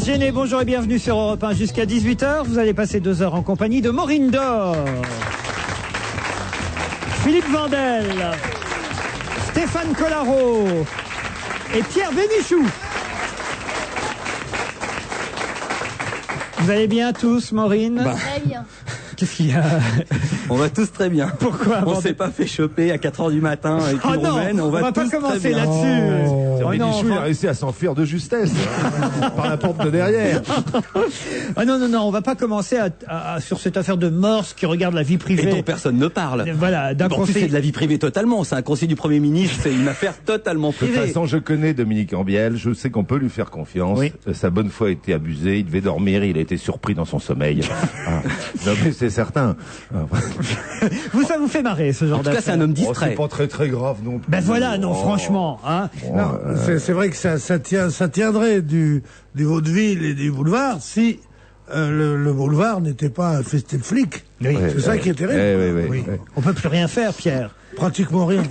Genet, bonjour et bienvenue sur Europe 1 jusqu'à 18h. Vous allez passer 2 heures en compagnie de Maureen Dor, Philippe Vandel, Stéphane Collaro et Pierre Bénichou. Vous allez bien tous, Maureen? Très bien. Qu'est-ce qu'il y a? On va tous très bien. Pourquoi? On s'est pas fait choper à 4h du matin avec une roumaine. On va pas tous commencer là-dessus. Bénichou, il a réussi à s'enfuir de justesse par la porte de derrière. Ah non, on va pas commencer sur cette affaire de morse qui regarde la vie privée. Et dont personne ne parle. Voilà, d'un En plus, conseil. c'est de la vie privée totalement. C'est un conseil du Premier ministre. C'est une affaire totalement De toute privée. façon, je connais Dominique Ambiel, je sais qu'on peut lui faire confiance. Oui. Sa bonne foi a été abusée, il devait dormir, il a été surpris dans son sommeil. Non mais c'est certain. Ça vous fait marrer ce genre En tout cas, d'affaire? c'est un homme Oh, distrait. c'est pas très grave non plus. Ben voilà, non, Oh. franchement, hein. Non, c'est vrai que ça tiendrait du vaudeville et du boulevard si le boulevard n'était pas infesté de flics. Oui. C'est ça qui est terrible. Oui. On peut plus rien faire, Pierre. Pratiquement rien.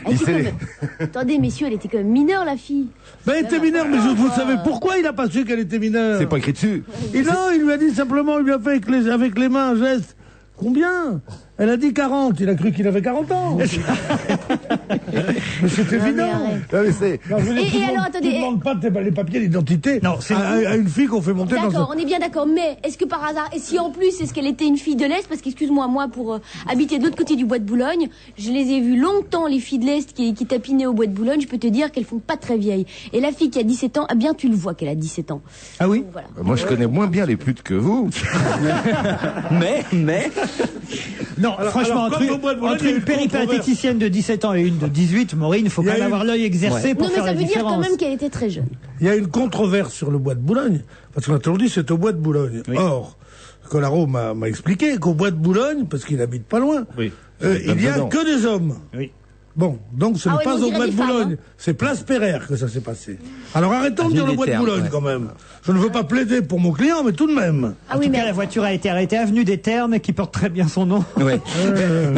Elle était quand même- Attendez, messieurs, elle était quand même mineure, la fille. Ben, elle était mineure, mais vous savez pourquoi il n'a pas su qu'elle était mineure? C'est pas écrit dessus. Non, il lui a dit simplement, il lui a fait avec les mains un geste. Combien? Elle a dit 40, il a cru qu'il avait 40 ans. Mais c'est évident. arrête. Non, mais c'est... Non, je veux dire, Et tu alors, demandes- attendez, tu demandes pas les papiers d'identité Non, c'est- à une fille qu'on fait monter dans D'accord, un... on est bien d'accord. Mais est-ce que par hasard, et si en plus, est-ce qu'elle était une fille de l'Est? Parce qu'excuse-moi, moi, pour habiter de l'autre côté du bois de Boulogne, je les ai vues longtemps, les filles de l'Est qui tapinaient au bois de Boulogne. Je peux te dire qu'elles font pas très vieilles. Et la fille qui a 17 ans, ah bien, tu le vois qu'elle a 17 ans. Ah oui? Donc, voilà. Moi, je connais moins bien les putes que vous. Mais, Non, franchement, alors, comme au bois de Boulogne, entre il y a une une controverse. péripatéticienne de 17 ans et une de 18, Maureen, il faut Il y quand a même eu- avoir l'œil exercé pour Non, mais faire ça la veut dire quand différence. même qu'elle était très jeune. Il y a une controverse sur le bois de Boulogne, parce qu'on a toujours dit c'est au bois de Boulogne. Oui. Or, Collaro m'a expliqué qu'au bois de Boulogne, parce qu'il habite pas loin, Oui. il y a Dedans. que des hommes. Oui. Bon, donc ce Ah n'est ouais, pas on au dirait bois de des femmes, Boulogne, hein. c'est Place Pereire que ça s'est passé. Alors arrêtons de dire Avenue le bois de des Ternes, Boulogne ouais. quand même. Je ne veux pas plaider pour mon client, mais tout de même. Ah En oui, tout cas, mais la voiture a été arrêtée avenue des Ternes, qui porte très bien son nom. ouais.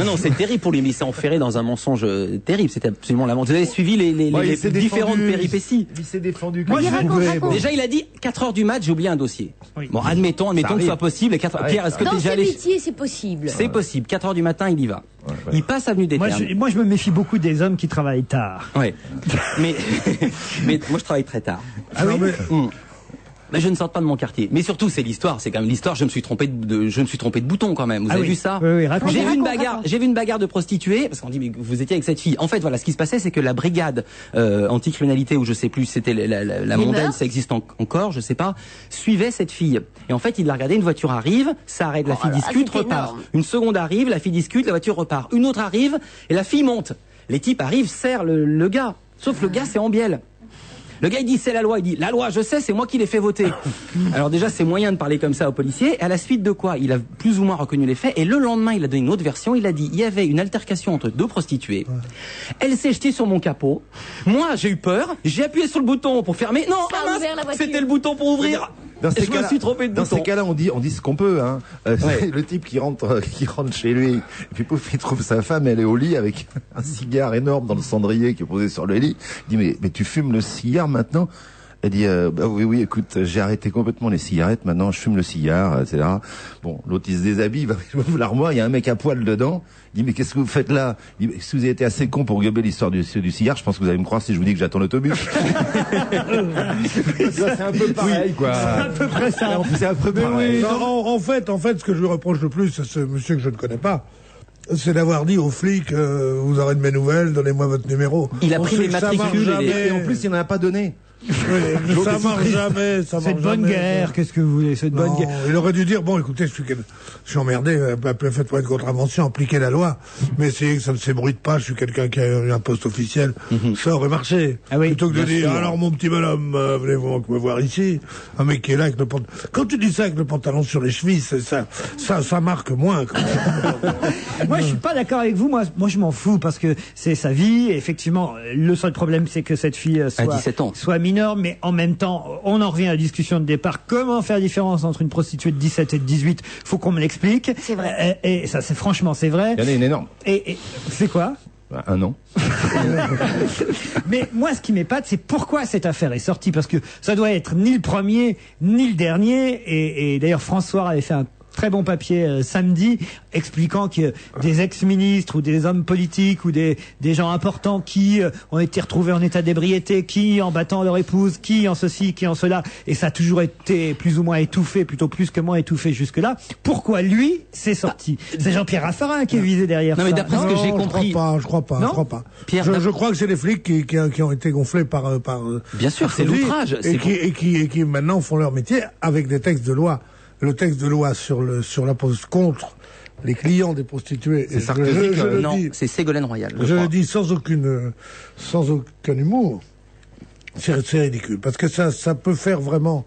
Non, c'est terrible pour lui. Mais il s'est enferré dans un mensonge terrible. C'était absolument lamentable. Vous avez suivi les Ouais, il s'est différentes défendu. péripéties. Il s'est défendu. Moi, comme je il raconte, pouvait. raconte. Déjà, il a dit 4h du mat, j'ai oublié un dossier. Oui. Bon, admettons que arrive. ce soit possible. Et 4... arrive. Pierre, est-ce que dans t'es déjà ce allé... métier, c'est possible. C'est possible. 4h du matin, il y va. Il passe avenue des Moi Ternes. moi, je me méfie beaucoup des hommes qui travaillent tard. Ouais. mais, mais moi, je travaille très tard. Ah oui, mais Mais je ne sors pas de mon quartier. Mais surtout, c'est l'histoire. C'est quand même l'histoire. Je me suis trompé de bouton quand même. Vous Ah avez oui. vu ça? Oui, raconte. J'ai vu une Raconte, bagarre. raconte. J'ai vu une bagarre de prostituées parce qu'on dit mais vous étiez avec cette fille. En fait, voilà, ce qui se passait, c'est que la brigade anticriminalité ou je sais plus, c'était la mondaine, mœurs ça existe encore, je sais pas, suivait cette fille. Et en fait, il l'a regardé. Une voiture arrive, ça arrête, la fille là, discute, c'était repart. énorme. Une seconde arrive, la fille discute, la voiture repart. Une autre arrive et la fille monte. Les types arrivent, serrent le gars. Sauf le gars, c'est en bielle. Le gars, il dit, c'est la loi. Il dit, la loi, je sais, c'est moi qui l'ai fait voter. Alors déjà, c'est moyen de parler comme ça aux policiers. Et à la suite de quoi, il a plus ou moins reconnu les faits. Et le lendemain, il a donné une autre version. Il a dit, il y avait une altercation entre 2 prostituées. Elle s'est jetée sur mon capot. Moi, j'ai eu peur. J'ai appuyé sur le bouton pour fermer. Non, Ça a ah mince, ouvert la voiture. c'était le bouton pour ouvrir. Dans Et je me suis trompé de dans bouton. ces cas-là, on dit ce qu'on peut. Hein. Ouais. Le type qui rentre chez lui, et puis pouf, il trouve sa femme, elle est au lit avec un cigare énorme dans le cendrier qui est posé sur le lit. Il dit mais tu fumes le cigare maintenant? Elle dit bah oui écoute, j'ai arrêté complètement les cigarettes, maintenant je fume le cigare, etc. Bon, l'autre il se déshabille, il va ouvre l'armoire, il y a un mec à poil dedans. Il dit mais qu'est-ce que vous faites là? Il dit si vous avez été assez con pour gober l'histoire du cigare, je pense que vous allez me croire si je vous dis que j'attends l'autobus. C'est un peu pareil quoi. C'est à peu près ça. C'est un peu Mais pareil. oui, non, en fait, ce que je lui reproche le plus à ce monsieur que je ne connais pas, c'est d'avoir dit aux flics, vous aurez de mes nouvelles, donnez-moi votre numéro. Il a On pris sait les que ça marche matricules et les- jamais. Et en plus, il n'en a pas donné. Oui, mais ça marche jamais, ça C'est marche de bonne jamais. guerre, qu'est-ce que vous voulez, c'est de bonne Non, guerre. il aurait dû dire, bon, écoutez, je suis emmerdé, faites-moi une contravention, appliquez la loi, mais essayez que ça ne s'ébruite pas, je suis quelqu'un qui a eu un poste officiel, ça aurait marché. Ah oui, Plutôt que de bien dire, sûr. alors mon petit bonhomme, venez-vous me voir ici, un mec qui est là avec le pantalon. Quand tu dis ça avec le pantalon sur les chevilles, ça marque moins. Quand même. Moi, je suis pas d'accord avec vous. Moi, je m'en fous parce que c'est sa vie. Et effectivement, le seul problème, c'est que cette fille À 17 ans. soit mineure, mais en même temps, on en revient à la discussion de départ. Comment faire la différence entre une prostituée de 17 et de 18? Faut qu'on me l'explique. C'est vrai. Et ça, c'est franchement, c'est vrai. Il y en a une énorme. Et c'est quoi? Un an. Mais moi, ce qui m'épate, c'est pourquoi cette affaire est sortie. Parce que ça doit être ni le premier, ni le dernier. Et d'ailleurs, François avait fait un très bon papier samedi expliquant que des ex-ministres ou des hommes politiques ou des gens importants qui ont été retrouvés en état d'ébriété, qui en battant leur épouse, qui en ceci, qui en cela, et ça a toujours été plus ou moins étouffé, plutôt plus que moins étouffé jusque-là. Pourquoi lui, c'est sorti? C'est Jean-Pierre Raffarin qui est visé derrière Non, mais ça. d'après ce que j'ai compris. Je crois pas. Pierre, Je crois que c'est les flics qui ont été gonflés par Bien sûr, c'est Sarkozy l'outrage. et qui maintenant font leur métier avec des textes de loi. Le texte de loi contre les clients des prostituées. C'est Sarkozy Non, c'est Ségolène Royal. Je le dis sans aucun humour. C'est ridicule. Parce que ça peut faire vraiment...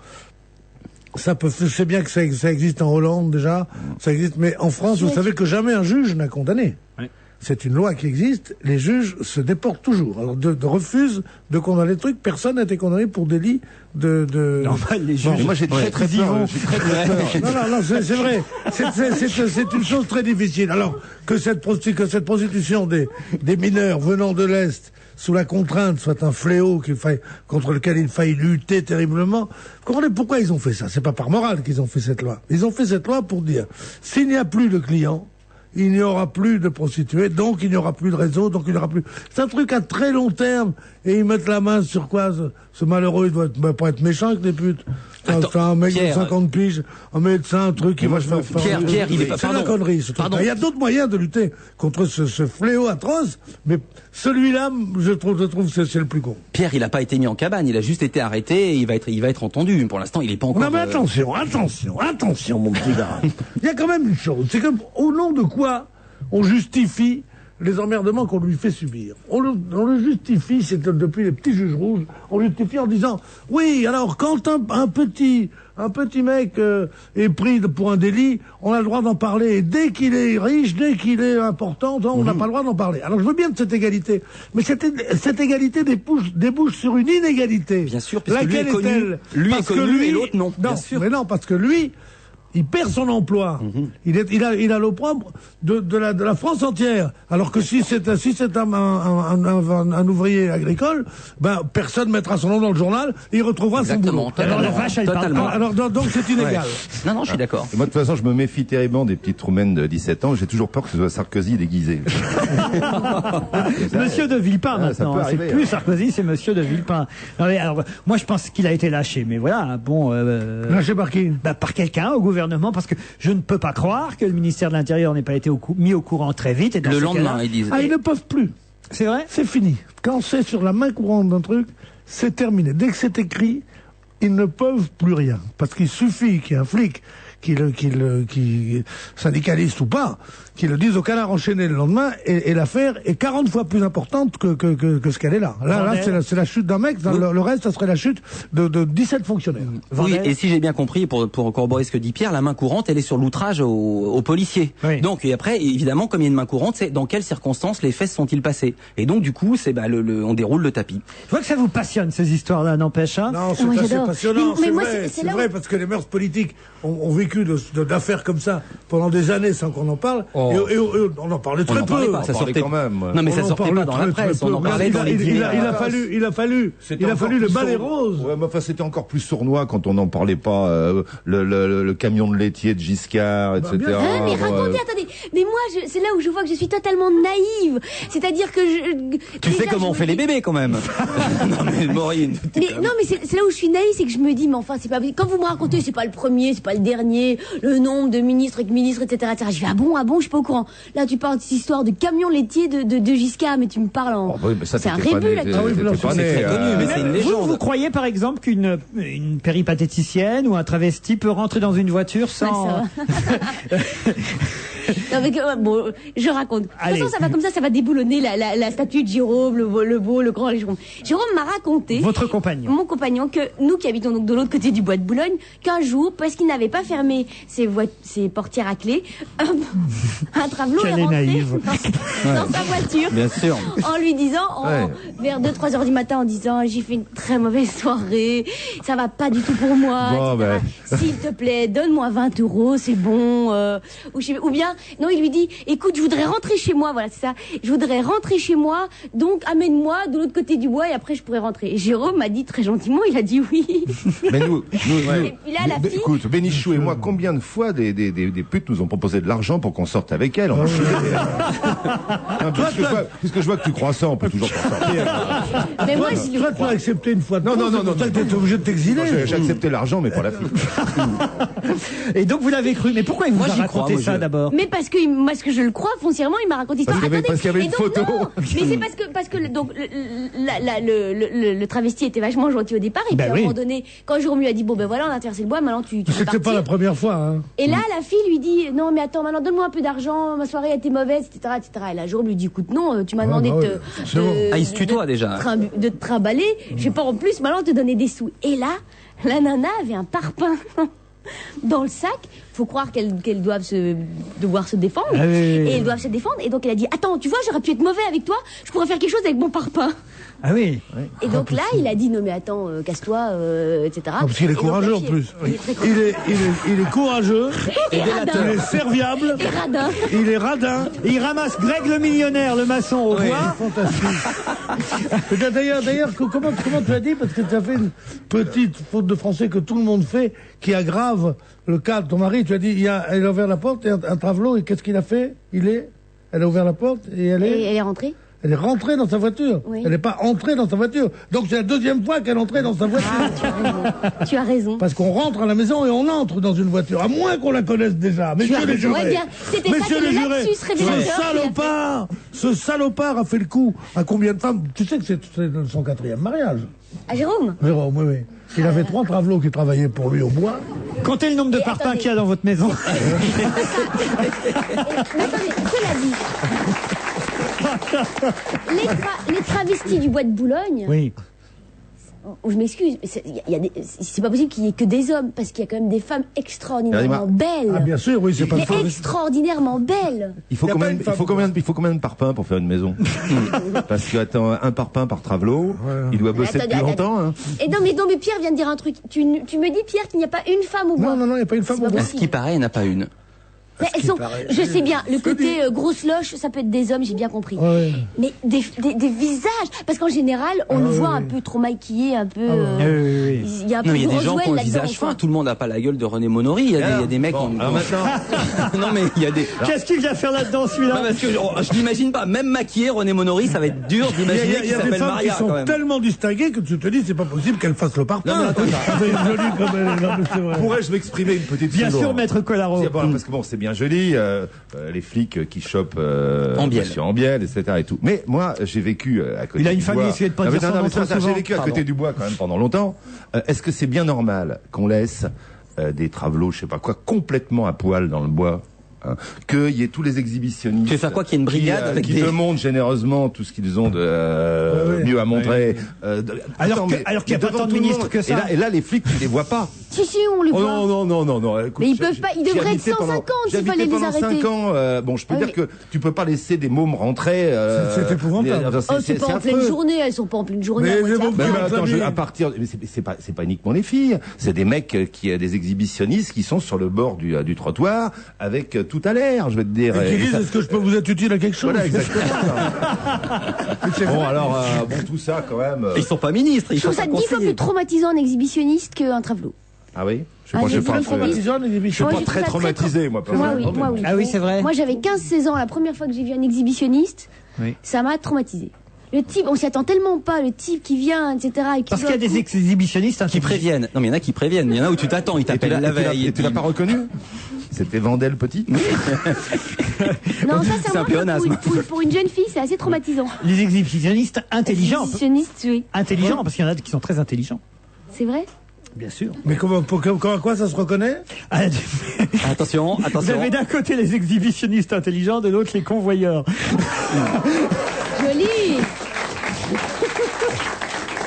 c'est bien que ça existe en Hollande déjà, ça existe, mais en France, vous savez que jamais un juge n'a condamné. Oui. C'est une loi qui existe, les juges se déportent toujours. Alors, refusent de condamner les trucs, personne n'a été condamné pour délit de... Normal, les juges. Mais moi, j'ai très peur. J'ai très peur. Non, c'est vrai. C'est une chose très difficile. Alors, que cette prostitution des mineurs venant de l'Est, sous la contrainte, soit un fléau contre lequel il faille lutter terriblement. Vous comprenez pourquoi ils ont fait ça? C'est pas par morale qu'ils ont fait cette loi. Ils ont fait cette loi pour dire, s'il n'y a plus de clients, il n'y aura plus de prostituées, donc il n'y aura plus de réseau, donc il n'y aura plus... C'est un truc à très long terme, et ils mettent la main sur quoi? Ce malheureux, il doit pas être méchant avec les putes. C'est un mec de 50 piges, un médecin, un truc, moi, je veux Pierre, il est pas... C'est de la connerie, ce truc. Il y a d'autres moyens de lutter contre ce fléau atroce, mais celui-là, je trouve que c'est le plus con. Pierre, il a pas été mis en cabane, il a juste été arrêté et il va être entendu. Pour l'instant, il est pas encore... Non mais attention, mon petit gars. Il y a quand même une chose, c'est que au nom de quoi on justifie les emmerdements qu'on lui fait subir. On le justifie, c'est depuis les petits juges rouges, on le justifie en disant, oui, alors quand un petit mec est pris pour un délit, on a le droit d'en parler. Et dès qu'il est riche, dès qu'il est important, on n'a pas le droit d'en parler. Alors je veux bien de cette égalité, mais cette égalité débouche sur une inégalité. Bien sûr, parce que laquelle lui est connu, lui est connu et l'autre non. Non, Bien sûr. mais non, parce que lui, il perd son emploi. Il a l'opprobre de la France entière. Alors que si c'est un ouvrier agricole, ben personne mettra son nom dans le journal et il retrouvera son boulot. Alors la vache, elle parle pas. Alors donc c'est inégal. Ouais. Non, je suis d'accord. Et moi, de toute façon, je me méfie terriblement des petites roumaines de 17 ans. J'ai toujours peur que ce soit Sarkozy déguisé. Monsieur de Villepin ça maintenant, peut c'est arriver, plus hein. Sarkozy, c'est Monsieur de Villepin. Non, mais alors, moi je pense qu'il a été lâché, mais voilà, bon... Lâché par qui? Par quelqu'un au gouvernement, parce que je ne peux pas croire que le ministère de l'Intérieur n'ait pas été mis au courant très vite. Et dans Le ce lendemain, cas-là- ils disent. Ah, ils ne peuvent plus. C'est vrai? C'est fini. Quand c'est sur la main courante d'un truc, c'est terminé. Dès que c'est écrit, ils ne peuvent plus rien. Parce qu'il suffit qu'il y ait un flic qui syndicaliste ou pas, qui le dise au canard enchaîné le lendemain, et l'affaire est 40 fois plus importante que ce qu'elle est là. Là, c'est la chute d'un mec, le reste, ça serait la chute de 17 fonctionnaires. Oui, et si j'ai bien compris, pour corroborer ce que dit Pierre, la main courante, elle est sur l'outrage aux policiers. Oui. Donc, et après, évidemment, comme il y a une main courante, c'est dans quelles circonstances les faits sont-ils passés. Et donc, du coup, c'est on déroule le tapis. Je vois que ça vous passionne, ces histoires-là, n'empêche, hein? Non, c'est moi, assez j'adore. passionnant, Mais c'est moi, vrai, c'est c'est là où- vrai, parce que les mœurs politiques ont vécu d'affaires comme ça pendant des années sans qu'on en parle, Oh. et on en parlait très en parlait peu. pas, ça On parlait sortait quand même. Non, mais On ça en sortait parlait pas dans la très, très presse, on peu. en parlait dans les Il a fallu le balai rose. Ouais, mais enfin, c'était encore plus sournois quand on n'en parlait pas. Le camion de laitier de Giscard, etc. bien sûr. Ah, mais Bon, racontez, attendez. Mais moi, c'est là où je vois que je suis totalement naïve. C'est-à-dire que Tu sais comment on fait les bébés, quand même. Non, mais Maureen. Non, mais c'est là où je suis naïve, c'est que je me dis, mais enfin, c'est pas quand vous me racontez, c'est pas le premier, c'est pas le dernier, le nombre de ministres, etc. Je fais ah bon, je suis pas au courant. Là, tu parles de cette histoire de camion laitier de Giscard, mais tu me parles en. Oh, oui, mais ça, c'est un t'étais pas rébut né, là. Ah oui, t'étais non, pas c'est né, très connu, mais c'est une légende. Vous croyez par exemple qu'une péripatéticienne ou un travesti peut rentrer dans une voiture sans... Non, mais bon, je raconte. De toute Allez. façon, ça va comme ça va déboulonner la statue de Jérôme, le beau, le grand Jérôme. Jérôme m'a raconté, Votre compagnon. mon compagnon, que nous qui habitons donc de l'autre côté du bois de Boulogne, qu'un jour, parce qu'il n'avait pas fermé ses portières à clé, un travelot est Qu'elle est rentré naïve. dans sa voiture. Bien sûr. En lui disant, Ouais. vers 2-3 heures du matin, en disant, j'ai fait une très mauvaise soirée, ça va pas du tout pour moi, Bon, etc. S'il te plaît, donne-moi 20 €, c'est bon, ou bien, bien. Non, il lui dit, écoute, je voudrais rentrer chez moi, voilà, c'est ça. Je voudrais rentrer chez moi, donc amène-moi de l'autre côté du bois et après je pourrais rentrer. Et Jérôme m'a dit très gentiment, il a dit oui. Mais nous, Et puis là, la fille. écoute, Bénichou et moi, combien de fois des putes nous ont proposé de l'argent pour qu'on sorte avec elles? Puisque je vois que tu crois ça, on peut toujours s'en sortir. Mais moi, je Toi, le tu as accepté une fois de Non, plus, non, non, c'est pour non, ça que t'es obligé de t'exiler. J'ai accepté l'argent, mais pas la fille. Et donc vous l'avez cru. Mais pourquoi il vous Moi, a j'y raconté crois, ça d'abord? Mais parce que moi, ce que je le crois foncièrement, il m'a raconté ça. Parce qu'il y avait Et une donc, photo. non, mais c'est parce que donc le travesti était vachement gentil au départ et Ben puis à oui. un moment donné, quand Jérôme lui a dit bon ben voilà, on a traversé le bois, maintenant tu peux C'était pas partir. la première fois, hein. Et là, la fille lui dit non mais attends, maintenant donne-moi un peu d'argent, ma soirée a été mauvaise, etc., etc. Et là, Jérôme lui dit écoute non, tu m'as demandé bah de ouais, forcément. Ah, il se tutoie déjà. de te trimballer, je vais pas en plus maintenant te donner des sous. Et là, la nana avait un parpaing dans le sac. Faut croire qu'elles doivent devoir se défendre. Ah oui. Et elles doivent se défendre. Et donc elle a dit attends, tu vois, j'aurais pu être mauvais avec toi, je pourrais faire quelque chose avec mon parpaing. Ah oui. Et donc là, il a dit non mais attends, casse-toi, etc. Ah, parce qu'il est Et donc, courageux la en fille, plus. Il est très courageux. Il est courageux, Et radin. il est serviable, Et radin. il est radin. Et il ramasse Greg le millionnaire, le maçon au bois. Fantastique. D'ailleurs, comment tu as dit, parce que tu as fait une petite faute de français que tout le monde fait, qui aggrave le cas de ton mari. Tu as dit, elle a ouvert la porte, et un travelot, et qu'est-ce qu'il a fait? Elle a ouvert la porte, et Et elle est rentrée. elle est rentrée dans sa voiture. Oui. Elle n'est pas entrée dans sa voiture. Donc c'est la deuxième fois qu'elle est entrée dans sa voiture. Ah, tu as raison. Tu as raison. Parce qu'on rentre à la maison et on entre dans une voiture, à moins qu'on la connaisse déjà. Messieurs les raison. Ouais, jurés, bien. C'était ça, messieurs c'est les le jurés, lapsus révélateur ce salopard a fait le coup à combien de femmes? Tu sais que c'est son 4e mariage. Ah, Jérôme. Jérôme, oui. Il avait 3 travelots qui travaillaient pour lui au bois. Comptez le nombre de Et parpaings attendez. qu'il y a dans votre maison. Mais attendez, cela dit, les travestis du bois de Boulogne, Oui. je m'excuse, mais c'est pas possible qu'il y ait que des hommes, parce qu'il y a quand même des femmes extraordinairement belles. Ah bien sûr, oui, c'est pas Mais le extraordinairement belles. Il faut Y a combien, pas une il femme, faut combien, il faut combien de parpaings pour faire une maison? Parce que attends, un parpaing par travelot, il doit bosser Attendez, depuis longtemps. Hein. Et non, mais Pierre vient de dire un truc. Tu me dis, Pierre, qu'il n'y a pas une femme au bois. Non, il n'y a pas une femme C'est au pas bois. À ce qui paraît, il n'y en a pas une. Mais elles sont, paraît- je sais bien, le côté grosse loche, ça peut être des hommes, j'ai bien compris. Ouais. Mais des visages, parce qu'en général, on le voit un peu trop maquillé, un peu. oui. Il y a un peu Non, il y a de des gens qui ont le Roswell visage là-dedans, fin. quoi. Tout le monde n'a pas la gueule de René Monory. Il y a des mecs. Bon, alors maintenant, non, mais il y a des. Qu'est-ce qu'il vient faire là-dedans, Non, celui-là? parce que je n'imagine pas, même maquillé, René Monory, ça va être dur d'imaginer Il y qu'il a des s'appelle femmes qui Maria quand sont même. tellement distinguées que tu te dis c'est pas possible qu'elles fassent le parpaing. Non, mais attends, Elle est jolie comme elle est. Non, mais c'est vrai. pourrais-je m'exprimer une petite Bien seconde sûr, maître Collaro. Parce que bon, c'est bien joli, les flics qui chopent Ambiel. monsieur Ambiel, etc. et tout. Mais moi, j'ai vécu à côté Il a du une famille, bois. essayez de pas Non, dire mais son non, nom mais trop j'ai souvent. vécu à côté du bois quand même pendant longtemps. Est-ce que c'est bien normal qu'on laisse des travelots, je sais pas quoi, complètement à poil dans le bois? Hein, qu'il y ait tous les exhibitionnistes. Tu veux faire quoi, qu'il y ait une brigade avec qui des- te montrent généreusement tout ce qu'ils ont de mieux à montrer. Alors qu'il y a pas tant de ministres que ça. Et là, les flics, tu les vois pas. Si, on les Oh voit. non. Écoute, Mais ils peuvent pas, ils j'y devraient être habitais 150 j'y s'il fallait habitais les pendant arrêter. 5 ans. Bon, je peux Ah dire oui. que tu peux pas laisser des mômes rentrer. C'est épouvantable. Oh, c'est pas en pleine affreux. journée, elles sont pas en pleine journée. Mais à moitié les mômes après. Mais Comment attends, ça dit à partir, mais c'est pas uniquement les filles, c'est des mecs des exhibitionnistes qui sont sur le bord du trottoir avec tout à l'air, je vais te dire. Et qui Et disent ça- est-ce que je peux vous être utile à quelque chose? Voilà, exactement. Bon, alors, tout ça quand même. Ils sont pas ministres, ils Je sont trouve pas ça 10 fois conseillers. plus traumatisant un exhibitionniste qu'un travelot. Ah oui. Ah, Moi, j'ai je vu pense. le Je suis Traumatisant, les émissions. Moi, pas j'ai très trouvé ça traumatisé, moi. Moi, oui, personnellement. moi, oui. Ah oui, c'est vrai. Moi, j'avais 15-16 ans la première fois que j'ai vu un exhibitionniste. Oui. Ça m'a traumatisé. Le type, on s'y attend tellement pas, le type qui vient, etc. Et qui Parce qu'il y a des exhibitionnistes Qui préviennent. Non, mais il y en a qui préviennent. Il y en a où tu t'attends, ils Et tu t'appellent l'as- la et tu l'as- veille. et tu l'as pas reconnu? C'était Vandel Petit. Non, ça, C'est c'est un un pléonasme. pour une jeune fille, c'est assez traumatisant. Les exhibitionnistes intelligents. Exhibitionniste, oui. Intelligents, parce qu'il y en a qui sont très intelligents. C'est vrai? Bien sûr. Mais à quoi ça se reconnaît? Ah, Attention, Vous attention. avez d'un côté les exhibitionnistes intelligents, de l'autre les convoyeurs. Joli!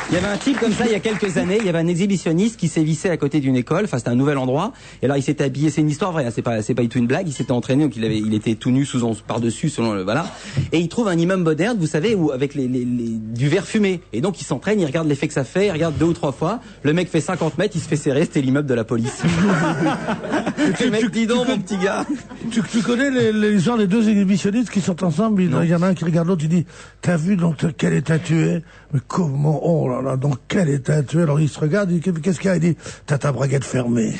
Il y avait un type comme ça il y a quelques années, il y avait un exhibitionniste qui sévissait à côté d'une école, enfin c'était un nouvel endroit, et alors il s'était habillé, c'est une histoire vraie, hein, c'est pas du tout une blague, il s'était entraîné, donc il était tout nu par-dessus selon le, voilà, et il trouve un immeuble moderne, vous savez, où avec du verre fumé, et donc il s'entraîne, il regarde l'effet que ça fait, il regarde 2 ou 3 fois, le mec fait 50 mètres, il se fait serrer, c'était l'immeuble de la police. Le mec, dis donc, mon petit gars. Tu connais l'histoire des deux exhibitionnistes qui sont ensemble, il y en a un qui regarde l'autre, il dit, t'as vu dans quel état tu es? Mais comment, oh là là, dans quel état tu es? Alors il se regarde, il dit, qu'est-ce qu'il y a? Il dit, t'as ta braguette fermée.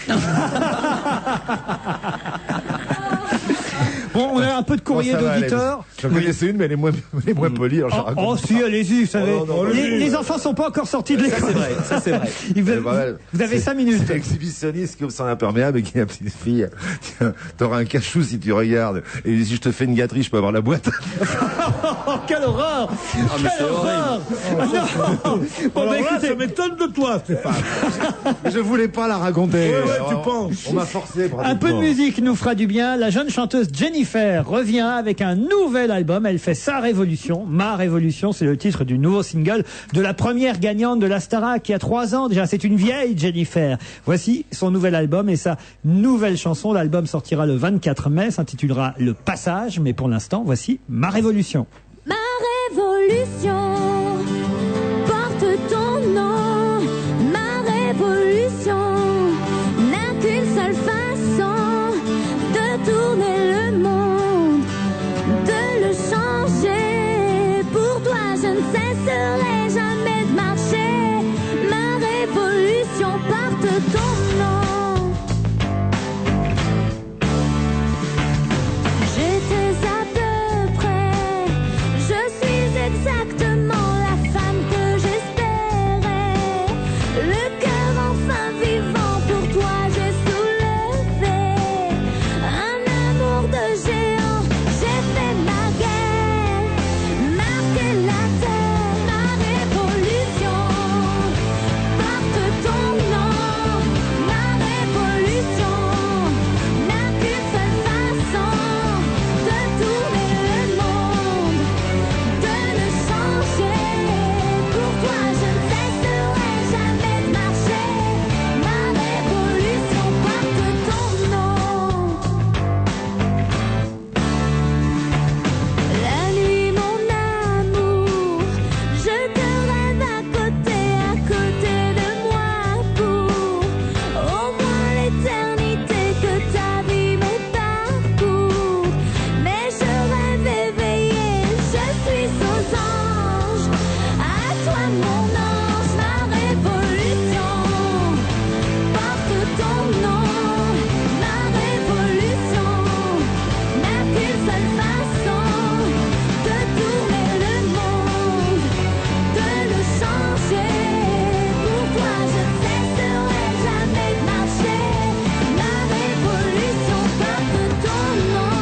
Bon, on a un peu de courrier d'auditeurs. J'en connaissais une, mais elle est moins polie. Alors je la raconte. Oh si, allez-y, vous savez. non, Les enfants sont pas encore sortis de l'école. Ça, c'est vrai. Vous avez 5 minutes. C'est exhibitionniste comme ça, imperméable, et qui est la petite fille. Tiens, t'auras un cachou si tu regardes. Et si je te fais une gâterie, je peux avoir la boîte. Oh, quelle horreur! Quelle horreur! Non. Bon, Alors là, écoutez, ça m'étonne de toi, Stéphane. Je voulais pas la raconter. Ouais, Alors, tu penses. On m'a forcé. un peu de musique nous fera du bien. La jeune chanteuse Jennifer revient avec un nouvel album. Elle fait sa révolution. Ma révolution, c'est le titre du nouveau single de la première gagnante de la Starac il y a 3 ans déjà. C'est une vieille Jennifer. Voici son nouvel album et sa nouvelle chanson. L'album sortira le 24 mai, s'intitulera Le Passage. Mais pour l'instant, voici Ma révolution. Ma révolution porte ton nom. Ma révolution n'a qu'une seule façon de tourner le monde, de le changer. Pour toi, je ne cesserai jamais de marcher. Ma révolution porte ton nom. J'étais à peu près, je suis exactement la femme que j'espérais. Le cœur enfin vivant, pour toi j'ai soulevé un amour de géant. J'ai fait ma guerre, marqué la terre. Ma révolution porte ton nom. Ma révolution n'a qu'une seule façon de tourner le monde, de le changer. Pour toi, je ne cesserai jamais de marcher. Ma révolution porte ton nom. La nuit, mon amour, je te rêve à côté de moi pour au moins l'éternité que ta vie me parcourt. Mais je rêve éveillé, je suis aux anges. À toi, mon ange, ma révolution porte ton nom. Ma révolution n'a qu'une seule façon de tourner le monde, de le changer. Pour toi, je ne cesserai jamais de marcher. Ma révolution porte ton nom.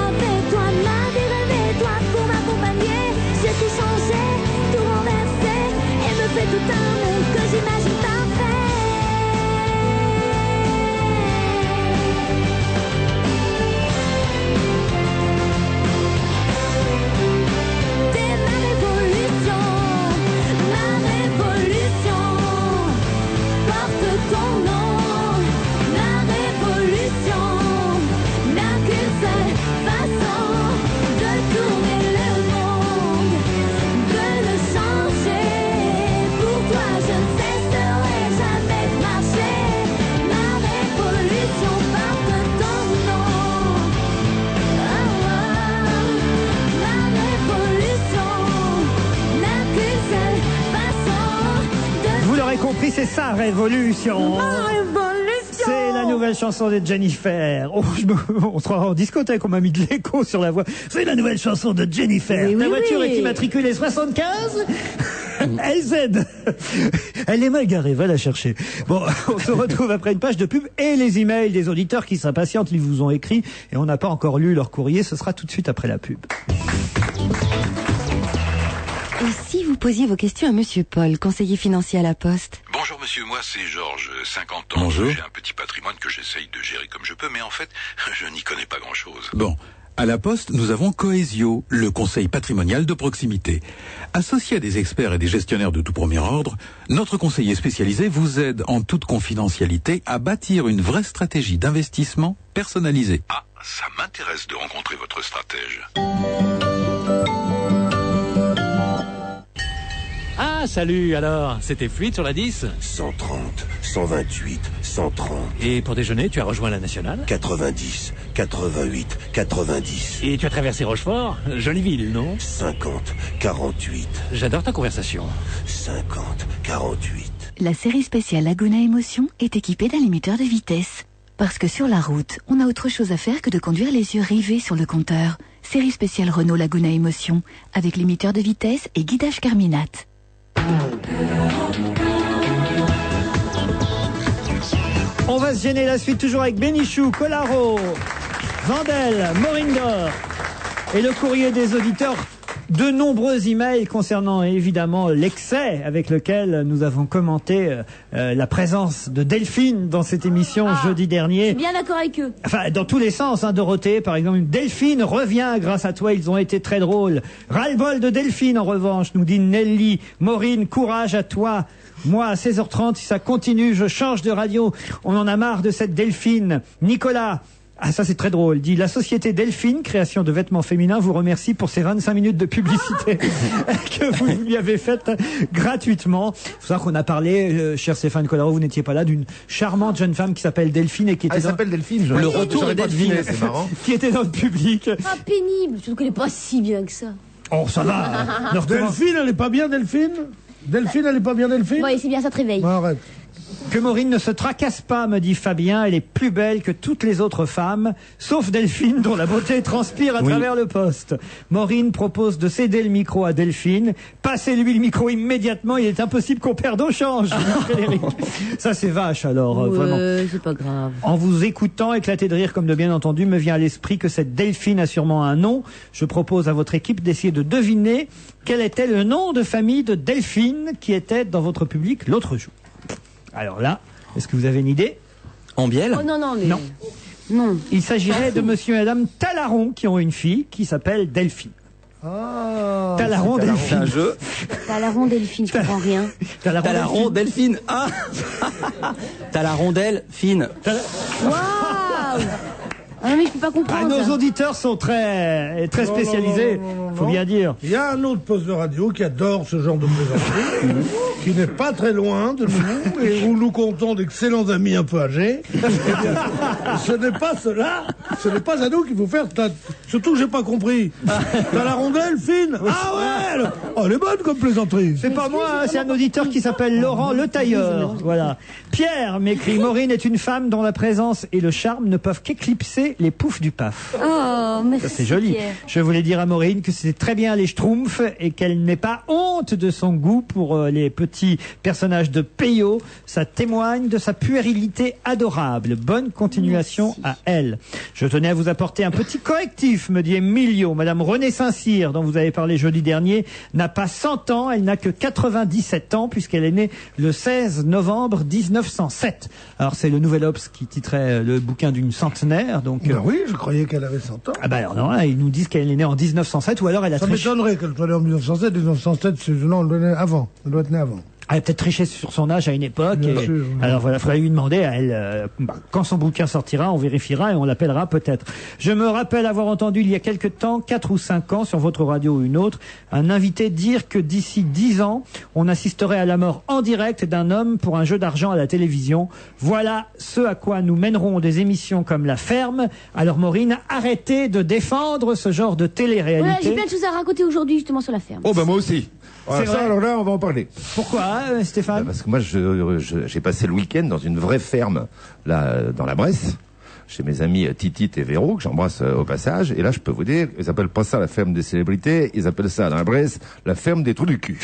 Avec toi, ma vie rêvée, toi pour m'accompagner. J'ai tout changé, tout renversé, et me fait tout un monde que j'imagine parfait. T'es ma révolution porte ton nom. Ma révolution n'a qu'une seule façon de tourner le monde, de le changer. Pour toi, je ne cesserai jamais de marcher. Ma révolution porte ton nom. Ma révolution n'a qu'une seule façon de. Vous l'aurez compris, c'est sa révolution. Révolution. C'est la nouvelle chanson de Jennifer. Oh, on se croirait en discothèque, on m'a mis de l'écho sur la voix. C'est la nouvelle chanson de Jennifer. Oui, Ta oui, voiture oui. est immatriculée 75 LZ. Elle est mal garée, va la chercher. Bon, on se retrouve après une page de pub et les emails des auditeurs qui s'impatientent, ils vous ont écrit et on n'a pas encore lu leur courrier. Ce sera tout de suite après la pub. Et si vous posiez vos questions à Monsieur Paul, conseiller financier à la Poste? Bonjour monsieur, moi c'est Georges, 50 ans. Bonjour. J'ai un petit patrimoine que j'essaye de gérer comme je peux, mais en fait, je n'y connais pas grand-chose. Bon, à la Poste, nous avons Cohésio, le conseil patrimonial de proximité. Associé à des experts et des gestionnaires de tout premier ordre, notre conseiller spécialisé vous aide en toute confidentialité à bâtir une vraie stratégie d'investissement personnalisée. Ah, ça m'intéresse de rencontrer votre stratège. Ah, salut, alors, c'était fluide sur la 10? 130, 128, 130. Et pour déjeuner, tu as rejoint la nationale? 90, 88, 90. Et tu as traversé Rochefort? Jolie ville, non? 50, 48. J'adore ta conversation. 50, 48. La série spéciale Laguna Émotion est équipée d'un limiteur de vitesse. Parce que sur la route, on a autre chose à faire que de conduire les yeux rivés sur le compteur. Série spéciale Renault Laguna Émotion, avec limiteur de vitesse et guidage Carminat. On va se gêner la suite toujours avec Bénichou, Colaro, Vandel, Morindor et le courrier des auditeurs. De nombreux emails concernant évidemment l'excès avec lequel nous avons commenté la présence de Delphine dans cette émission jeudi dernier. Je suis bien d'accord avec eux. Enfin, dans tous les sens, hein, Dorothée, par exemple, Delphine revient grâce à toi, ils ont été très drôles. Ras-le-bol de Delphine, en revanche, nous dit Nelly. Maureen, courage à toi. Moi, à 16h30, si ça continue, je change de radio. On en a marre de cette Delphine. Nicolas. Ah, ça c'est très drôle. Dit la société Delphine, création de vêtements féminins, vous remercie pour ces 25 minutes de publicité que vous lui avez faites gratuitement. Il faut savoir qu'on a parlé, cher Stéphane Collaro, vous n'étiez pas là, d'une charmante jeune femme qui s'appelle Delphine et qui était s'appelle Delphine. Le retour de Delphine, c'est marrant. qui était dans le public. Ah, pénible. Je ne connais pas si bien que ça. Oh, ça va. Delphine, elle est pas bien, Delphine? Delphine, elle est pas bien, Delphine? Ouais, c'est bien, ça te réveille. Arrête. Que Maureen ne se tracasse pas, me dit Fabien, elle est plus belle que toutes les autres femmes, sauf Delphine dont la beauté transpire à travers le poste. Maureen propose de céder le micro à Delphine. Passez-lui le micro immédiatement, il est impossible qu'on perde au change. Frédéric. Ça c'est vache alors, vraiment. C'est pas grave. En vous écoutant, éclater de rire comme de bien entendu, me vient à l'esprit que cette Delphine a sûrement un nom. Je propose à votre équipe d'essayer de deviner quel était le nom de famille de Delphine qui était dans votre public l'autre jour. Alors là, est-ce que vous avez une idée? Ambiel? Oh non, non, mais... Non. Il s'agirait de monsieur et madame Talaron qui ont une fille qui s'appelle Delphine. Ah, Talaron Delphine. C'est un jeu. Talaron Delphine, je comprends rien. Talaron Delphine. Ah Talaron Delphine. Waouh! Ah non, mais je peux pas comprendre. Nos auditeurs sont très spécialisés, faut bien dire. Il y a un autre poste de radio qui adore ce genre de plaisanterie, qui n'est pas très loin de nous, et où nous comptons d'excellents amis un peu âgés. Eh bien, ce n'est pas cela, ce n'est pas à nous qu'il faut faire. Surtout que j'ai pas compris. T'as la rondelle fine? Ah ouais! Elle est bonne comme plaisanterie. C'est pas moi, hein, c'est un auditeur qui s'appelle Laurent Le Tailleur. Voilà. Pierre m'écrit, Maureen est une femme dont la présence et le charme ne peuvent qu'éclipser les poufs du paf. Oh, merci. Ça c'est joli. Pierre. Je voulais dire à Maureen que c'est très bien les schtroumpfs et qu'elle n'ait pas honte de son goût pour les petits personnages de Peyo. Ça témoigne de sa puérilité adorable. Bonne continuation à elle. Je tenais à vous apporter un petit correctif, me dit Emilio. Madame Renée Saint-Cyr, dont vous avez parlé jeudi dernier, n'a pas 100 ans, elle n'a que 97 ans puisqu'elle est née le 16 novembre 1907. Alors c'est le Nouvel Obs qui titrait le bouquin d'une centenaire, donc... Ben oui, je croyais qu'elle avait 100 ans. Ah bah alors non, là, ils nous disent qu'elle est née en 1907 ou alors elle a Ça triché. m'étonnerait qu'elle soit née en 1907. 1907, non, elle est avant. Elle doit être née avant. Elle a peut-être triché sur son âge à une époque. Bien Et sûr, oui. alors voilà, il faudrait lui demander à elle, quand son bouquin sortira, on vérifiera et on l'appellera peut-être. Je me rappelle avoir entendu il y a quelque temps, 4 ou 5 ans, sur votre radio ou une autre, un invité dire que d'ici 10 ans, on assisterait à la mort en direct d'un homme pour un jeu d'argent à la télévision. Voilà ce à quoi nous mènerons des émissions comme La Ferme. Alors Maureen, arrêtez de défendre ce genre de télé-réalité. Ouais, j'ai plein de choses à raconter aujourd'hui justement sur la ferme. Oh bah moi aussi. C'est Ça, vrai. alors là, on va en parler. Pourquoi, Stéphane? Parce que moi, j'ai passé le week-end dans une vraie ferme, là, dans la Bresse, chez mes amis Titit et Véro, que j'embrasse au passage. Et là, je peux vous dire, ils appellent pas ça la ferme des célébrités, ils appellent ça dans la Bresse la ferme des trous du cul.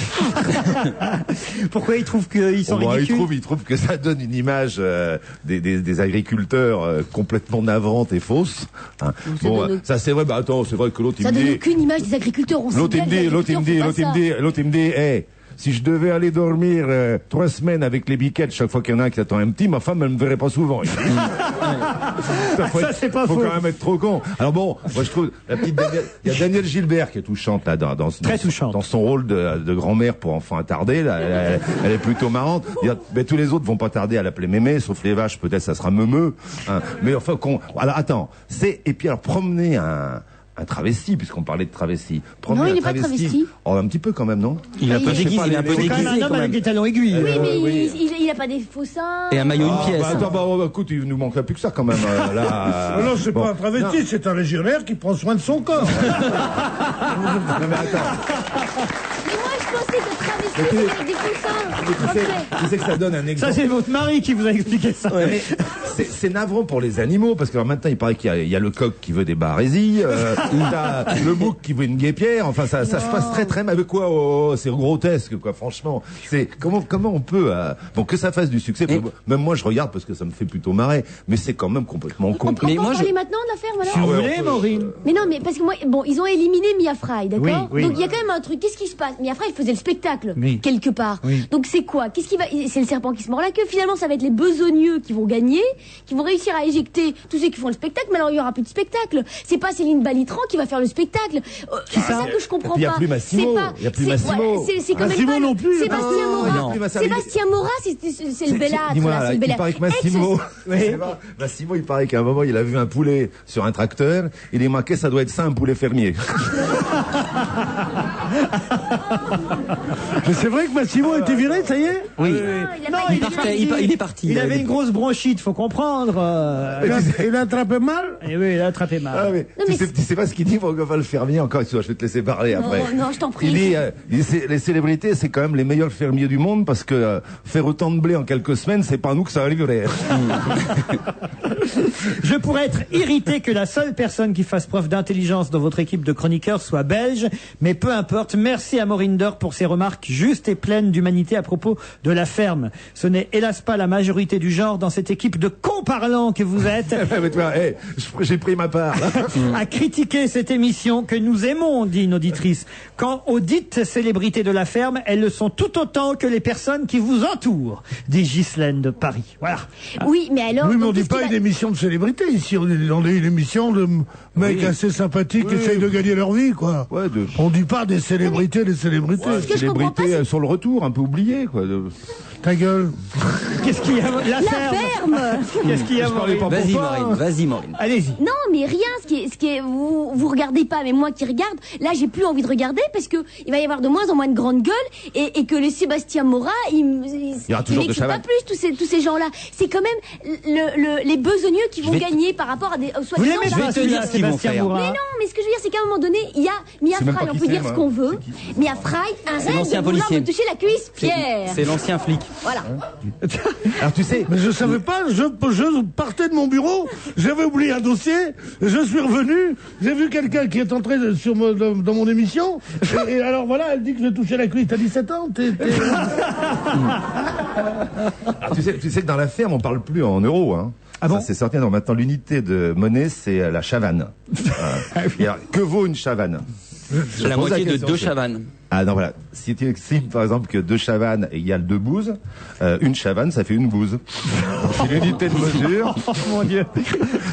Pourquoi ils trouvent qu'ils sont ridicules? Ils trouvent que ça donne une image des agriculteurs complètement navrante et fausse. Hein. Bon, ça c'est vrai. Bah attends, c'est vrai que l'autre il Ça me donne dit. aucune image des agriculteurs. On L'autre il me dit, l'autre il me dit, hey, si je devais aller dormir 3 semaines avec les biquettes chaque fois qu'il y en a un qui attend un petit, ma femme elle me verrait pas souvent. Ça, c'est pas faut faux. quand même être trop con. Alors bon, moi je trouve la petite Danielle, il y a Danielle Gilbert qui est touchante là dans son rôle de grand-mère pour enfants attardés là, elle est plutôt marrante. Mais tous les autres vont pas tarder à l'appeler mémé, sauf les vaches, peut-être ça sera meumeux. Hein. Mais enfin alors attends, et puis alors promener un travesti, puisqu'on parlait de travesti. Non, il n'est pas travesti. Oh, un petit peu quand même, non? Il est un peu déguisé, il est un peu C'est quand même déguisé un homme avec des talons aiguilles. Oui, mais oui. il il a pas des faux seins. Et un maillot, une pièce. Attends, écoute, il nous manquerait plus que ça quand même. Là, Non, c'est bon. pas un travesti, c'est un légionnaire qui prend soin de son corps. Non, mais attends. Mais moi, je pensais que travesti, c'était avec des faux seins. Tu sais que ça donne un Ça, exemple. c'est votre mari qui vous a expliqué ça. Mais c'est navrant pour les animaux, parce que alors, maintenant, il paraît qu'il y a le coq qui veut des barésies, t'as le bouc qui veut une guêpière, enfin, ça se passe très très mal. Mais quoi, c'est grotesque, quoi, franchement. C'est, comment on peut, bon, que ça fasse du succès, même moi, je regarde parce que ça me fait plutôt marrer, mais c'est quand même complètement con. On peut en parler maintenant de la ferme, alors? Si vous ouais, voulez, on peut, Maureen. Mais non, mais parce que moi, bon, ils ont éliminé Mia Fry, d'accord? Oui, oui. Donc il y a quand même un truc. Qu'est-ce qui se passe? Mia Fry faisait le spectacle Oui. quelque part. Oui. Donc c'est quoi? Qu'est-ce qui va? C'est le serpent qui se mord la queue. Finalement, ça va être les besogneux qui vont gagner, qui vont réussir à éjecter tous ceux qui font le spectacle. Mais alors il y aura plus de spectacle. C'est pas Céline Balitran qui va faire le spectacle. C'est ça que je comprends Et puis, il y a pas. plus Massimo. C'est pas. Il y a plus c'est- Massimo. ouais, c'est quand même Massimo pas non plus, Sébastien non, Morat. non. Sébastien Morat, c'est le belâtre. Dis-moi, là, là, c'est le il belâtre. paraît que Massimo, Massimo, il paraît qu'à un moment, il a vu un poulet sur un tracteur, il est marqué, ça doit être ça, un poulet fermier. Mais c'est vrai que Massimo a été viré, ça y est? Oui. Il a Non, pas il été est viré. parti. Il est parti. Il avait une grosse bronchite, faut comprendre. Il a attrapé mal? Et oui, il a attrapé mal. Ah, mais, Non, mais tu sais pas ce qu'il dit, mon gars, le fermier, encore, je vais te laisser parler après. Non, je t'en prie. Il dit, les célébrités, c'est quand même les meilleurs fermiers du monde parce que faire autant de blé en quelques semaines, c'est pas nous que ça va livrer. Je pourrais être irrité que la seule personne qui fasse preuve d'intelligence dans votre équipe de chroniqueurs soit belge, mais peu importe. Merci à Morinder pour ses remarques justes et pleines d'humanité à propos de la ferme. Ce n'est hélas pas la majorité du genre dans cette équipe de cons parlants que vous êtes Mais tu vois, j'ai pris ma part. Là. à critiquer cette émission que nous aimons, dit une auditrice. Quant aux dites célébrités de la ferme, elles le sont tout autant que les personnes qui vous entourent, dit Ghislaine de Paris. Voilà. Oui, mais alors. Oui, mais on donc, dit qu'est-ce pas qui une va- émission de célébrité ici, on est dans une émission de mecs assez sympathiques qui essayent de gagner leur vie, quoi. Ouais, On dit pas des célébrités, des célébrités. Ce que je comprends pas, Célébrité sur le retour, un peu oublié, quoi. Ta gueule. Qu'est-ce qu'il y a La La ferme ferme. Qu'est-ce qu'il y a Maureen Vas-y, pour toi Maureen, vas-y, Maureen. Allez-y. Non, mais rien. Ce qui est, vous regardez pas, mais moi qui regarde, là, j'ai plus envie de regarder parce que il va y avoir de moins en moins de grandes gueules et que les Sébastien Morat, y aura toujours de n'existent pas Chavannes. plus tous ces gens-là. C'est quand même les besogneux qui vont gagner par rapport à des Vous soi-disant. l'aimez Je vais pas, te dire celui-là, ce qu'ils vont Sébastien faire. Morat Mais non, mais ce que je veux dire, c'est qu'à un moment donné, il y a Mia C'est même Fry, pas on qui peut c'est, dire moi. ce qu'on veut. C'est qui Mia Fry, arrête l'ancien de vouloir policier. me toucher la cuisse, Pierre. C'est l'ancien flic. Voilà. Alors tu sais, Mais je savais pas, je partais de mon bureau, j'avais oublié un dossier, je suis revenu, j'ai vu quelqu'un qui est entré dans mon émission, et alors voilà, elle dit que je touchais la cuisse. T'as 17 ans, alors, tu sais que dans la ferme, on parle plus en euros, hein. Ah bon Ça, c'est sorti. Non, maintenant, l'unité de monnaie, c'est la chavanne. Et alors, que vaut une chavanne? La pose moitié de question, 2 c'est- chavannes. Ah non, voilà. Si tu estimes, par exemple, que 2 chavannes égale 2 bouses, une chavanne, ça fait une bouse. Donc, c'est l'unité de mesure. Oh mon Dieu.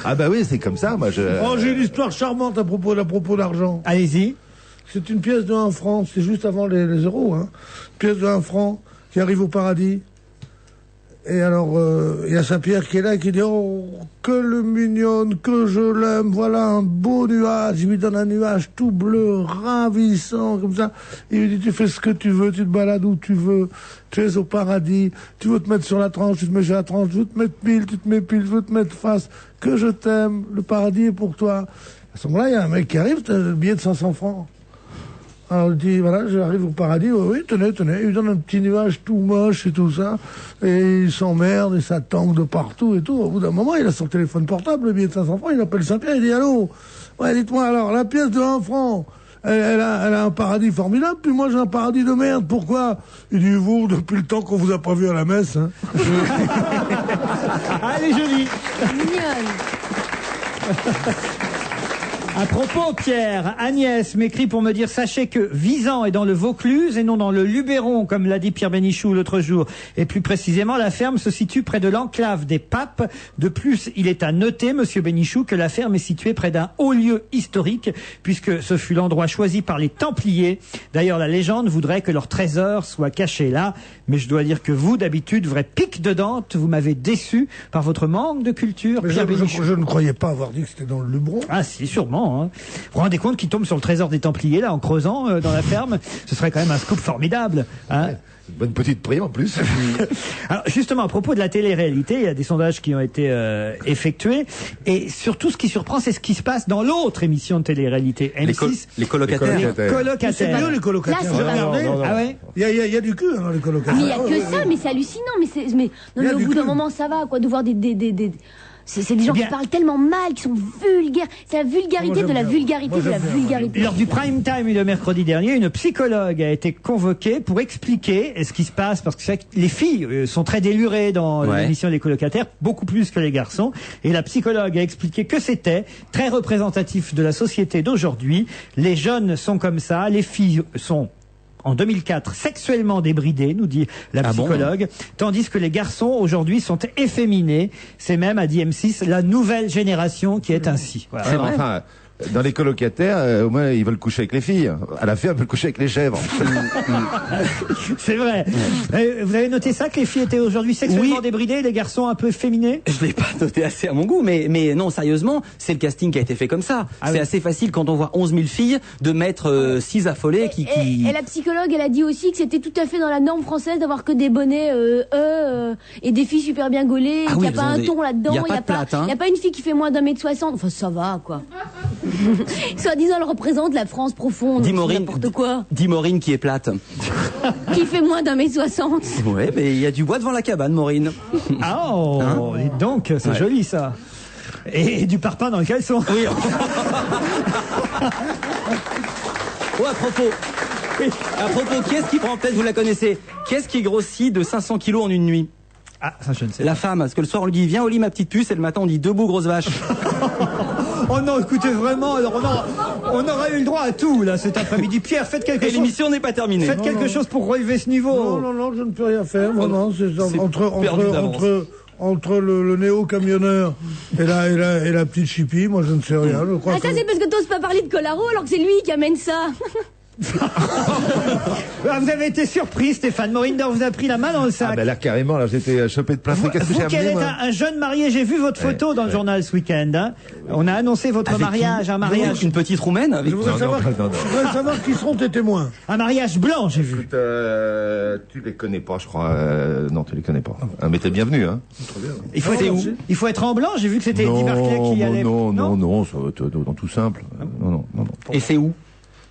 Ah bah oui, c'est comme ça, moi, Oh, j'ai une histoire charmante à propos d'argent. Allez-y. C'est une pièce de 1 franc, c'est juste avant les euros, hein. Une pièce de 1 franc qui arrive au paradis. Et alors, il y a Saint-Pierre qui est là et qui dit « Oh, que le mignonne, que je l'aime, voilà un beau nuage. » Il lui donne un nuage tout bleu, ravissant, comme ça. Il lui dit « Tu fais ce que tu veux, tu te balades où tu veux, tu es au paradis, tu veux te mettre sur la tranche, tu te mets sur la tranche, tu veux te mettre pile, tu te mets pile, tu veux te mettre face, que je t'aime, le paradis est pour toi. » À ce moment-là, il y a un mec qui arrive, t'as le billet de 500 francs. Alors il dit, voilà, j'arrive au paradis, oui, tenez, il lui donne un petit nuage tout moche et tout ça, et il s'emmerde, et ça tangue de partout et tout. Au bout d'un moment, il a son téléphone portable, le billet de 500 francs, il appelle Saint-Pierre, il dit, allô, ouais, dites-moi alors, la pièce de 1 franc, elle a un paradis formidable, puis moi j'ai un paradis de merde, pourquoi? Il dit, vous, depuis le temps qu'on vous a pas vu à la messe, hein. Allez, jolie. Mignonne. À propos, Pierre, Agnès m'écrit pour me dire, sachez que Visan est dans le Vaucluse et non dans le Luberon, comme l'a dit Pierre Bénichou l'autre jour. Et plus précisément, la ferme se situe près de l'enclave des Papes. De plus, il est à noter, monsieur Bénichou, que la ferme est située près d'un haut lieu historique, puisque ce fut l'endroit choisi par les Templiers. D'ailleurs, la légende voudrait que leur trésor soit caché là. Mais je dois dire que vous, d'habitude, vrai pic de Dante, vous m'avez déçu par votre manque de culture, Mais Pierre Bénichou. je ne croyais pas avoir dit que c'était dans le Luberon. Ah si, sûrement. impressionnant. Hein. Vous vous rendez compte qu'il tombe sur le trésor des Templiers, là, en creusant dans la ferme? Ce serait quand même un scoop formidable. Hein. Ouais. Une bonne petite prime en plus. Alors justement, à propos de la télé-réalité, il y a des sondages qui ont été effectués, et surtout ce qui surprend, c'est ce qui se passe dans l'autre émission de télé-réalité, M6. Les colocataires. Les colocataires. C'est mieux les colocataires. Là, c'est J'ai regardé. non. Ah ouais. Il y a du cul dans les colocataires. Mais il y a que ça, mais c'est hallucinant. Mais Il y a au du bout d'un cul. moment, ça va, quoi, de voir des c'est des gens Bien. qui parlent tellement mal, qui sont vulgaires. C'est la vulgarité Moi, de la j'aime bien. vulgarité Moi, de la j'aime bien. vulgarité. Lors du prime time de mercredi dernier, une psychologue a été convoquée pour expliquer ce qui se passe, parce que c'est vrai que les filles sont très délurées dans l'émission des colocataires, beaucoup plus que les garçons. Et la psychologue a expliqué que c'était très représentatif de la société d'aujourd'hui. Les jeunes sont comme ça, les filles sont en 2004 sexuellement débridés, nous dit la psychologue, tandis que les garçons aujourd'hui sont efféminés. C'est même, a dit M6, la nouvelle génération qui est ainsi. Voilà. Ouais, enfin, dans les colocataires, au moins ils veulent coucher avec les filles. À la fin, ils veulent coucher avec les chèvres. C'est vrai. Vous avez noté ça, que les filles étaient aujourd'hui sexuellement débridées, les garçons un peu efféminés? Je l'ai pas noté assez à mon goût, mais non, sérieusement, c'est le casting qui a été fait comme ça. C'est assez facile quand on voit 11 000 filles de mettre 6 affolées qui... Et la psychologue, elle a dit aussi que c'était tout à fait dans la norme française d'avoir que des bonnets et des filles super bien gaulées, qu'il n'y a pas un ton là-dedans, il n'y a pas une fille qui fait moins d'1m60. Enfin, ça va, quoi. Soi-disant, elle représente la France profonde. Dis Maureen, n'importe quoi. Dis Maureen qui est plate. Qui fait moins d'1m60. Ouais, mais il y a du bois devant la cabane, Maureen. Ah, oh, dites donc, c'est joli ça. Et du parpaing dans le caleçon. Oui. Oh, à propos, qui est-ce qui prend, peut-être vous la connaissez, qui est-ce qui grossit de 500 kilos en une nuit? Ah, ça je ne sais. La femme, parce que le soir on lui dit viens au lit ma petite puce, et le matin on dit debout grosse vache. Oh non, écoutez, vraiment, alors on aurait eu le droit à tout, là, cet après-midi. Pierre, faites quelque Et chose. l'émission n'est pas terminée. Faites quelque chose pour relever ce niveau. Non, je ne peux rien faire. Non, c'est perdu d'avance. entre le néo-camionneur et la petite chipie, moi je ne sais rien. Je crois Ah, ça, c'est parce que t'oses pas parler de Colaro alors que c'est lui qui amène ça. Ah, vous avez été surpris, Stéphane. Morinder vous a pris la main dans le sac. Ah ben là carrément, là j'étais chopé de plein fouet. Qu'est-ce que j'ai Vous qui amené êtes moi un jeune marié, j'ai vu votre photo dans le journal ce week-end. Hein. On a annoncé votre mariage, un mariage, Une petite roumaine avec... Je voudrais savoir qui seront tes témoins. un mariage blanc, j'ai vu. Écoute, tu les connais pas, je crois. Non, tu les connais pas. Mais t'es bienvenu, hein. Il faut être en blanc. J'ai vu que c'était Eddie Barclay qui y allait. Non, ça va être dans tout simple. Non. Et c'est où?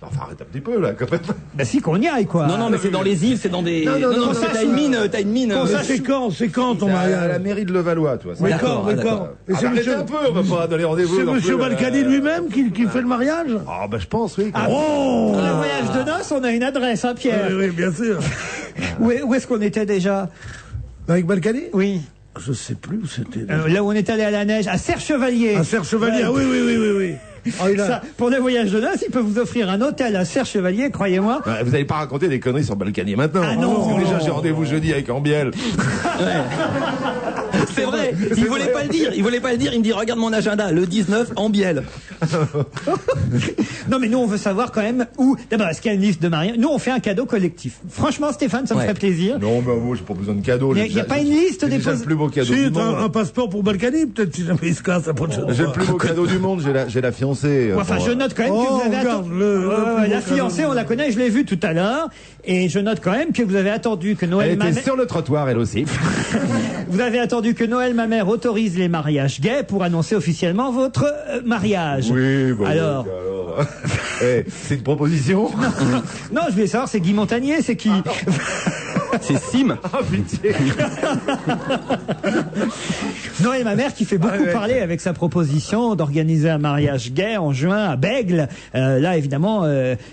Enfin, arrête un petit peu là, complètement. Bah si, qu'on y aille quoi. Non, mais c'est dans les îles, c'est dans des... Non, parce que t'as une mine. C'est quand ton À la mariage? mairie de Levallois, tu vois. Mais D'accord, quand d'accord. Et c'est Arrêtez monsieur, un peu, on va pas donner rendez-vous. c'est non monsieur plus, Balkany lui-même qui fait le mariage? Ah bah je pense, oui. Ah, Oh pour le voyage de noces, on a une adresse, hein, Pierre. Oui, bien sûr. Où est-ce qu'on était déjà? Avec Balkany? Oui. Je sais plus où c'était. Là où on est allé à la neige, à Serre-Chevalier. À Serre-Chevalier, ah oui. Ah, Ça, pour le voyage de noces, il peut vous offrir un hôtel à Serre-Chevalier, croyez-moi. Ouais, vous n'allez pas raconter des conneries sur Balkany maintenant. Ah non. Parce que déjà j'ai rendez-vous jeudi avec Ambiel. C'est vrai, il voulait pas le dire, il me dit regarde mon agenda, le 19 en Bielle. Non mais nous on veut savoir quand même où. D'abord, est-ce qu'il y a une liste de mariage? Nous on fait un cadeau collectif. Franchement, Stéphane, ça me ferait plaisir. Non, mais moi j'ai pas besoin de cadeaux. Il n'y a pas une liste des des déjà le plus beau cadeau Si, du t'as monde. un passeport pour Balkany, peut-être si jamais il se casse la prochaine J'ai le fois. plus beau cadeau du monde, j'ai la fiancée. Enfin, je note quand même que vous avez regarde, attendu. le plus La beau fiancée, cadeau. on la connaît, je l'ai vue tout à l'heure. Et je note quand même que vous avez attendu que Noël Elle était Mamère. sur le trottoir, elle aussi. Vous avez attendu que Noël Mamère autorise les mariages gays pour annoncer officiellement votre mariage. Oui, bon. Alors. C'est une proposition. Non, je voulais savoir, c'est Guy Montagnier, c'est qui? C'est Sim. Ah, pitié. Noël Mamère qui fait beaucoup parler avec sa proposition d'organiser un mariage gay en juin à Bègle. Là, évidemment,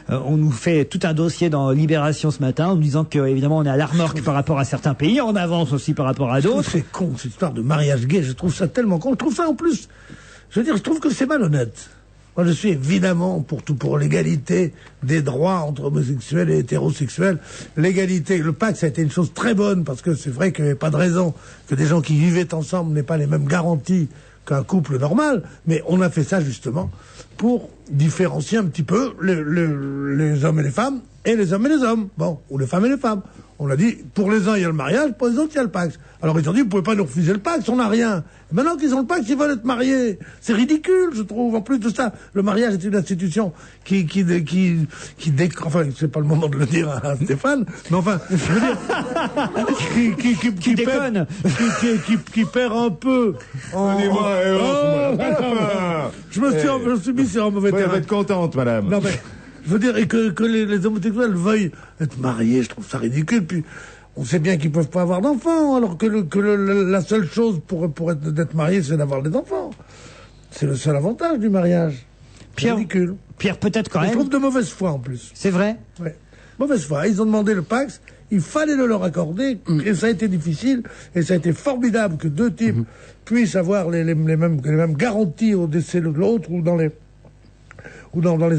on nous fait tout un dossier dans Libération ce matin en nous disant que, évidemment, on est à la remorque par rapport à certains pays, on avance aussi par rapport à d'autres. C'est con, cette histoire de mariage gay, je trouve ça tellement con. Je trouve ça en plus, je veux dire, je trouve que c'est malhonnête. Moi, je suis évidemment pour l'égalité des droits entre homosexuels et hétérosexuels. L'égalité, le pacte, ça a été une chose très bonne, parce que c'est vrai qu'il n'y avait pas de raison que des gens qui vivaient ensemble n'aient pas les mêmes garanties qu'un couple normal, mais on a fait ça justement pour différencier un petit peu les hommes et les femmes, et les hommes et les hommes, bon, ou les femmes et les femmes. On a dit, pour les uns, il y a le mariage, pour les autres, il y a le Pacs. Alors ils ont dit, vous pouvez pas nous refuser le Pacs, on n'a rien. Et maintenant qu'ils ont le Pacs, ils veulent être mariés. C'est ridicule, je trouve. En plus de ça, le mariage est une institution enfin, c'est pas le moment de le dire à Stéphane, mais enfin, je veux dire, qui déconne, qui perd un peu. Je me suis mis sur un mauvais terrain. Vous êtes contente, madame. Non, mais, je veux dire, et que les homosexuels veuillent être mariés, je trouve ça ridicule. Puis, on sait bien qu'ils peuvent pas avoir d'enfants, alors que la seule chose pour d'être marié, c'est d'avoir des enfants. C'est le seul avantage du mariage. Pierre, ridicule. Pierre, peut-être quand même. Je trouve de mauvaise foi, en plus. C'est vrai? Ouais. Mauvaise foi. Ils ont demandé le Pacs, il fallait le leur accorder, et ça a été difficile, et ça a été formidable que deux types puissent avoir les mêmes garanties au décès de l'autre, ou dans les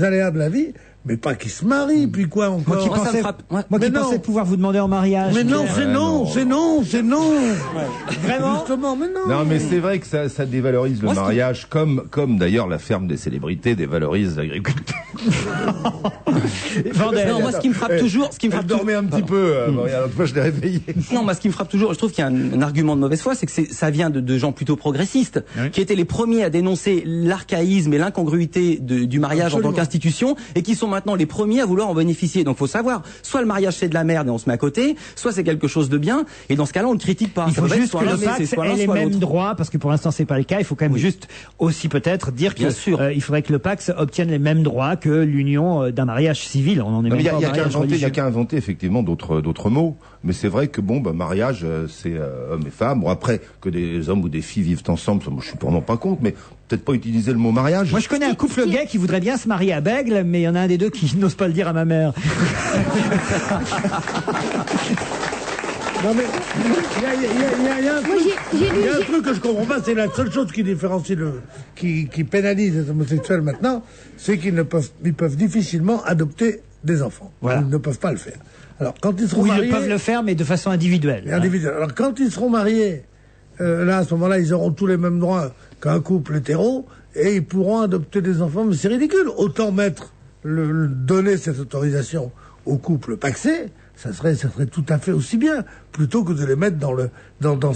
aléas de la vie, mais pas qu'ils se marient, puis quoi encore. Moi qui pensais pouvoir vous demander en mariage. Mais non, c'est non. Vraiment? Justement, mais non. Non, mais c'est vrai que ça dévalorise le mariage, comme d'ailleurs la ferme des célébrités dévalorise l'agriculture. Non, moi, ce qui me frappe toujours, Elle dormait un petit peu, l'autre fois je l'ai réveillé. Non, moi, ce qui me frappe toujours, je trouve qu'il y a un argument de mauvaise foi, c'est que ça vient de gens plutôt progressistes, qui étaient les premiers à dénoncer l'archaïsme et l'incongruité du mariage en tant qu'institution, et qui sont maintenant les premiers à vouloir en bénéficier. Donc, faut savoir, soit le mariage c'est de la merde et on se met à côté, soit c'est quelque chose de bien, et dans ce cas-là, on ne critique pas. Il faut juste que le Pacs ait les mêmes droits, parce que pour l'instant c'est pas le cas. Il faut quand même juste aussi peut-être dire que il faudrait que le Pacs obtienne les mêmes droits que l'union d'un mariage civil. On en est même pas au mariage religieux. Il n'y a qu'à inventer effectivement d'autres mots. Mais c'est vrai que mariage, c'est homme et femme. Bon, après, que des hommes ou des filles vivent ensemble, moi, je suis vraiment pas contre, mais peut-être pas utiliser le mot mariage. Moi, je connais un couple gay qui voudrait bien se marier à Bègle, mais il y en a un des deux qui n'ose pas le dire à ma mère. Non mais, il y a un truc que je comprends pas, c'est la seule chose qui différencie qui pénalise les homosexuels maintenant, c'est qu'ils peuvent difficilement adopter des enfants. Voilà. Ils ne peuvent pas le faire. Alors, quand ils seront mariés. Ils peuvent le faire, mais de façon individuelle. Alors, quand ils seront mariés, là, à ce moment-là, ils auront tous les mêmes droits qu'un couple hétéro, et ils pourront adopter des enfants, mais c'est ridicule. Autant donner cette autorisation au couple pacsé, ça serait tout à fait aussi bien, plutôt que de les mettre dans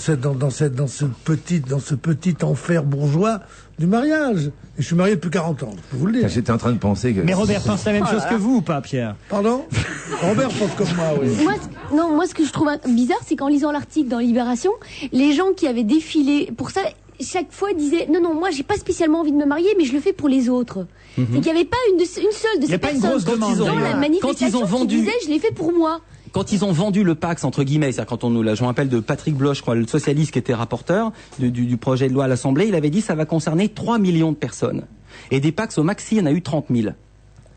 ce petit enfer bourgeois du mariage. Et je suis marié depuis 40 ans, je peux vous le dire. J'étais en train de penser que... Mais Robert pense la même chose que vous ou pas, Pierre? Pardon? Robert pense comme moi, oui. Moi, ce que je trouve bizarre, c'est qu'en lisant l'article dans Libération, les gens qui avaient défilé pour ça, chaque fois disaient non, moi j'ai pas spécialement envie de me marier, mais je le fais pour les autres. C'est qu'il n'y avait pas une seule de ces personnes dans la manifestation qui disait je l'ai fait pour moi. Quand ils ont vendu le Pacs, entre guillemets, c'est-à-dire quand je me rappelle de Patrick Bloch, je crois, le socialiste qui était rapporteur du projet de loi à l'Assemblée, il avait dit ça va concerner 3 millions de personnes. Et des Pacs au maxi, il y en a eu 30 000.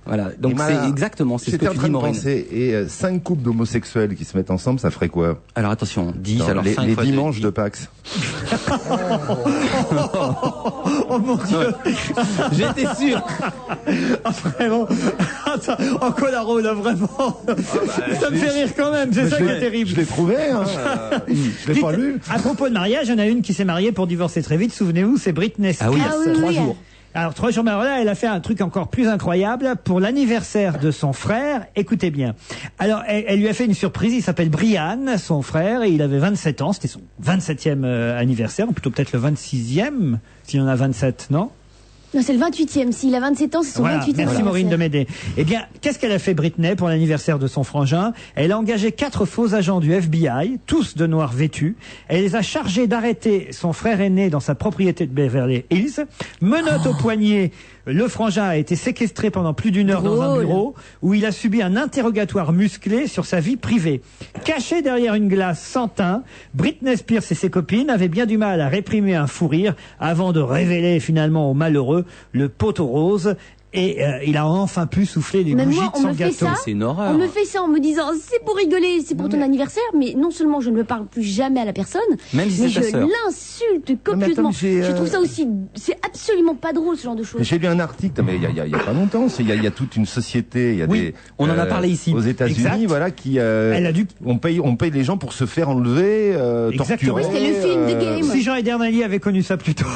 Voilà, donc c'est exactement, c'est ce que tu dis, Maureen. Et 5 couples d'homosexuels qui se mettent ensemble, ça ferait quoi? Alors attention, 10, alors les 5 fois dimanches de Pacs. Oh mon Dieu. J'étais sûr. Vraiment. En Colaro, là, vraiment. Ça me fait rire quand même, c'est ça qui est terrible. Je l'ai trouvé, je l'ai pas lu. À propos de mariage, il y en a une qui s'est mariée pour divorcer très vite, souvenez-vous, c'est Britney Spears. Ah oui, 3 jours. Alors 3 jours, mais alors là, elle a fait un truc encore plus incroyable pour l'anniversaire de son frère. Écoutez bien. Alors, elle lui a fait une surprise. Il s'appelle Brian, son frère, et il avait 27 ans. C'était son 27e anniversaire, ou plutôt peut-être le 26e, s'il en a 27, non? Non, c'est le 28e. S'il a 27 ans, c'est son 28e. Merci Maureen de m'aider. Eh bien, qu'est-ce qu'elle a fait Britney pour l'anniversaire de son frangin? Elle a engagé 4 faux agents du FBI, tous de noir vêtus. Elle les a chargés d'arrêter son frère aîné dans sa propriété de Beverly Hills. Menottes au poignet. Le frangin a été séquestré pendant plus d'1 heure dans un bureau où il a subi un interrogatoire musclé sur sa vie privée. Caché derrière une glace sans teint, Britney Spears et ses copines avaient bien du mal à réprimer un fou rire avant de révéler finalement au malheureux le poteau rose. et il a enfin pu souffler les Mais bougies moi, de son gâteau. C'est une horreur. On me fait ça en me disant c'est pour rigoler, c'est pour ton anniversaire, mais non seulement je ne parle plus jamais à la personne, Même si mais c'est ta je sœur. l'insulte attends, copieusement. mais j'ai, Je trouve ça aussi, c'est absolument pas drôle ce genre de choses. J'ai lu un article, mais il y a pas longtemps, il y a toute une société, il y a Oui, des, on en a parlé ici. aux États-Unis, Exact. voilà, qui, Elle a dû... on paye les gens pour se faire enlever, Exactement. torturer. Oui, c'était le film The Game. Si Jean Edernali avait connu ça plus tôt.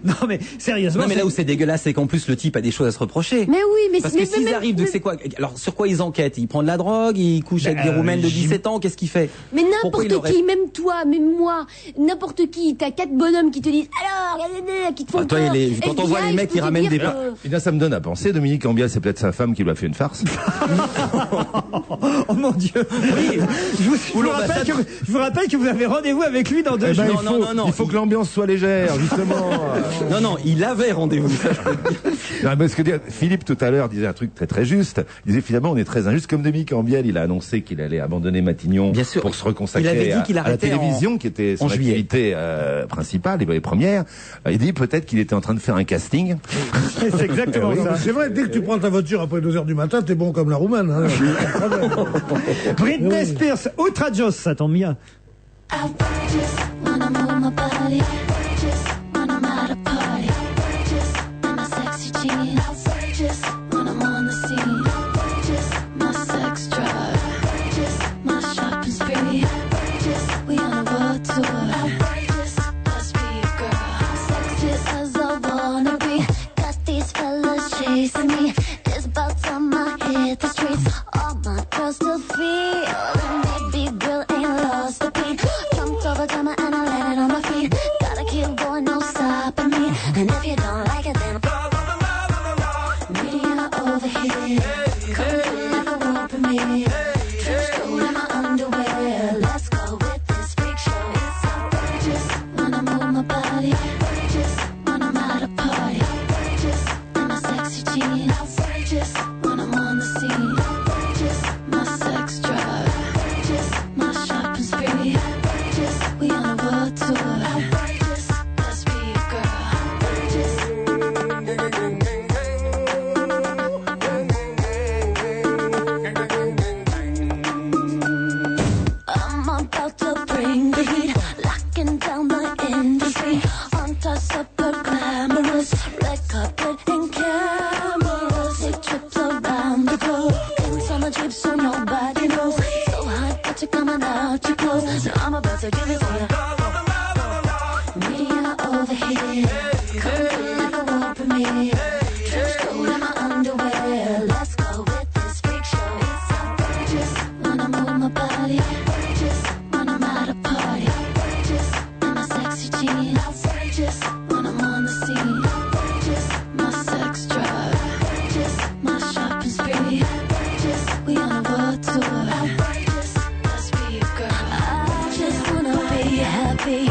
Non mais sérieusement. Non mais là où c'est dégueulasse, c'est qu'en plus le type a des choses à se reprocher. Mais oui, mais Parce que s'ils arrivent de c'est quoi alors sur quoi ils enquêtent? Il prend de la drogue, il couche avec des roumaines de 17 ans, qu'est-ce qu'il fait? Mais Pourquoi il n'importe aurait- qui, même toi, même moi, n'importe qui, t'as 4 bonhommes qui te disent alors, qui te font Ah, toi, peur. quand on voit FBI, les mecs je qui peux te ramènent dire des que- Et là, ça me donne à penser, Dominique Ambiel, c'est peut-être sa femme qui lui a fait une farce. Oh mon Dieu. Je vous rappelle que vous avez rendez-vous avec lui dans 2 Eh ben, jours. il faut que l'ambiance soit légère, justement. Non, non, il avait rendez-vous. ça, je peux te dire. Non, parce que Philippe tout à l'heure disait un truc très très juste. Il disait finalement on est très injuste. Comme Dominique Ambiel, il a annoncé qu'il allait abandonner Matignon Bien sûr. pour se Il reconsacrer avait dit qu'il à la arrêtait télévision, qui était son en juillet. activité principale, les premières. Il dit peut-être qu'il était en train de faire un casting. C'est exactement Non, ça. mais c'est vrai, dès que tu prends ta voiture après 2h du matin, t'es bon comme la roumaine. Hein. Pas de problème. Britney Spears, Outrageous, ça tombe bien. Chasing me, it's about time I hit the streets. All my girls still feel that big girl ain't lost the beat. Jumped over drama and I landed on my feet. Gotta keep going, no stopping me. And if you don't like it, then media over here. Come like a rope for me. Trench coat in my underwear. Let's go with this freak show. It's outrageous when I move my body. Outrageous when I'm at a party. Outrageous in my sexy jeans. Outrageous when I'm on the scene. Outrageous my sex drive. Outrageous my shopping spree. Outrageous we on a world tour. Outrageous let's be a girl. I'm about to bring the heat, locking down the industry. On top super glamorous, red carpet and cameras. Take trips around the globe, things on the Jeep so nobody knows. So hot that you're coming out your clothes. Now I'm about to give it to you. Media over here, come like a war for me. Trench coat in my underwear. Let's go with this freak show. It's outrageous when I move my body. Outrageous when I'm at a party. Outrageous in my sexy jeans. Outrageous when I'm on the scene. Outrageous my sex drive. Outrageous my shopping spree. Outrageous we on a world tour. Outrageous let's be a girl. I just wanna be happy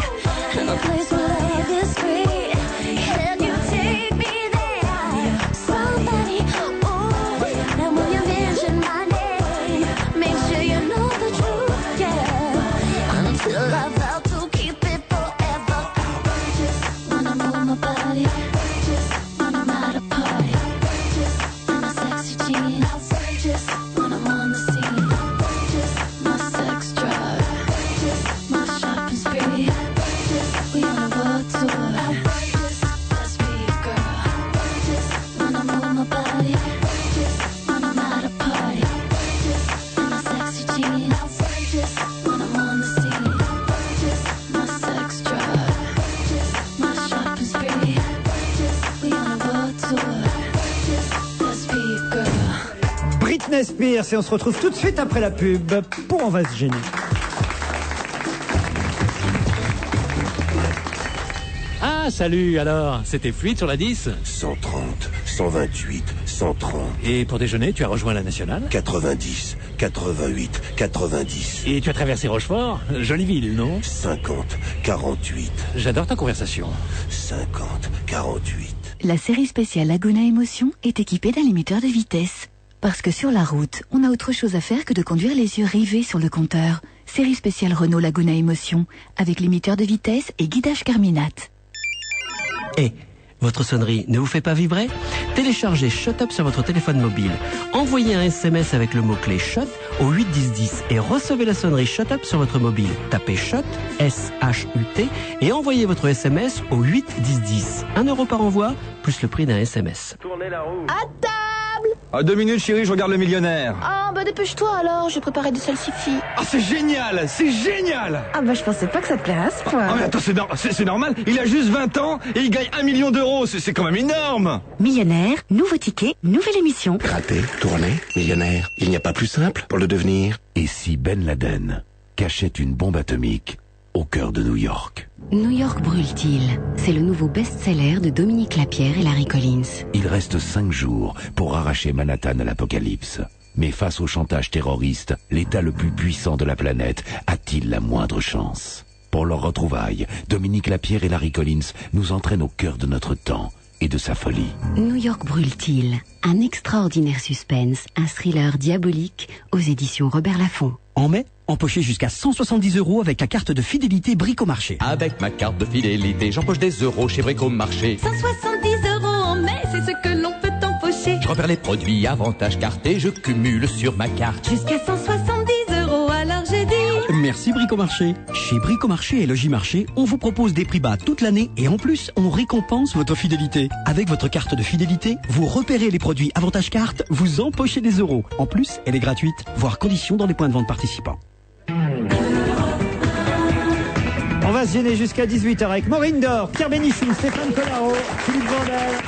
in a place where love is free. Can you take me there? Somebody, ooh, and when you mention my name, make sure you know the truth, yeah. Until I vow to keep it forever. Outrageous when I move my body. Outrageous when I'm at a party. Outrageous in my sexy jeans. Outrageous when I'm on the scene. Outrageous my sex drive. Outrageous my shopping spree. Outrageous we on a world tour. Outrageous let's be a girl. Outrageous when I move my body. Outrageous when I'm at a party. Outrageous in my sexy jeans. Outrageous when I'm on the scene. Outrageous my sex drive. Outrageous my shopping spree. Outrageous we on a world tour. Outrageous let's be a girl. Britney Spears, et on se retrouve tout de suite après la pub pour On va se gêner. Ah, salut, alors, c'était fluide sur la 10? 130, 128, 130, Et pour déjeuner, tu as rejoint la nationale? 90, 88, 90, Et tu as traversé Rochefort? Jolie ville, non? 50, 48, J'adore ta conversation. 50, 48. La série spéciale Laguna Émotion est équipée d'un limiteur de vitesse. Parce que sur la route, on a autre chose à faire que de conduire les yeux rivés sur le compteur. Série spéciale Renault Laguna Émotion, avec limiteur de vitesse et guidage Carminat. Eh, Votre sonnerie ne vous fait pas vibrer? Téléchargez Shut Up sur votre téléphone mobile. Envoyez un SMS avec le mot-clé Shut au 8 10 10 et recevez la sonnerie Shut Up sur votre mobile. Tapez Shut, S-H-U-T, et envoyez votre SMS au 8 10 10. 1 euro par envoi, plus le prix d'un SMS. Tournez la roue. À table! À 2 minutes, chérie, je regarde Le Millionnaire. Ah, bah dépêche-toi alors, j'ai préparé des salsifis. Ah, c'est génial! C'est génial! Ah bah je pensais pas que ça te plairait à ce point. Ah, mais attends, c'est normal. Il a juste 20 ans et il gagne 1 million d'euros. C'est quand même énorme! Millionnaire, nouveau ticket, nouvelle émission. Raté, tourné, millionnaire. Il n'y a pas plus simple pour le devenir. Et si Ben Laden cachait une bombe atomique au cœur de New York? New York brûle-t-il? C'est le nouveau best-seller de Dominique Lapierre et Larry Collins. Il reste 5 jours pour arracher Manhattan à l'apocalypse. Mais face au chantage terroriste, l'État le plus puissant de la planète a-t-il la moindre chance? Pour leur retrouvaille, Dominique Lapierre et Larry Collins nous entraînent au cœur de notre temps et de sa folie. New York brûle-t-il? Un extraordinaire suspense, un thriller diabolique aux éditions Robert Laffont. En mai, empocher jusqu'à 170 € avec la carte de fidélité Bricomarché. Avec ma carte de fidélité, j'empoche des euros chez Bricomarché. 170 € en mai, c'est ce que l'on peut empocher. Je repère les produits avantages cartés, je cumule sur ma carte. Jusqu'à 170 €, alors j'ai dit. Merci Bricomarché. Chez Bricomarché et Logimarché, on vous propose des prix bas toute l'année et en plus, on récompense votre fidélité. Avec votre carte de fidélité, vous repérez les produits avantage carte, vous empochez des euros. En plus, elle est gratuite, voire conditions dans les points de vente participants. On va se gêner jusqu'à 18h avec Maureen Dor, Pierre Bénichou, Stéphane Collaro, Philippe Vandel.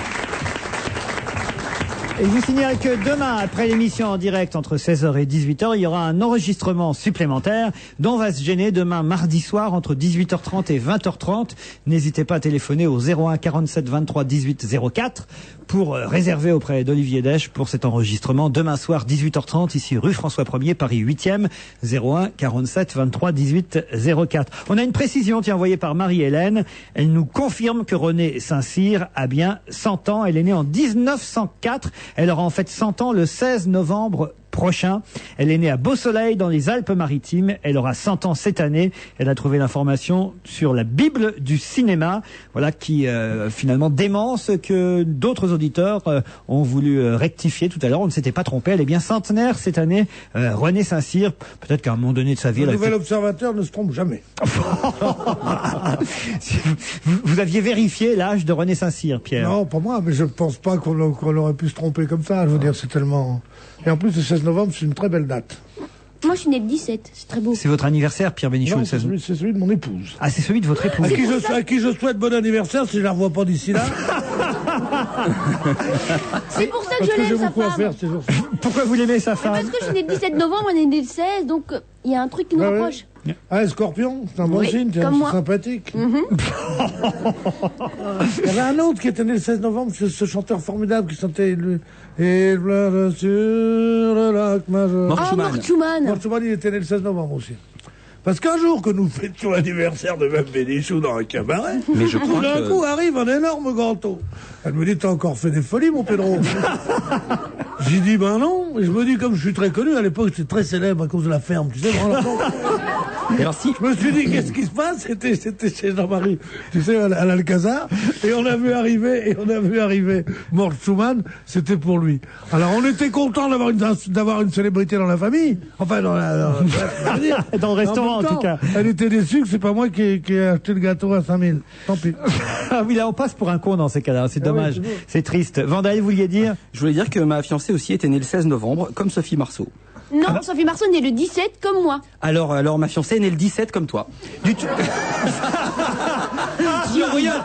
Et je vous signale que demain, après l'émission en direct entre 16h et 18h, il y aura un enregistrement supplémentaire dont on va se gêner demain mardi soir entre 18h30 et 20h30. N'hésitez pas à téléphoner au 01 47 23 18 04 pour réserver auprès d'Olivier Dèche pour cet enregistrement demain soir 18h30 ici rue François 1er, Paris 8e, 01 47 23 18 04. On a une précision envoyée par Marie-Hélène. Elle nous confirme que Renée Saint-Cyr a bien 100 ans. Elle est née en 1904. Elle aura en fait 100 ans le 16 novembre prochain. Elle est née à Beausoleil dans les Alpes-Maritimes. Elle aura 100 ans cette année. Elle a trouvé l'information sur la Bible du cinéma, voilà qui finalement dément ce que d'autres auditeurs ont voulu rectifier tout à l'heure. On ne s'était pas trompé. Elle est bien centenaire cette année. Renée Saint-Cyr. Peut-être qu'à un moment donné de sa vie, le nouvel observateur ne se trompe jamais. vous aviez vérifié l'âge de Renée Saint-Cyr, Pierre? Non, pas moi, mais je ne pense pas qu'on aurait pu se tromper comme ça. Je veux dire, c'est tellement. Et en plus, le 16 novembre, c'est une très belle date. Moi, je suis née le 17, c'est très beau. C'est votre anniversaire, Pierre Bénichou? Non, c'est celui de mon épouse. Ah, c'est celui de votre épouse. À qui je souhaite bon anniversaire si je la revois pas d'ici là. C'est pour ça que je l'aime, sa femme. Pourquoi vous l'aimez, sa femme? Parce que je suis née le 17 novembre, elle est née le 16, donc il y a un truc qui nous rapproche. Ah, Scorpion, c'est un bon signe, c'est sympathique. Il y avait un autre qui était né le 16 novembre, ce chanteur formidable qui chantait Et pleure sur le lac majeur. Mort Schumann. Mort Schumann, il était né le 16 novembre aussi. Parce qu'un jour que nous fêtions l'anniversaire de Mme Bénichou dans un cabaret, mais je crois tout d'un coup arrive un énorme gâteau. Elle me dit, t'as encore fait des folies, mon Pedro? J'ai dit, ben non. Et je me dis, comme je suis très connu, à l'époque, j'étais très célèbre à cause de la ferme, tu sais, vraiment. Et alors, si... Je me suis dit, qu'est-ce qui se passe? C'était chez Jean-Marie, tu sais, à l'Alcazar. Et on a vu arriver Mort Schumann, c'était pour lui. Alors, on était content d'avoir une célébrité dans la famille. Enfin, dans le restaurant, en tout cas. Elle était déçue que c'est pas moi qui ai acheté le gâteau à 5000. Tant pis. Ah oui, là, on passe pour un con dans ces cas-là. C'est dommage. Oui, c'est triste. Vandal, vous vouliez dire? Je voulais dire que ma fiancée aussi était née le 16 novembre, comme Sophie Marceau. Non, Sophie Marceau est née le 17 comme moi. Alors ma fiancée est née le 17 comme toi. Du tout. J'ai envoyé un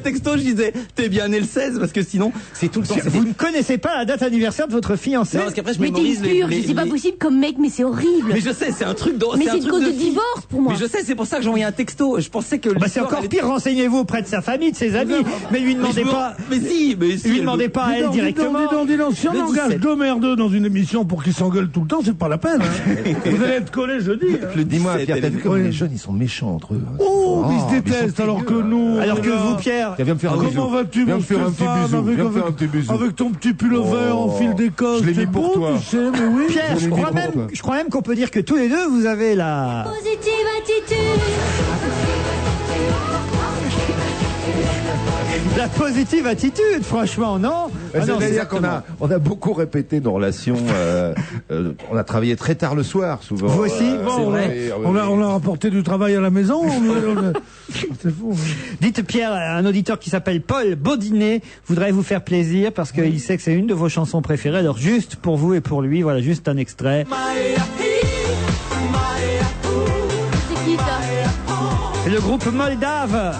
texto, je disais, t'es bien né le 16, parce que sinon, c'est tout le temps. Vous ne connaissez pas la date anniversaire de votre fiancée? Non, parce qu'après, je mais mémorise c'est pas possible comme mec, mais c'est horrible. Mais je sais, c'est un truc de. Mais c'est une cause de divorce pour moi. Mais je sais, c'est pour ça que j'ai envoyé un texto. Je pensais que. C'est encore pire, renseignez-vous auprès de sa famille, de ses amis. Mais lui demandez pas. Mais si. Lui demandez pas à elle directement. Dis donc, si on engage deux merdeux dans une émission pour qu'ils s'engueulent tout le temps, c'est pas la peine. Vous allez être collés jeudi. Dis-moi, Pierre, t'as vu comme les jeunes, ils sont méchants entre eux. Oh, ils se détestent alors que nous. Alors que vous, Pierre. Viens me faire un bisou. Comment vas-tu, mon Stéphane, avec ton petit pullover en fil d'Écosse? Je l'ai mis pour toi. Tu sais, mais oui. Pierre, je crois même qu'on peut dire que tous les deux, vous avez la positive attitude. La positive attitude, franchement, non? C'est-à-dire qu'on a beaucoup répété nos relations. On a travaillé très tard le soir, souvent. Vous aussi? On a rapporté du travail à la maison. C'est fou. Dites, Pierre, un auditeur qui s'appelle Paul Baudinet voudrait vous faire plaisir parce qu'il sait que c'est une de vos chansons préférées. Alors, juste pour vous et pour lui, voilà, juste un extrait. C'est qui ça? C'est le groupe Moldave.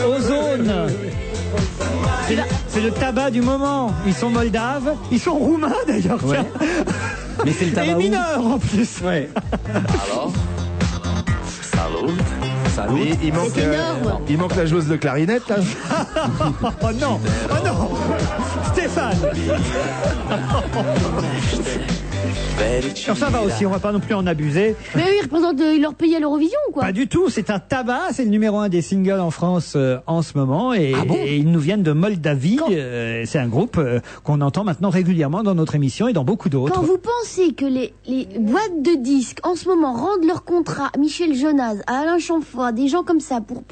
Ozone. C'est le tabac du moment. Ils sont moldaves. Ils sont roumains d'ailleurs. Ouais. Mais c'est le tabac. Et mineurs en plus. Ouais. Alors, salut. Mais il manque la joueuse de clarinette, là. Oh non. Oh non. Stéphane. Alors ça va aussi, on va pas non plus en abuser. Mais eux, ils leur payaient l'Eurovision, quoi. Pas du tout, c'est un tabac, c'est le numéro 1 des singles en France en ce moment et ils nous viennent de Moldavie. C'est un groupe qu'on entend maintenant régulièrement dans notre émission et dans beaucoup d'autres. Quand vous pensez que les boîtes de disques en ce moment rendent leur contrat à Michel Jonas, à Alain Chamfort, des gens comme ça pour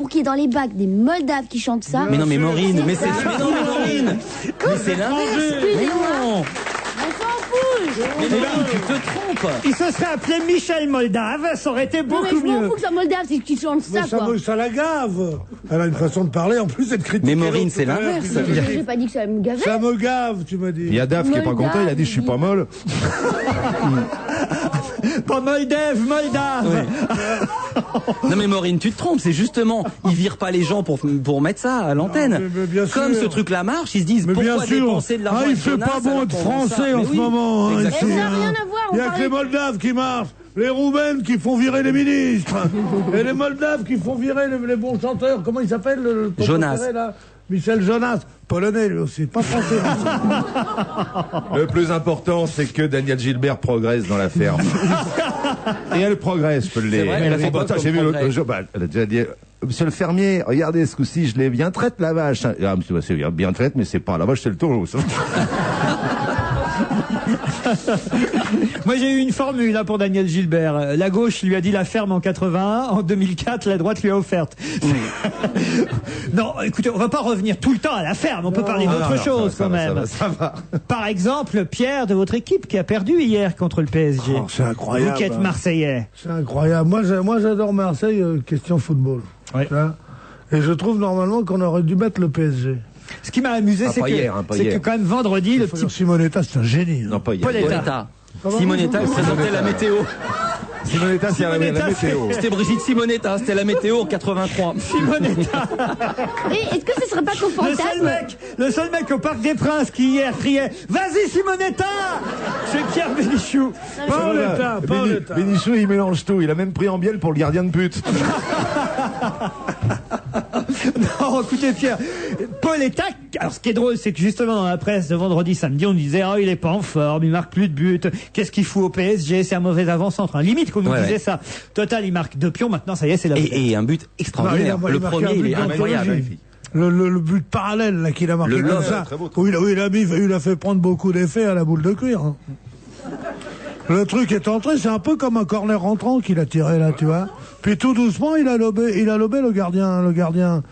qu'il y ait dans les bacs des Moldaves qui chantent ça. Mais non, mais Maureen, mais c'est Maureen. Mais c'est l'inverse. Excusez-moi. On s'en fout. Mais Maureen, tu te trompes. Il se serait appelé Michel Moldave, ça aurait été beaucoup Non, mais je m'en mieux. fous que ça Moldave, c'est que tu chantes ça, quoi. Ça la gave. Elle a une façon de parler, en plus elle critique. Mais Maureen, c'est l'inverse. J'ai pas dit que ça me gavait. Ça me gave, tu m'as dit. Il y a Dave qui est pas content, il a dit je suis pas molle. Pas Moldave, Moldave. Non mais Maureen, tu te trompes, c'est justement, ils virent pas les gens pour mettre ça à l'antenne. mais bien sûr. Comme ce truc-là marche, ils se disent Mais bien pourquoi sûr. dépenser de l'argent Il à fait Jonas pas bon alors être qu'on vend ça. français en Mais ce oui, moment. hein, exactement. ici, Ça n'a hein. rien à voir. Il y a que les Moldaves qui marchent, les Roumaines qui font virer les ministres, et les Moldaves qui font virer les bons chanteurs. Comment il s'appelle ton Jonas. préféré, là Michel Jonas. Polonais lui aussi, pas français. Le plus important, c'est que Daniel Gilbert progresse dans la ferme. Et elle progresse, je peux le dire. vrai, elle a fait quoi J'ai comme vu progrès l'autre jour, elle a déjà dit, monsieur le fermier, regardez, ce coup-ci, je l'ai bien traite la vache. Ah, monsieur, c'est bien traite, mais c'est pas la vache, c'est le taureau. ça. Moi j'ai eu une formule là pour Daniel Gilbert. La gauche lui a dit la ferme en 81, en 2004 la droite lui a offerte. Non, écoutez, on va pas revenir tout le temps à la ferme, on peut parler d'autre chose quand même. Ça va. Par exemple, Pierre de votre équipe qui a perdu hier contre le PSG. Oh, c'est incroyable. Vous qui êtes Marseillais. C'est incroyable. Moi j'adore Marseille, question football. Ouais. Tu vois. Et je trouve normalement qu'on aurait dû mettre le PSG. Ce qui m'a amusé, c'est pas que, hier, pas c'est hier. que quand même vendredi, le petit Simonetta, c'est un génie. Non, pas hier. Simonetta. Simonetta, elle présentait la météo. Simonetta, c'est la météo. C'était Brigitte Simonetta, c'était la météo en 83. Simonetta. Et est-ce que ce serait pas qu'au fantasme? Le seul mec au Parc des Princes qui hier criait « Vas-y Simonetta !» c'est Pierre Bénichou. Paoletta. Bénichou, il mélange tout. Il a même pris en bielle pour le gardien de but. Non, écoutez Pierre, Paoletta, alors ce qui est drôle, c'est que justement dans la presse de vendredi, samedi, on disait « Oh, il est pas en forme, il marque plus de buts, qu'est-ce qu'il fout au PSG, c'est un mauvais avant-centre. » Limite qu'on nous disait ça. Total, il marque 2 pions, maintenant ça y est, c'est la Et un but extraordinaire. Non, le premier, il est incroyable. Le but parallèle là qu'il a marqué Le comme lob, ça, où il a fait prendre beaucoup d'effets à la boule de cuir. Hein. Le truc est entré, c'est un peu comme un corner rentrant qu'il a tiré là, tu vois. Puis tout doucement, il a lobé le gardien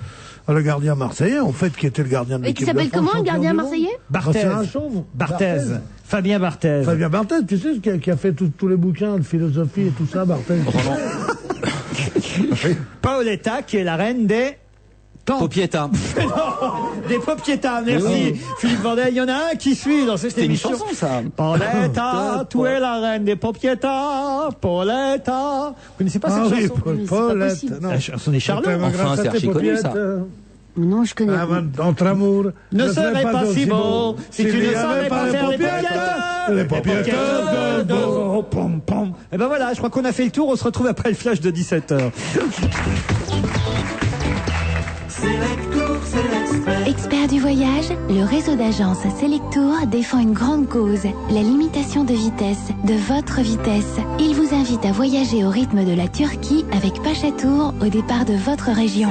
marseillais, en fait, qui était le gardien de Et qui l'équipe de s'appelle France, comment, le gardien champion du monde. marseillais? Barthez. C'est un chauve. Barthez. Fabien Barthez. Fabien Barthez, tu sais, qui a fait tous les bouquins de philosophie et tout ça, Barthez. Paoletta, qui est la reine des... Popietta. Des Popietta, merci Philippe Vandel. Il y en a un qui suit dans cette émission. C'était une chanson, ça. Paoletta, tu es la reine des Papietta. Paoletta. Vous connaissez pas cette chanson? Paulette. La chanson des Charlots. Enfin, c'est archi connu, ça. Non, je connais pas. Notre amour Ne serait pas si beau si tu ne savais pas faire les Les Papietta. Pom, pom. Et ben voilà, je crois qu'on a fait le tour. On se retrouve après le flash de 17h. Expert du voyage, le réseau d'agences Selectour défend une grande cause, la limitation de vitesse, de votre vitesse. Il vous invite à voyager au rythme de la Turquie avec Pachatour au départ de votre région.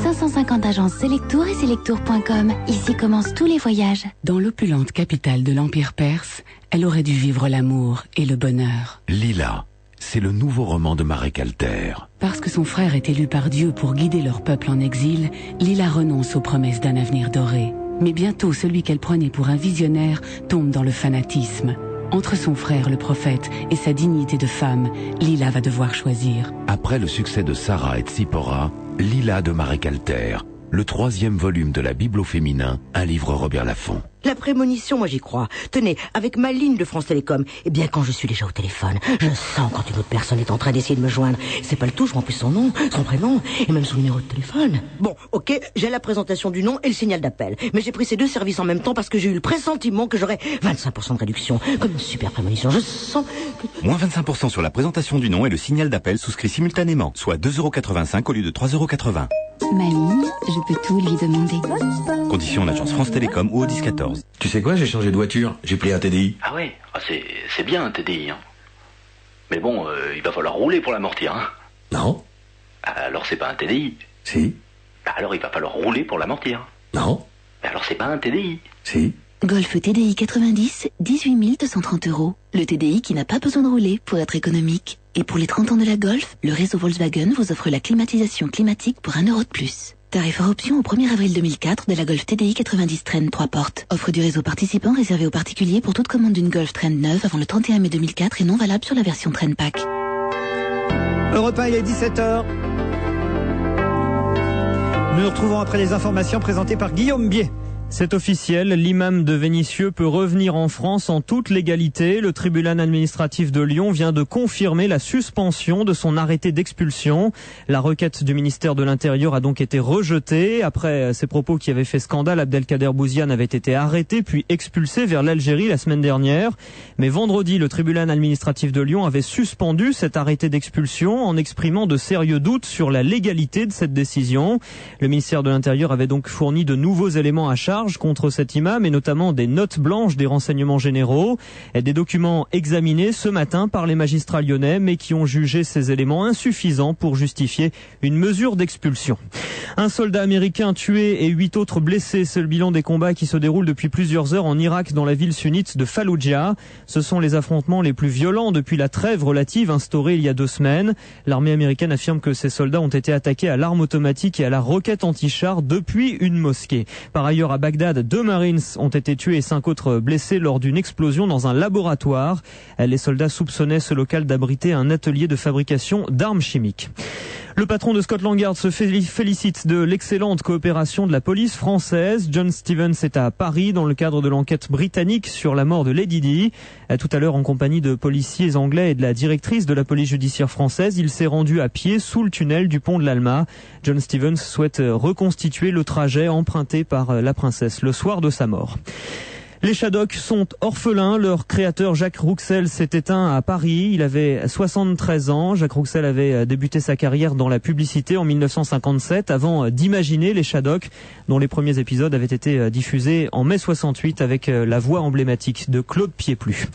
550 agences Selectour et Selectour.com. Ici commencent tous les voyages. Dans l'opulente capitale de l'Empire perse, elle aurait dû vivre l'amour et le bonheur. Lila, c'est le nouveau roman de Marek Alter. Parce que son frère est élu par Dieu pour guider leur peuple en exil, Lila renonce aux promesses d'un avenir doré. Mais bientôt, celui qu'elle prenait pour un visionnaire tombe dans le fanatisme. Entre son frère, le prophète, et sa dignité de femme, Lila va devoir choisir. Après le succès de Sarah et Tzipora, Lila de Marek Alter, le 3e volume de la Bible au féminin, un livre Robert Laffont. La prémonition, moi j'y crois. Tenez, avec ma ligne de France Télécom, eh bien quand je suis déjà au téléphone, je sens quand une autre personne est en train d'essayer de me joindre. C'est pas le tout, je vois en plus son nom, son prénom, et même son numéro de téléphone. Bon, ok, j'ai la présentation du nom et le signal d'appel. Mais j'ai pris ces deux services en même temps parce que j'ai eu le pressentiment que j'aurais 25% de réduction. Comme une super prémonition, je sens que... Moins 25% sur la présentation du nom et le signal d'appel souscrit simultanément, soit 2,85 € au lieu de 3,80 €. Ma ligne, je peux tout lui demander. Conditions en agence France Télécom ou au 1014. Tu sais quoi, j'ai changé de voiture, j'ai pris un TDI. Ah ouais, c'est bien un TDI. Hein. Mais bon, il va falloir rouler pour l'amortir. Hein. Non. Alors c'est pas un TDI. Si. Alors il va falloir rouler pour l'amortir. Non. Alors c'est pas un TDI. Si. Golf TDI 90, 18 230 €. Le TDI qui n'a pas besoin de rouler pour être économique. Et pour les 30 ans de la Golf, le réseau Volkswagen vous offre la climatisation climatique pour 1 € de plus. Tarif hors option au 1er avril 2004 de la Golf TDI 90 Trend 3 portes. Offre du réseau participant réservée aux particuliers pour toute commande d'une Golf Trend neuve avant le 31 mai 2004 et non valable sur la version Trend Pack. Europe 1, il est 17h. Nous nous retrouvons après les informations présentées par Guillaume Bier. C'est officiel, l'imam de Vénissieux peut revenir en France en toute légalité. Le tribunal administratif de Lyon vient de confirmer la suspension de son arrêté d'expulsion. La requête du ministère de l'Intérieur a donc été rejetée. Après ces propos qui avaient fait scandale, Abdelkader Bouziane avait été arrêté puis expulsé vers l'Algérie la semaine dernière. Mais vendredi, le tribunal administratif de Lyon avait suspendu cet arrêté d'expulsion en exprimant de sérieux doutes sur la légalité de cette décision. Le ministère de l'Intérieur avait donc fourni de nouveaux éléments à charge contre cet imam et notamment des notes blanches des renseignements généraux, et des documents examinés ce matin par les magistrats lyonnais mais qui ont jugé ces éléments insuffisants pour justifier une mesure d'expulsion. Un soldat américain tué et 8 autres blessés, c'est le bilan des combats qui se déroulent depuis plusieurs heures en Irak dans la ville sunnite de Falloujah. Ce sont les affrontements les plus violents depuis la trêve relative instaurée il y a 2 semaines. L'armée américaine affirme que ces soldats ont été attaqués à l'arme automatique et à la roquette anti-char depuis une mosquée. Par ailleurs, à Bagdad, 2 Marines ont été tués et 5 autres blessés lors d'une explosion dans un laboratoire. Les soldats soupçonnaient ce local d'abriter un atelier de fabrication d'armes chimiques. Le patron de Scotland Yard se félicite de l'excellente coopération de la police française. John Stevens est à Paris dans le cadre de l'enquête britannique sur la mort de Lady Di. Tout à l'heure, en compagnie de policiers anglais et de la directrice de la police judiciaire française, il s'est rendu à pied sous le tunnel du pont de l'Alma. John Stevens souhaite reconstituer le trajet emprunté par la princesse le soir de sa mort. Les Shadocks sont orphelins. Leur créateur Jacques Rouxel s'est éteint à Paris. Il avait 73 ans. Jacques Rouxel avait débuté sa carrière dans la publicité en 1957 avant d'imaginer les Shadocks, dont les premiers épisodes avaient été diffusés en mai 68 avec la voix emblématique de Claude Pieplu.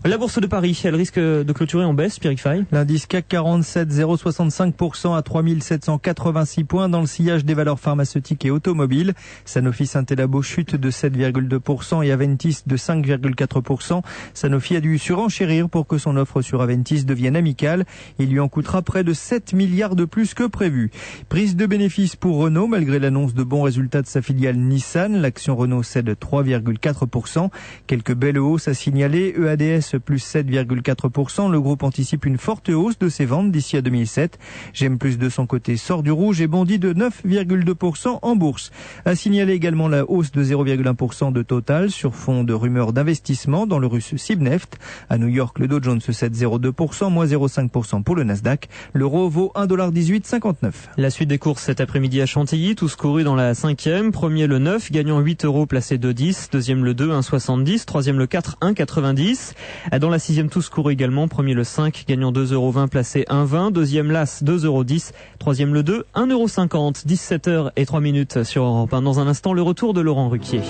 La bourse de Paris, elle risque de clôturer en baisse, Pierrick Fay. L'indice CAC 47, 0,65% à 3786 points dans le sillage des valeurs pharmaceutiques et automobiles. Sanofi Saint-Elabo chute de 7,2% et Aventis de 5,4%. Sanofi a dû surenchérir pour que son offre sur Aventis devienne amicale. Il lui en coûtera près de 7 milliards de plus que prévu. Prise de bénéfices pour Renault malgré l'annonce de bons résultats de sa filiale Nissan. L'action Renault cède 3,4%. Quelques belles hausses à signaler. EADS plus 7,4%. Le groupe anticipe une forte hausse de ses ventes d'ici à 2007. GM Plus de son côté sort du rouge et bondit de 9,2% en bourse. À signaler également la hausse de 0,1% de Total sur fond de rumeurs d'investissement dans le russe Sibneft. À New York, le Dow Jones cède 0,2%, moins 0,5% pour le Nasdaq. L'euro vaut 1,1859 $. La suite des courses cet après-midi à Chantilly, tous courus dans la 5e. Premier le 9, gagnant 8 €, placé 2,10. Deuxième le 2, 1,70. Troisième le 4, 1,90. Dans la 6e, tous courus également. Premier le 5, gagnant 2,20 €, placé 1,20. Deuxième l'As, 2,10 €. Troisième le 2, 1,50 €. 17h03 sur Europe 1. Dans un instant, le retour de Laurent Ruquier.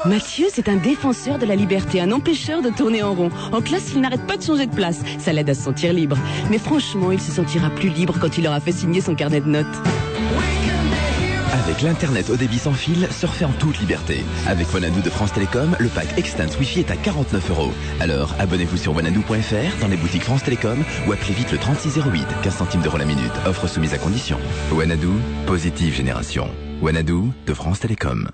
Mathieu, c'est un défenseur de la liberté, un empêcheur de tourner en rond. En classe, il n'arrête pas de changer de place. Ça l'aide à se sentir libre. Mais franchement, il se sentira plus libre quand il aura fait signer son carnet de notes. Avec Avec l'Internet au débit sans fil, surfez en toute liberté. Avec Wanadoo de France Télécom, le pack Extens Wi-Fi est à 49 €. Alors, abonnez-vous sur wanadoo.fr, dans les boutiques France Télécom, ou appelez vite le 3608, 15 centimes d'euros la minute. Offre soumise à condition. Wanadoo, positive génération. Wanadoo de France Télécom.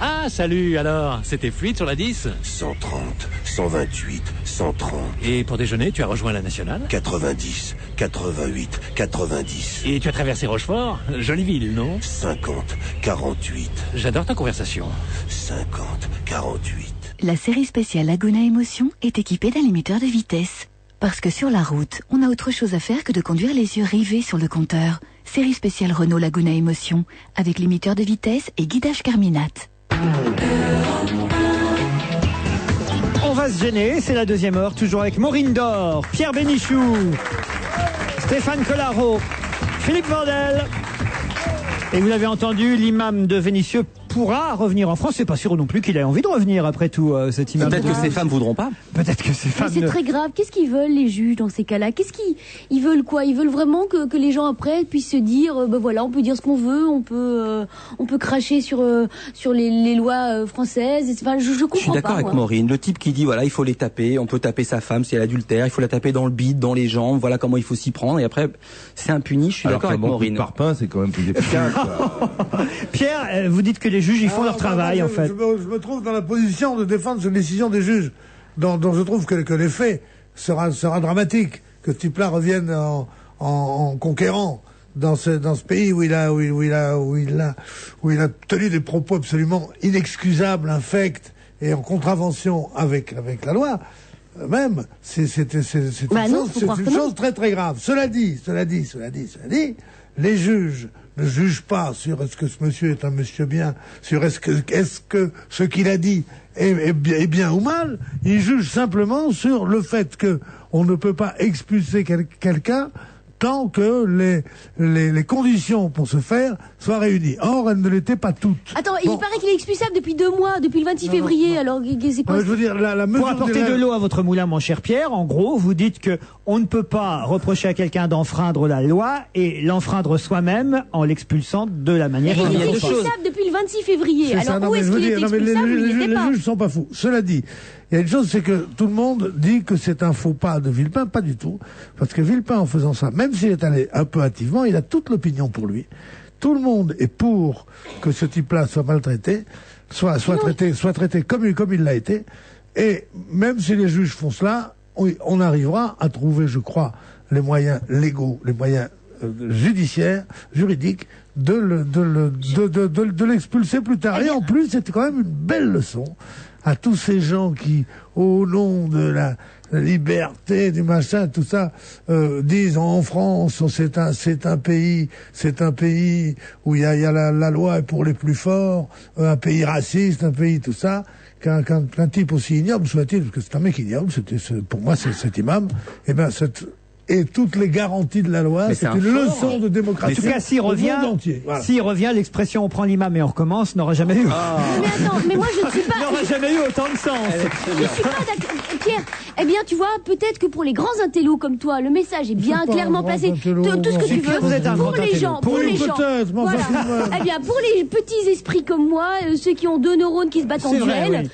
Ah, salut, alors, c'était fluide sur la 10 130, 128, 130. Et pour déjeuner, tu as rejoint la nationale 90, 88, 90. Et tu as traversé Rochefort? Jolie ville, non 50, 48. J'adore ta conversation. 50, 48. La série spéciale Laguna Émotion est équipée d'un limiteur de vitesse. Parce que sur la route, on a autre chose à faire que de conduire les yeux rivés sur le compteur. Série spéciale Renault Laguna Émotion, avec limiteur de vitesse et guidage Carminat. On va se gêner, c'est la deuxième heure, toujours avec Maureen Dor, Pierre Bénichou, Stéphane Collaro, Philippe Vandel. Et vous l'avez entendu, l'imam de Vénissieux pourra revenir en France. C'est pas sûr non plus qu'il ait envie de revenir après tout, cet imam. Peut-être que ces femmes voudront pas. Peut-être que ces femmes. Mais c'est très grave. Qu'est-ce qu'ils veulent, les juges, dans ces cas-là? Qu'est-ce qu'ils veulent, quoi? Ils veulent vraiment que les gens après puissent se dire, ben voilà, on peut dire ce qu'on veut, on peut cracher sur les lois françaises. Enfin, je comprends pas. Je suis d'accord avec moi. Maureen. Le type qui dit, voilà, il faut les taper, on peut taper sa femme si elle adultère, il faut la taper dans le bide, dans les jambes, voilà comment il faut s'y prendre. Et après, c'est impuni. Je suis d'accord avec Maureen. Parpaing, c'est quand même plus efficace. Pierre, vous dites que les juges, ils font leur travail, en fait. Je me trouve dans la position de défendre cette décision des juges, dont je trouve que l'effet sera dramatique, que ce type-là revienne en conquérant dans ce pays où il a tenu des propos absolument inexcusables, infects et en contravention avec la loi. Même, c'est une chose très très grave. Cela dit, les juges ne jugent pas sur est-ce que ce monsieur est un monsieur bien, sur est-ce que ce qu'il a dit est bien ou mal. Ils jugent simplement sur le fait que on ne peut pas expulser quelqu'un tant que les conditions pour ce faire soient réunies. Or, elles ne l'étaient pas toutes. Attends, il paraît qu'il est expulsable depuis 2 mois, depuis le 26 février, alors c'est quoi? Je veux dire, la mesure pour apporter de l'eau à votre moulin, mon cher Pierre, en gros, vous dites que on ne peut pas reprocher à quelqu'un d'enfreindre la loi et l'enfreindre soi-même en l'expulsant de la manière il qu'il est expulsable depuis le 26 février. Alors où est-ce qu'il est expulsable? Il les n'était pas. juges sont pas fous. Cela dit, il y a une chose, c'est que tout le monde dit que c'est un faux pas de Villepin, pas du tout. Parce que Villepin, en faisant ça, même s'il est allé un peu hâtivement, il a toute l'opinion pour lui. Tout le monde est pour que ce type-là soit maltraité, soit traité comme il l'a été. Et même si les juges font cela, on arrivera à trouver, je crois, les moyens légaux, les moyens judiciaires, juridiques, de l'expulser plus tard. Et en plus, c'était quand même une belle leçon à tous ces gens qui, au nom de la liberté, du machin, tout ça, disent en France, c'est un pays où il y a la loi est pour les plus forts, un pays raciste, un pays tout ça. Qu'un type aussi ignoble soit-il, parce que c'est un mec ignoble, pour moi c'est cet imam, et toutes les garanties de la loi, c'est une leçon de démocratie. En tout cas, s'il revient, l'expression on prend l'imam et on recommence n'aura jamais eu. Mais attends, mais moi je ne suis pas. n'aura jamais eu autant de sens. Je suis pas d'accord. Pierre, eh bien tu vois, peut-être que pour les grands intellos comme toi, le message est bien clairement placé. Tout ce que tu veux. Vous êtes un pour grand les gens, intello. pour les gens. Voilà. Eh bien, pour les petits esprits comme moi, ceux qui ont 2 neurones qui se battent en duel,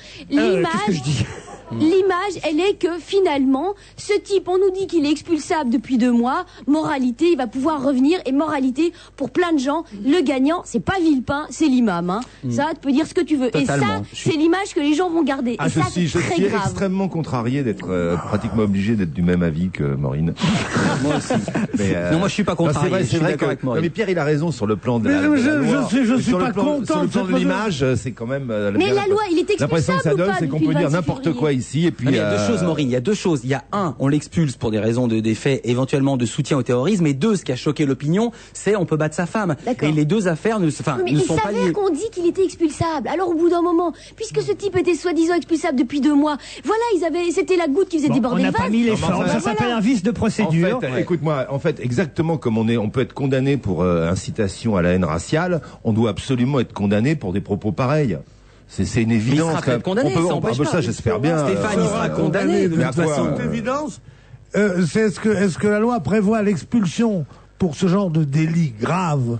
l'image, elle est que finalement, ce type, on nous dit qu'il est expulsable depuis 2 mois. Moralité, il va pouvoir revenir. Et moralité, pour plein de gens, le gagnant, c'est pas Villepin, c'est l'imam. Hein. Ça, tu peux dire ce que tu veux. Totalement. Et ça, c'est l'image que les gens vont garder. Et ça, c'est je très suis grave. extrêmement contrarié d'être pratiquement obligé d'être du même avis que Maureen. Moi aussi. Non, moi je suis pas contrarié. C'est vrai d'accord avec Maureen. mais Pierre, il a raison sur le plan de la loi. Je suis pas content sur le de plan cette de l'image, c'est quand même. Mais la loi, il est l'impression que ça expulsable ou donne, pas c'est qu'on depuis peut le dire 26 n'importe février. quoi ici et puis. Il y a 2 choses, Maureen. Il y a 2 choses. Il y a 1, on l'expulse pour des raisons des faits éventuellement de soutien au terrorisme. Et 2, ce qui a choqué l'opinion, c'est on peut battre sa femme. D'accord. Et les 2 affaires ne sont pas il liées. s'avère qu'on dit qu'il était expulsable. Alors au bout d'un moment, puisque ce type était soi-disant expulsable depuis 2 mois, voilà, c'était la goutte qui faisait déborder on le n'a vase. pas mis les formes. Ça s'appelle un vice de procédure. En fait, écoute-moi, exactement comme on peut être condamné pour incitation à la haine raciale, on doit absolument être condamné pour des propos pareils. C'est une évidence. Il sera peut-être condamné, ça j'espère bien. Stéphane, il sera condamné de toute façon. C'est évidence. Est-ce que la loi prévoit l'expulsion pour ce genre de délit grave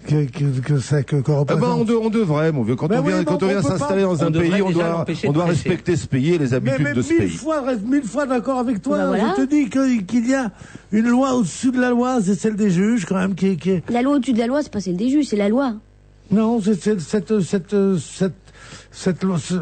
qu'on représente. On devrait, mon vieux. Quand on vient s'installer dans un pays, on doit respecter ce pays et les habitudes de ce pays. Mille fois d'accord avec toi. Voilà. Je te dis qu'il y a une loi au-dessus de la loi, c'est celle des juges quand même qui est... La loi au-dessus de la loi, c'est pas celle des juges, c'est la loi. Non,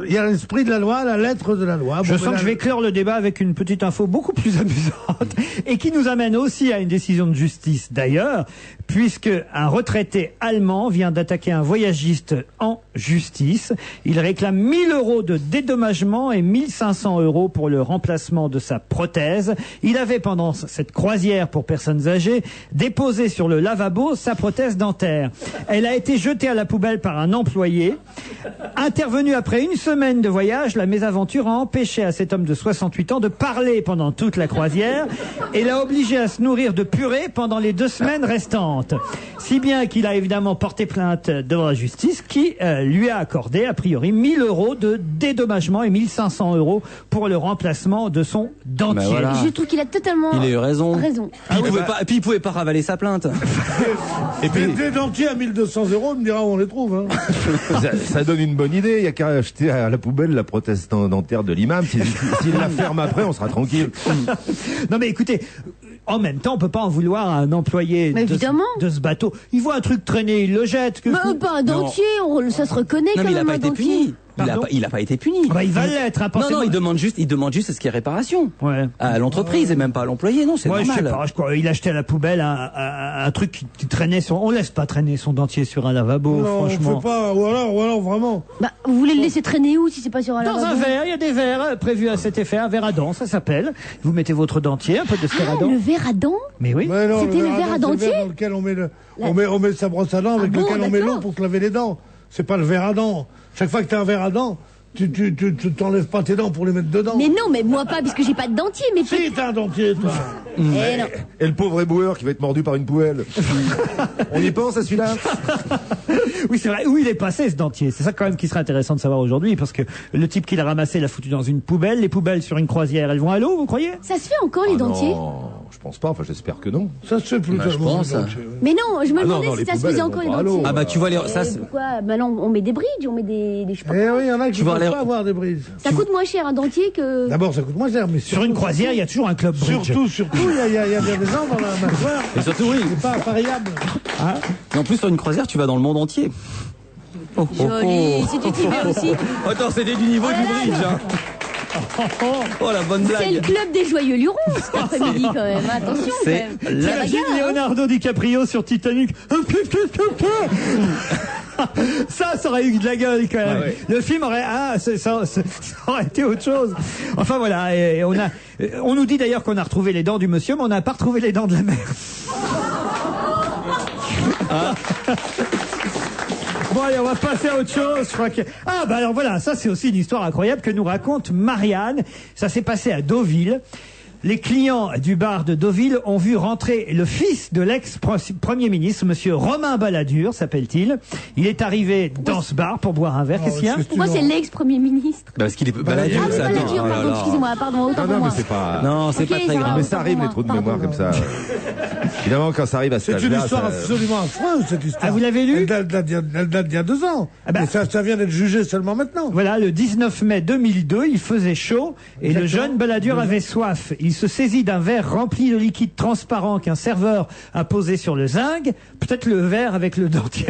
il y a l'esprit de la loi, la lettre de la loi. Je sens que je vais clore le débat avec une petite info beaucoup plus amusante et qui nous amène aussi à une décision de justice d'ailleurs, puisque un retraité allemand vient d'attaquer un voyagiste en justice. Il réclame 1000 € de dédommagement et 1500 € pour le remplacement de sa prothèse. Il avait, pendant cette croisière pour personnes âgées, déposé sur le lavabo sa prothèse dentaire. Elle a été jetée à la poubelle par un employé. Intervenu après une semaine de voyage, la mésaventure a empêché à cet homme de 68 ans de parler pendant toute la croisière et l'a obligé à se nourrir de purée pendant les 2 semaines restantes. Si bien qu'il a évidemment porté plainte devant la justice qui lui a accordé a priori 1000 € de dédommagement et 1500 € pour le remplacement de son dentier. Ben voilà. Je trouve qu'il a totalement Il a eu raison. Puis il pouvait pas ravaler sa plainte. Et puis des dentiers à 1200 €, on me dira où on les trouve. Hein. Ça donne une bonne idée. Il y a qu'à acheter à la poubelle la prothèse dentaire de l'imam. S'il la ferme après, on sera tranquille. Non mais écoutez, en même temps, on peut pas en vouloir à un employé de ce bateau. Il voit un truc traîner, il le jette. Mais pas un dentier, ça se reconnaît Non, quand mais il même a pas un été dentier. puni. Il a pas été puni. Bah, il va l'être. Non, il demande juste à ce qu'il y ait réparation. Ouais. À l'entreprise et même pas à l'employé. Non, c'est Moi, normal. je sais pas, il achetait à la poubelle un truc qui traînait sur. On laisse pas traîner son dentier sur un lavabo, Non, franchement. on fait pas. Ou alors vraiment. Bah, vous voulez le laisser traîner où si c'est pas sur un Dans lavabo? un verre, il y a des verres prévus à cet effet, un verre à dents, ça s'appelle. Vous mettez votre dentier, un peu de sphère à dents. Le verre à dents? Mais oui. Mais non, C'était le verre à dents, dentier? c'est le verre dans lequel on met sa brosse à dents, avec lequel on met l'eau pour se laver les dents. C'est pas le verre à dents. Chaque fois que t'as un verre à dents, tu t'enlèves pas tes dents pour les mettre dedans. Mais non, mais moi pas, puisque j'ai pas de dentier, mais si, t'as un dentier, toi. Eh non. Et le pauvre éboueur qui va être mordu par une poêle. On y pense à celui-là? Oui, c'est vrai. Où il est passé, ce dentier? C'est ça quand même qui serait intéressant de savoir aujourd'hui, parce que le type qui l'a ramassé l'a foutu dans une poubelle. Les poubelles sur une croisière, elles vont à l'eau, vous croyez? Ça se fait encore, les dentiers? Non, je pense pas. Enfin, j'espère que non. Ça se fait plus je pense. Mais non, je me demandais non, si les ça se poubelles, faisait elles encore, vont les pas à l'eau. dentiers. Ah bah tu vois Pourquoi? Bah non, on met des bridges, on met des je sais pas. Eh oui, il y en a qui Tu vas peuvent aller- pas avoir des brises. Ça coûte moins cher un dentier que... D'abord, ça coûte moins cher, mais Sur une croisière, il y a toujours un club bridge. Surtout, il y a bien des gens dans la mâchoire. Et surtout, oui. C'est pas variable. Et en plus, sur une croisière, tu vas dans le monde entier. Joli, si tu t'y mets aussi. Attends, c'était du niveau du bridge. Hein. Oh la bonne C'est le blague. club des joyeux lurons cet après-midi quand même. Attention quand C'est même. la- C'est la Imagine bagarre, hein. Leonardo DiCaprio sur Titanic. Ça aurait eu de la gueule quand même. Ah ouais. Le film aurait, ça aurait été autre chose. Enfin voilà, et on nous dit d'ailleurs qu'on a retrouvé les dents du monsieur, mais on n'a pas retrouvé les dents de la mère. Bon allez, on va passer à autre chose. Je crois que... Ah bah alors voilà, ça c'est aussi une histoire incroyable que nous raconte Marianne. Ça s'est passé à Deauville. Les clients du bar de Deauville ont vu rentrer le fils de l'ex-premier ministre, monsieur Romain Balladur, s'appelle-t-il. Il est arrivé dans ce bar pour boire un verre. Qu'est-ce qu'il y a? Pourquoi c'est l'ex-premier ministre? Parce qu'il est Balladur, Ah oui, ça attend. Balladur, Oh là pardon, là. excusez-moi, pardon, autant pour Non, mais moi. c'est pas. Non, c'est Ok, pas ça très va. grave. Mais autant ça arrive, pour les moi. trous de Pardon. mémoire comme ça. Évidemment, quand ça arrive à cet C'est une âge-là, histoire ça- absolument affreuse, cette histoire. Ah, vous l'avez lu? Elle date d'il y a 2 ans. Ah bah. Mais ça vient d'être jugé seulement maintenant. Voilà, le 19 mai 2002, il faisait chaud et le Exactement. jeune Balladur avait soif. Il se saisit d'un verre rempli de liquide transparent qu'un serveur a posé sur le zinc. Peut-être le verre avec le dentier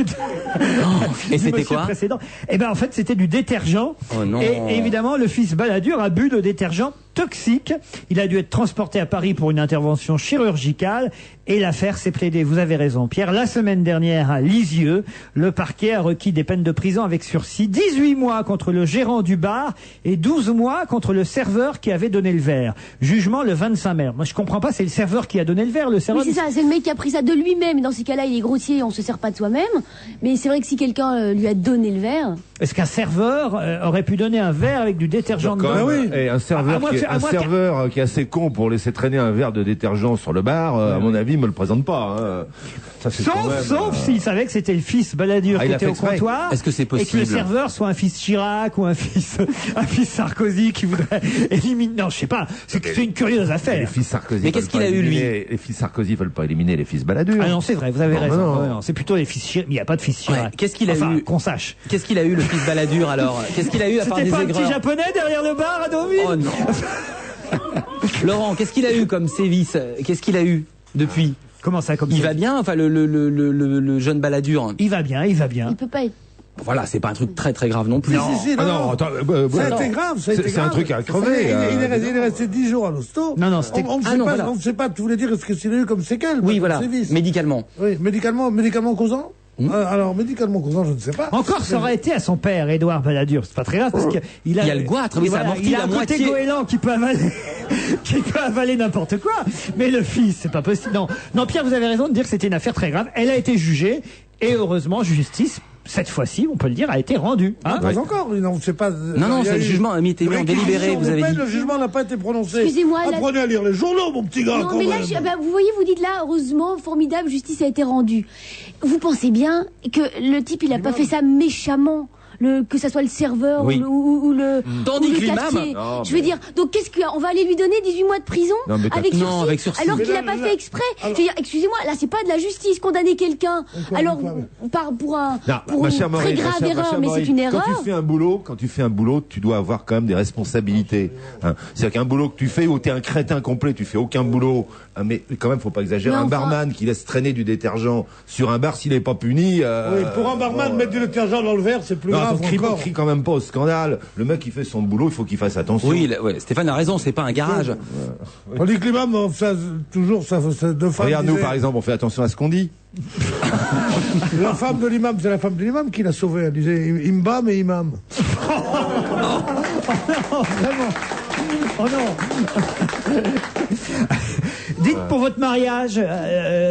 Et du c'était monsieur quoi? précédent. Eh ben en fait, c'était du détergent. Oh non. Et évidemment, le fils Balladur a bu de détergent toxique. Il a dû être transporté à Paris pour une intervention chirurgicale et l'affaire s'est plaidée. Vous avez raison, Pierre. La semaine dernière, à Lisieux, le parquet a requis des peines de prison avec sursis. 18 mois contre le gérant du bar et 12 mois contre le serveur qui avait donné le verre. Jugement le 25 mai. Moi, je comprends pas, c'est le serveur qui a donné le verre, le serveur. Oui, c'est ça, c'est le mec qui a pris ça de lui-même. Dans ces cas-là, il est grossier, on se sert pas de soi-même. Mais c'est vrai que si quelqu'un lui a donné le verre... Est-ce qu'un serveur aurait pu donner un verre avec du détergent Quand dedans? même, et un serveur À moins qui que à moins serveur qui est assez con pour laisser traîner un verre de détergent sur le bar, à mon avis, me le présente pas. Hein. Ça, c'est quand même, Sauf s'il savait que c'était le fils Balladur qui il a était fait au exprès. comptoir. Est-ce que c'est Et que le possible? serveur soit un fils Chirac ou un fils Sarkozy qui voudrait éliminer. Non, je sais pas. C'est une curieuse affaire. Les fils Sarkozy. Mais qu'est-ce qu'il a eu, lui? Les fils Sarkozy veulent pas éliminer les fils Balladur. Ah non, c'est vrai, vous avez Non, raison. non. Ouais, non, c'est plutôt les fils Chirac. Il n'y a pas de fils Chirac. Ouais. Qu'est-ce qu'il a eu? Qu'on sache. Qu'est-ce qu'il a eu, le fils Balladur, alors? Qu'est-ce qu'il a eu à part C'était des pas un petit aigreurs? japonais derrière le bar à Deauville? Oh non. Laurent, qu'est-ce qu'il a eu comme sévice? Qu'est-ce qu'il a eu depuis? Comment ça, comme Il ça va bien, enfin, le jeune Balladur? Il va bien, il va bien. Il peut pas être. Voilà, c'est pas un truc très très grave non plus. Si, Ah non, attends, ça a été grave, ça a été grave. C'est un truc à crever. Il est resté 10 jours à l'hosto. Non, c'était... On ne sait pas, tu voulais dire ce qu'il a eu comme séquelles. Oui, voilà, sévices. médicalement. Oui, médicalement causant. Alors, médicalement causant, je ne sais pas. Encore, ça aurait été à son père, Édouard Balladur. C'est pas très grave, parce qu'il a... Il y a le goitre, oui, ça amortit il a la un côté moitié. goéland qui peut avaler, qui peut avaler n'importe quoi. Mais le fils, c'est pas possible. Non, Pierre, vous avez raison de dire que c'était une affaire très grave. Elle a été jugée, et heureusement, justice, cette fois-ci, on peut le dire, a été rendue. Hein Pas encore, non, c'est pas. Non, c'est le jugement a été mis en délibéré, vous avez dit. Le jugement n'a pas été prononcé. Excusez-moi, Apprenez à lire les journaux, mon petit gars. Non, quand mais là, même. vous voyez, vous dites là, heureusement, formidable, justice a été rendue. Vous pensez bien que le type, il a pas fait ça méchamment, que ça soit le serveur Oui. ou le Tandis que l'imam. cafetier. Non, Je veux dire, donc qu'est-ce qu'on va aller lui donner 18 mois de prison Non, mais avec sursis, avec sursis. alors Mais qu'il là, a pas là, fait exprès. alors- Je veux dire, excusez-moi, là, c'est pas de la justice condamner quelqu'un. Alors, pour Ma une chère très Maureen, grave ma chère erreur, mais Maureen, c'est une erreur. Quand tu fais un boulot, tu dois avoir quand même des responsabilités. Hein. C'est-à-dire qu'un boulot que tu fais où t'es un crétin complet, tu fais aucun boulot. Hein, mais quand même, faut pas exagérer. Mais Un enfin- barman qui laisse traîner du détergent sur un bar, s'il est pas puni. Oui, pour un barman, mettre du détergent dans le verre, c'est plus Non, grave encore. crie quand même pas au scandale. Le mec qui fait son boulot, il faut qu'il fasse attention. Oui, Stéphane a raison, c'est pas un garage. On dit que l'imam, toujours, ça, deux femmes. Regarde, nous, disaient- par exemple, on fait attention à ce qu'on dit. La femme de l'imam, c'est la femme de l'imam qui l'a sauvé. Elle disait Imbam et imam. Oh, vraiment. Oh non. Dites pour votre mariage,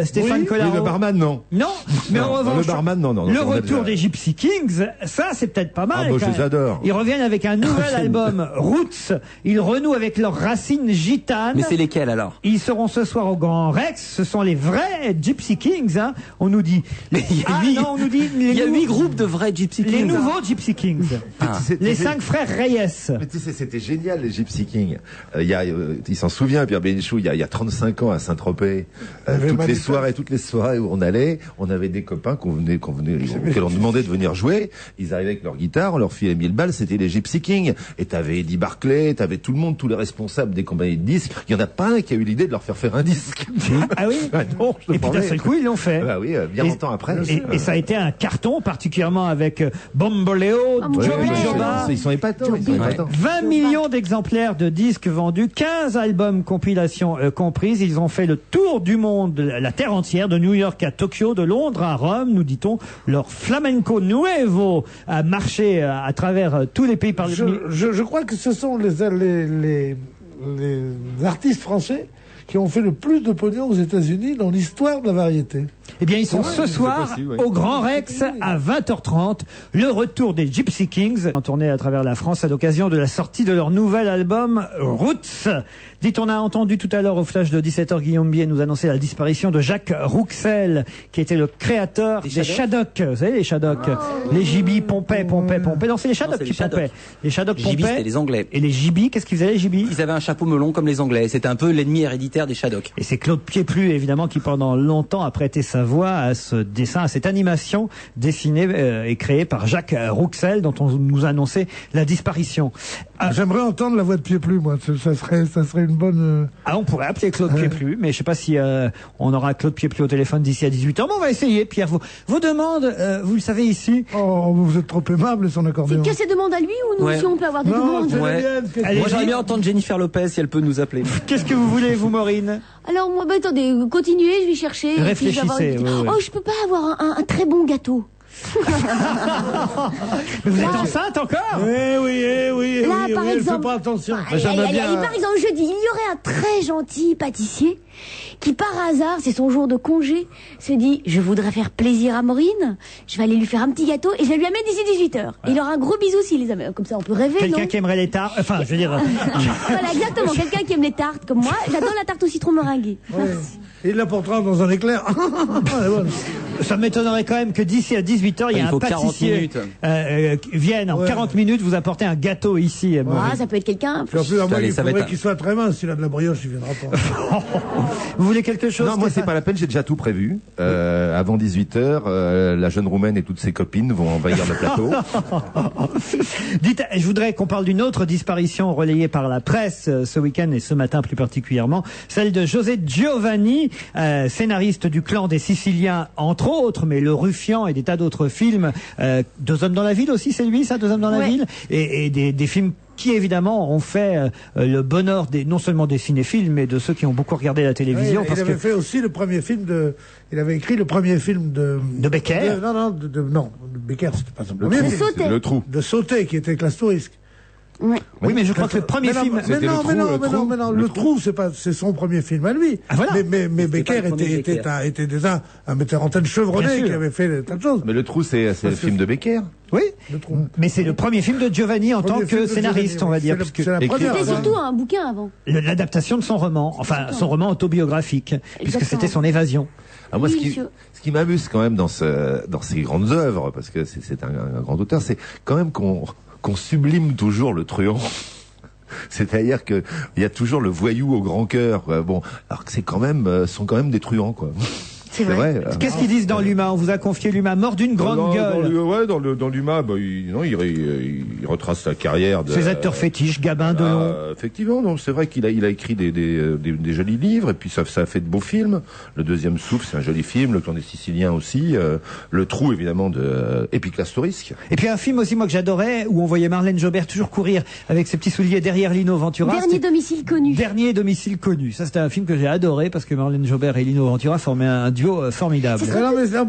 Stéphane Oui, Collaro. Oui, le barman, non. Non, mais en Non, revanche, le barman, non. le on a retour déjà- des Gypsy Kings, ça c'est peut-être pas mal. Ah, bah, quand je les même. adore. Ils reviennent avec un nouvel album, Roots. Ils renouent avec leurs racines gitanes. Mais c'est lesquels alors? Ils seront ce soir au Grand Rex. Ce sont les vrais Gypsy Kings. Hein. On nous dit. Il y a Non, on nous dit. Il y a 8 groupes de vrais Gypsy Kings. Les nouveaux Gypsy Kings. Ah. Les 5 frères Reyes. Mais tu sais, c'était génial, les Gypsy Kings. Il s'en souvient, Pierre Bénichou, il y a 35 ans à Saint-Tropez. Toutes les soirées où on allait, on avait des copains auxquels on demandait de venir jouer. Ils arrivaient avec leur guitare, on leur filait 1000 balles, c'était les Gypsy Kings. Et t'avais Eddie Barclay, t'avais tout le monde, tous les responsables des compagnies de disques. Il y en a pas un qui a eu l'idée de leur faire un disque. Ah oui? Ah non, je te Et puis d'un promets. seul coup, ils l'ont fait. Bah oui, bien longtemps après. Et ça a été un carton, particulièrement avec Bomboleo, Joey Joba. Ils sont épatants. 20 millions d'exemplaires de disques vendus, 15 albums compilations comprises. Ils ont fait le tour du monde, la terre entière, de New York à Tokyo, de Londres à Rome, nous dit-on. Leur flamenco nuevo a marché à travers tous les pays par Je crois que ce sont les artistes français qui ont fait le plus de pognon aux États-Unis dans l'histoire de la variété. Eh bien, ils sont ce soir au Grand Rex à 20h30. Le retour des Gypsy Kings en tournée à travers la France à l'occasion de la sortie de leur nouvel album Roots. Dites, on a entendu tout à l'heure au flash de 17h Guillaume Bier nous annoncer la disparition de Jacques Rouxel, qui était le créateur des Shadocks. Vous savez, les Shadocks. Les Gibi pompaient. Non, c'est les Shadocks qui pompaient. Les Shadocks Gibi, pompaient. c'était les Anglais. Et les Gibi, qu'est-ce qu'ils faisaient, les Gibi? Ils avaient un chapeau melon comme les Anglais. C'était un peu l'ennemi héréditaire des Shadocks. Et c'est Claude Pieplu, évidemment, qui pendant longtemps a prêté sa voix à ce dessin, à cette animation dessinée et créée par Jacques Rouxel, dont on nous annonçait la disparition. J'aimerais entendre la voix de Pieplu, moi. Ça serait une bonne... Ah, on pourrait appeler Claude Pieplu, mais je sais pas si on aura Claude Pieplu au téléphone d'ici à 18h, mais on va essayer, Pierre. Vos demandes, vous le savez ici. Oh, vous êtes trop aimable, son accordéon. C'est que ses demandes à lui ou nous Ouais. aussi on peut avoir des demandes? Allez, Moi, j'aimerais bien entendre Jennifer Lopez si elle peut nous appeler. Qu'est-ce que vous voulez, vous, Maureen? Alors moi, attendez, continuez, je vais chercher. et puis je vais avoir Réfléchissez, une petite- ouais. Oh, je peux pas avoir un très bon gâteau. Mais vous êtes enceinte encore? Oui. Là, par elle exemple, fait pas attention. il par exemple, jeudi, il y aurait un très gentil pâtissier qui, par hasard, c'est son jour de congé, se dit, je voudrais faire plaisir à Maureen, je vais aller lui faire un petit gâteau et je vais lui amener d'ici 18h. Il aura un gros bisou s'il les amène. Comme ça, on peut rêver, Quelqu'un non? qui aimerait les tartes, enfin, je veux dire... Voilà, exactement. Quelqu'un qui aime les tartes comme moi. J'adore la tarte au citron meringuée. Merci. Et il l'apportera dans un éclair. Ça m'étonnerait quand même que d'ici à 18h, il y a un pâtissier qui vienne en 40 minutes vous apporter un gâteau ici. Ah, ça peut être quelqu'un. Puis en plus, à moi, il faudrait qu'il soit très mince. S'il a de la brioche, il viendra pas. Vous voulez quelque chose? Non, moi, c'est pas la peine, j'ai déjà tout prévu. Avant 18h, la jeune Roumaine et toutes ses copines vont envahir le plateau. Dites, je voudrais qu'on parle d'une autre disparition relayée par la presse ce week-end et ce matin plus particulièrement, celle de José Giovanni, scénariste du Clan des Siciliens, entre autres, mais Le Ruffian et des tas d'autres films. Deux hommes dans la ville aussi, c'est lui, ça, Deux hommes dans la ville, et des films qui évidemment ont fait le bonheur non seulement des cinéphiles, mais de ceux qui ont beaucoup regardé la télévision. Il avait fait aussi le premier film il avait écrit le premier film de Becker. Non, de Becker, c'était pas son premier film. Sauter. Le Trou. De Sauter, qui était Classe Touriste. Oui, mais je crois que le premier film... Mais non, Le Trou, c'est son premier film à lui. Ah, voilà. Mais Becker était déjà un metteur en scène chevronné qui avait fait des tas de choses. Mais Le Trou, c'est le film de Becker. Oui, mais c'est le premier film de Giovanni en tant que scénariste, on va dire. C'était surtout un bouquin avant. L'adaptation de son roman, enfin son roman autobiographique, puisque c'était son évasion. Alors moi, ce qui m'amuse quand même dans ces grandes œuvres, parce que c'est un grand auteur, c'est quand même qu'on sublime toujours le truand. C'est-à-dire que il y a toujours le voyou au grand cœur. Bon, alors que sont quand même des truands, quoi. C'est vrai. Qu'est-ce qu'ils disent dans l'Humain? On vous a confié l'Humain, mort d'une grande gueule. Dans l'Humain, il retrace sa carrière de ses acteurs fétiches, Gabin, Delon. Effectivement, donc c'est vrai qu'il a écrit des jolis livres, et puis ça a fait de beaux films. Le Deuxième Souffle, c'est un joli film. Le Clan des Siciliens aussi. Le Trou, évidemment, de Épiclas Tourisque. Et puis un film aussi, moi, que j'adorais, où on voyait Marlène Jobert toujours courir avec ses petits souliers derrière Lino Ventura. Dernier domicile connu. Dernier domicile connu. Ça, c'était un film que j'ai adoré parce que Marlène Jobert et Lino Ventura formaient un duo formidable.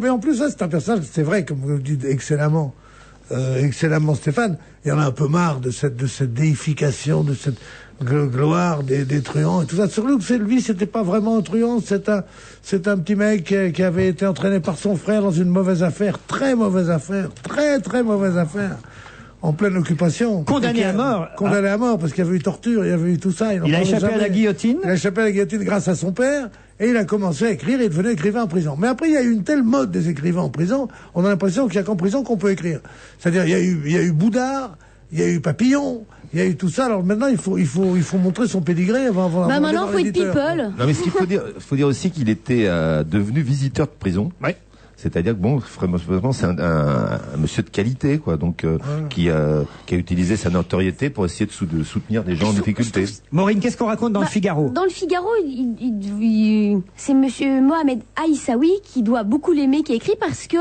Mais en plus, ça, c'est un personnage, c'est vrai, comme vous le dites excellemment Stéphane, il y en a un peu marre de cette déification, de cette gloire des truands et tout ça. Surtout que lui, c'était pas vraiment un truand, c'est un petit mec qui avait été entraîné par son frère dans une mauvaise affaire, très mauvaise affaire, très mauvaise affaire. En pleine occupation. Condamné à mort. Condamné à mort parce qu'il y avait eu torture, il y avait eu tout ça. Il a échappé à la guillotine. Il a échappé à la guillotine grâce à son père et il a commencé à écrire et il devenait écrivain en prison. Mais après, il y a eu une telle mode des écrivains en prison, on a l'impression qu'il n'y a qu'en prison qu'on peut écrire. C'est-à-dire, il y a eu Boudard, il y a eu Papillon, il y a eu tout ça. Alors maintenant, il faut montrer son pédigré avant maintenant, il faut être people. Non, mais ce qu'il faut dire aussi qu'il était devenu visiteur de prison. Oui. C'est-à-dire que vraiment, c'est un monsieur de qualité, quoi, donc qui a utilisé sa notoriété pour essayer de soutenir des gens en difficulté. Maureen, qu'est-ce qu'on raconte dans le Figaro? Dans le Figaro, c'est monsieur Mohamed Aïssaoui qui doit beaucoup l'aimer, qui a écrit, parce que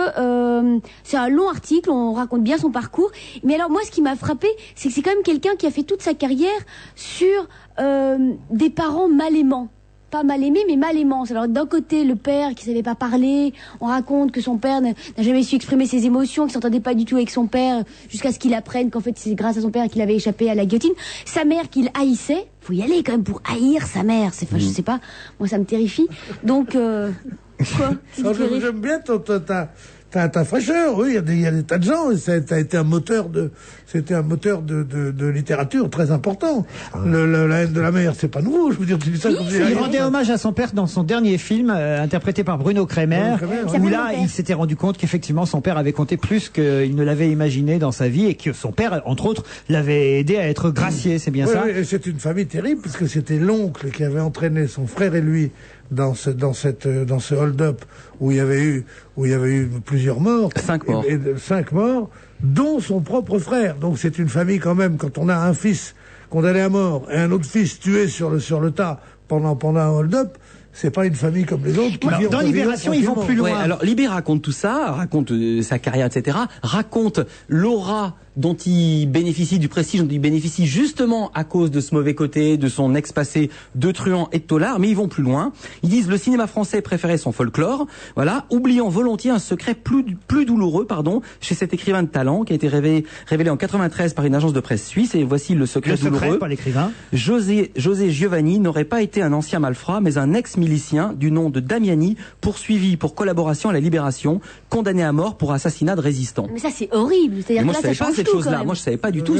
c'est un long article, on raconte bien son parcours. Mais alors moi, ce qui m'a frappé, c'est que c'est quand même quelqu'un qui a fait toute sa carrière sur des parents mal aimants. Pas mal aimé, mais mal aimant. Alors d'un côté, le père qui savait pas parler, on raconte que son père n'a jamais su exprimer ses émotions, qu'il s'entendait pas du tout avec son père, jusqu'à ce qu'il apprenne qu'en fait c'est grâce à son père qu'il avait échappé à la guillotine. Sa mère qu'il haïssait, faut y aller quand même pour haïr sa mère, je sais pas, moi ça me terrifie. Donc, quoi? J'aime bien ta fraîcheur, oui, il y a des tas de gens, et ça a été un moteur de littérature très important. La haine de la mer, c'est pas nouveau, je veux dire, tu dis ça comme il rendait hommage à son père dans son dernier film, interprété par Bruno Kremer, où là, il s'était rendu compte qu'effectivement, son père avait compté plus qu'il ne l'avait imaginé dans sa vie, et que son père, entre autres, l'avait aidé à être gracié, c'est bien ça? Oui, et c'est une famille terrible, puisque c'était l'oncle qui avait entraîné son frère et lui dans ce hold-up où il y avait eu plusieurs morts. 5 morts. 5 morts, dont son propre frère. Donc c'est une famille quand même, quand on a un fils condamné à mort et un autre fils tué sur le tas pendant un hold-up, c'est pas une famille comme les autres. Dans Libération, ils vont plus loin. Ouais, alors Libé raconte tout ça, raconte sa carrière, etc. Raconte l'aura dont il bénéficie, du prestige dont il bénéficie justement à cause de ce mauvais côté, de son ex-passé de truand et de tôlard, mais ils vont plus loin. Ils disent le cinéma français préférait son folklore, voilà, oubliant volontiers un secret plus douloureux, chez cet écrivain de talent qui a été révélé en 93 par une agence de presse suisse, et voici le secret douloureux. Par l'écrivain. José Giovanni n'aurait pas été un ancien malfrat, mais un ex-milicien du nom de Damiani, poursuivi pour collaboration à la Libération, condamné à mort pour assassinat de résistants. Mais ça, c'est horrible. C'est-à-dire moi, que je là, savais pas cette chose-là. Moi, je savais pas du tout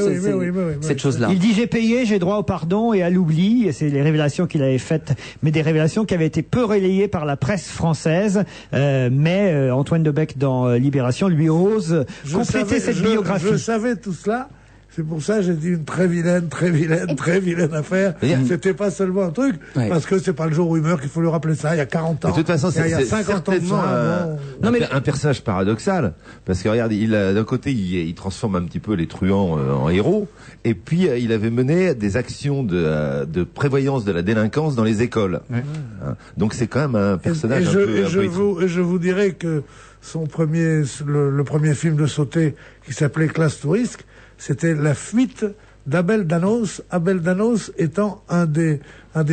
cette chose-là. Il dit j'ai payé, j'ai droit au pardon et à l'oubli. C'est les révélations qu'il avait faites, mais des révélations qui avaient été peu relayées par la presse française. Mais Antoine Debec dans Libération lui ose compléter cette biographie. Je savais tout cela. C'est pour ça que j'ai dit une très vilaine affaire. C'était pas seulement un truc, parce que c'est pas le jour où il meurt qu'il faut lui rappeler ça. Il y a 40 ans. De toute façon, il y a 50 ans de ça. Un personnage paradoxal. Parce que regarde, d'un côté, il transforme un petit peu les truands en héros. Et puis, il avait mené des actions de prévoyance de la délinquance dans les écoles. Donc, c'est quand même un personnage je vous dirais que le premier film de Sauté, qui s'appelait Classe Touriste, c'était la fuite d'Abel Danos. Abel Danos étant un des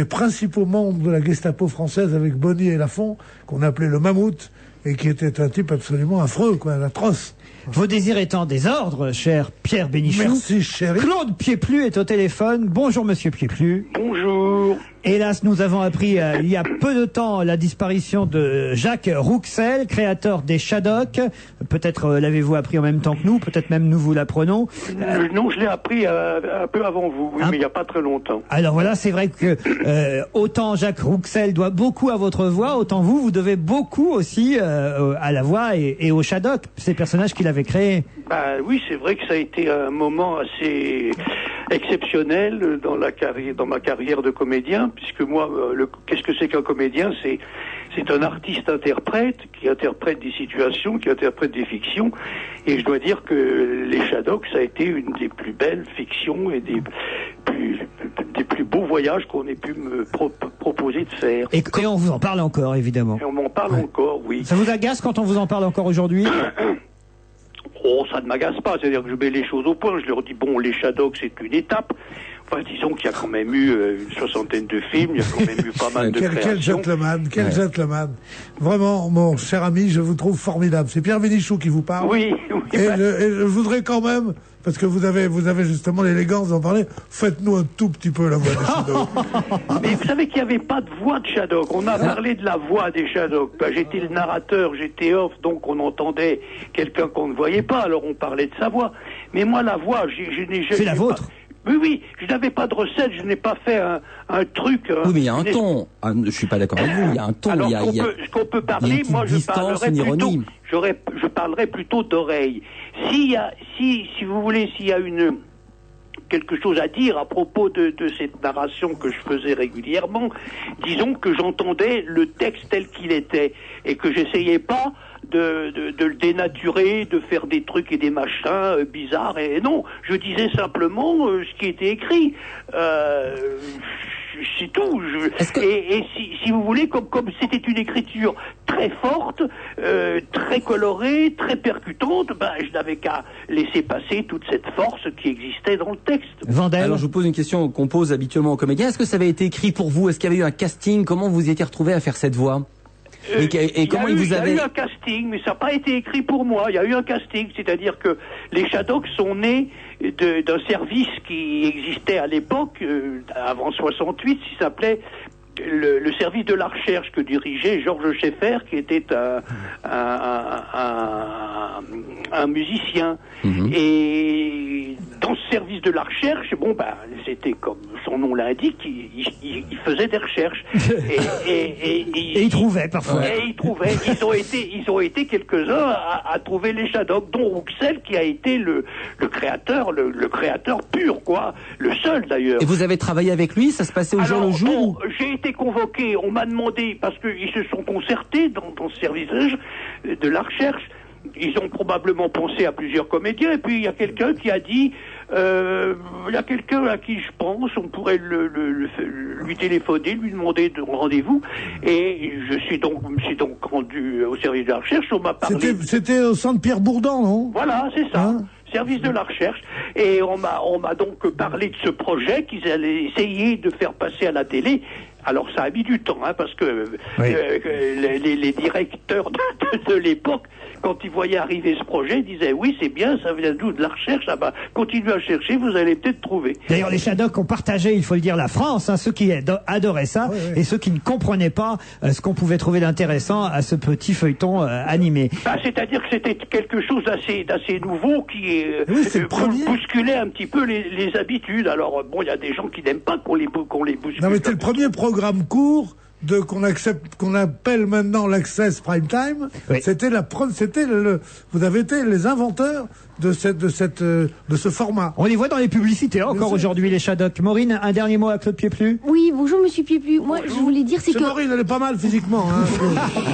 principaux membres de la Gestapo française avec Bonny et Lafont, qu'on appelait le Mammouth, et qui était un type absolument affreux, atroce. Vos désirs étant des ordres, cher Pierre Bénichou. Merci, chéri. Claude Pieplu est au téléphone. Bonjour, monsieur Pieplu. Bonjour. Hélas, nous avons appris il y a peu de temps la disparition de Jacques Rouxel, créateur des Shadocks. Peut-être l'avez-vous appris en même temps que nous, peut-être même nous vous l'apprenons. Non, je l'ai appris un peu avant vous, mais il n'y a pas très longtemps. Alors voilà, c'est vrai que autant Jacques Rouxel doit beaucoup à votre voix, autant vous devez beaucoup aussi à la voix et aux Shadocks, ces personnages qu'il avait créés. Oui, c'est vrai que ça a été un moment assez exceptionnel dans ma carrière de comédien, puisque moi, qu'est-ce que c'est qu'un comédien? C'est un artiste-interprète qui interprète des situations, qui interprète des fictions, et je dois dire que les Shadocks, ça a été une des plus belles fictions et des plus beaux voyages qu'on ait pu me proposer de faire. Et on vous en parle encore, évidemment. Et on m'en parle encore, oui. Ça vous agace quand on vous en parle encore aujourd'hui? Oh, ça ne m'agace pas, c'est-à-dire que je mets les choses au point, je leur dis, bon, les Shadocks, c'est une étape. Enfin, disons qu'il y a quand même eu une 60aine de films, il y a quand même eu pas mal de créations. Quel gentleman. Vraiment, mon cher ami, je vous trouve formidable. C'est Pierre Bénichou qui vous parle. Oui. Et je voudrais quand même, parce que vous avez justement l'élégance d'en parler, faites-nous un tout petit peu la voix des Shadocks. Mais vous savez qu'il n'y avait pas de voix de Shadocks. On a parlé de la voix des Shadocks. J'étais le narrateur, j'étais off, donc on entendait quelqu'un qu'on ne voyait pas, alors on parlait de sa voix. Mais moi, la voix, je n'ai jamais... C'est la vôtre. Oui, je n'avais pas de recette, je n'ai pas fait un truc... Oui, mais il y a un ton. Je suis pas d'accord avec vous, il y a un ton. Alors, ce qu'on peut parler, moi, je parlerais plutôt d'oreille. Si vous voulez, s'il y a quelque chose à dire à propos de cette narration que je faisais régulièrement, disons que j'entendais le texte tel qu'il était, et que j'essayais pas de le dénaturer, de faire des trucs et des machins bizarres, et non, je disais simplement ce qui était écrit. C'est tout. Et si vous voulez, comme c'était une écriture très forte, très colorée, très percutante, je n'avais qu'à laisser passer toute cette force qui existait dans le texte. Vandel. Alors je vous pose une question qu'on pose habituellement aux comédiens. Est-ce que ça avait été écrit pour vous? Est-ce qu'il y avait eu un casting? Comment vous étiez retrouvé à faire cette voix? Et comment il vous avait... Il y a eu un casting, mais ça n'a pas été écrit pour moi. Il y a eu un casting, c'est-à-dire que les Shadocks sont nés d'un service qui existait à l'époque, avant 68, qui s'appelait le service de la recherche, que dirigeait Georges Schaeffer, qui était un musicien. Et dans ce service de la recherche, c'était comme son nom l'indique, il faisait des recherches. Et il trouvait parfois. Et il trouvait. Ils ont été quelques-uns à trouver les Shadocks, dont Rouxel, qui a été le créateur, le créateur pur, quoi. Le seul, d'ailleurs. Et vous avez travaillé avec lui? Ça se passait au jour le jour? J'ai été convoqué, on m'a demandé, parce qu'ils se sont concertés dans ce service de la recherche. Ils ont probablement pensé à plusieurs comédiens, et puis il y a quelqu'un qui a dit, il y a quelqu'un à qui je pense, on pourrait lui téléphoner, lui demander de rendez-vous, et je me suis donc rendu au service de la recherche, on m'a parlé... C'était au centre Pierre Bourdan, non? Voilà, c'est ça. service de la recherche, et on m'a donc parlé de ce projet qu'ils allaient essayer de faire passer à la télé. Alors ça a mis du temps, hein, parce que les directeurs de l'époque, quand ils voyaient arriver ce projet, disaient oui, c'est bien, ça vient d'où, de la recherche, ah bah, continuez à chercher, vous allez peut-être trouver. D'ailleurs, les Shadocks ont partagé, il faut le dire, la France, hein, ceux qui adoraient ça, et ceux qui ne comprenaient pas ce qu'on pouvait trouver d'intéressant à ce petit feuilleton animé. Bah, c'est-à-dire que c'était quelque chose d'assez nouveau qui bousculait un petit peu les habitudes. Alors bon, il y a des gens qui n'aiment pas qu'on les bouscule. Non, mais c'était le premier programme court qu'on appelle maintenant l'Access Prime Time. Oui. Vous avez été les inventeurs de ce format. On les voit dans les publicités encore aujourd'hui, les Shadocks. Maureen, un dernier mot à Claude Pieplu. Oui, bonjour Monsieur Pieplu. Moi, je voulais dire, c'est que... Maureen, elle est pas mal physiquement. Hein.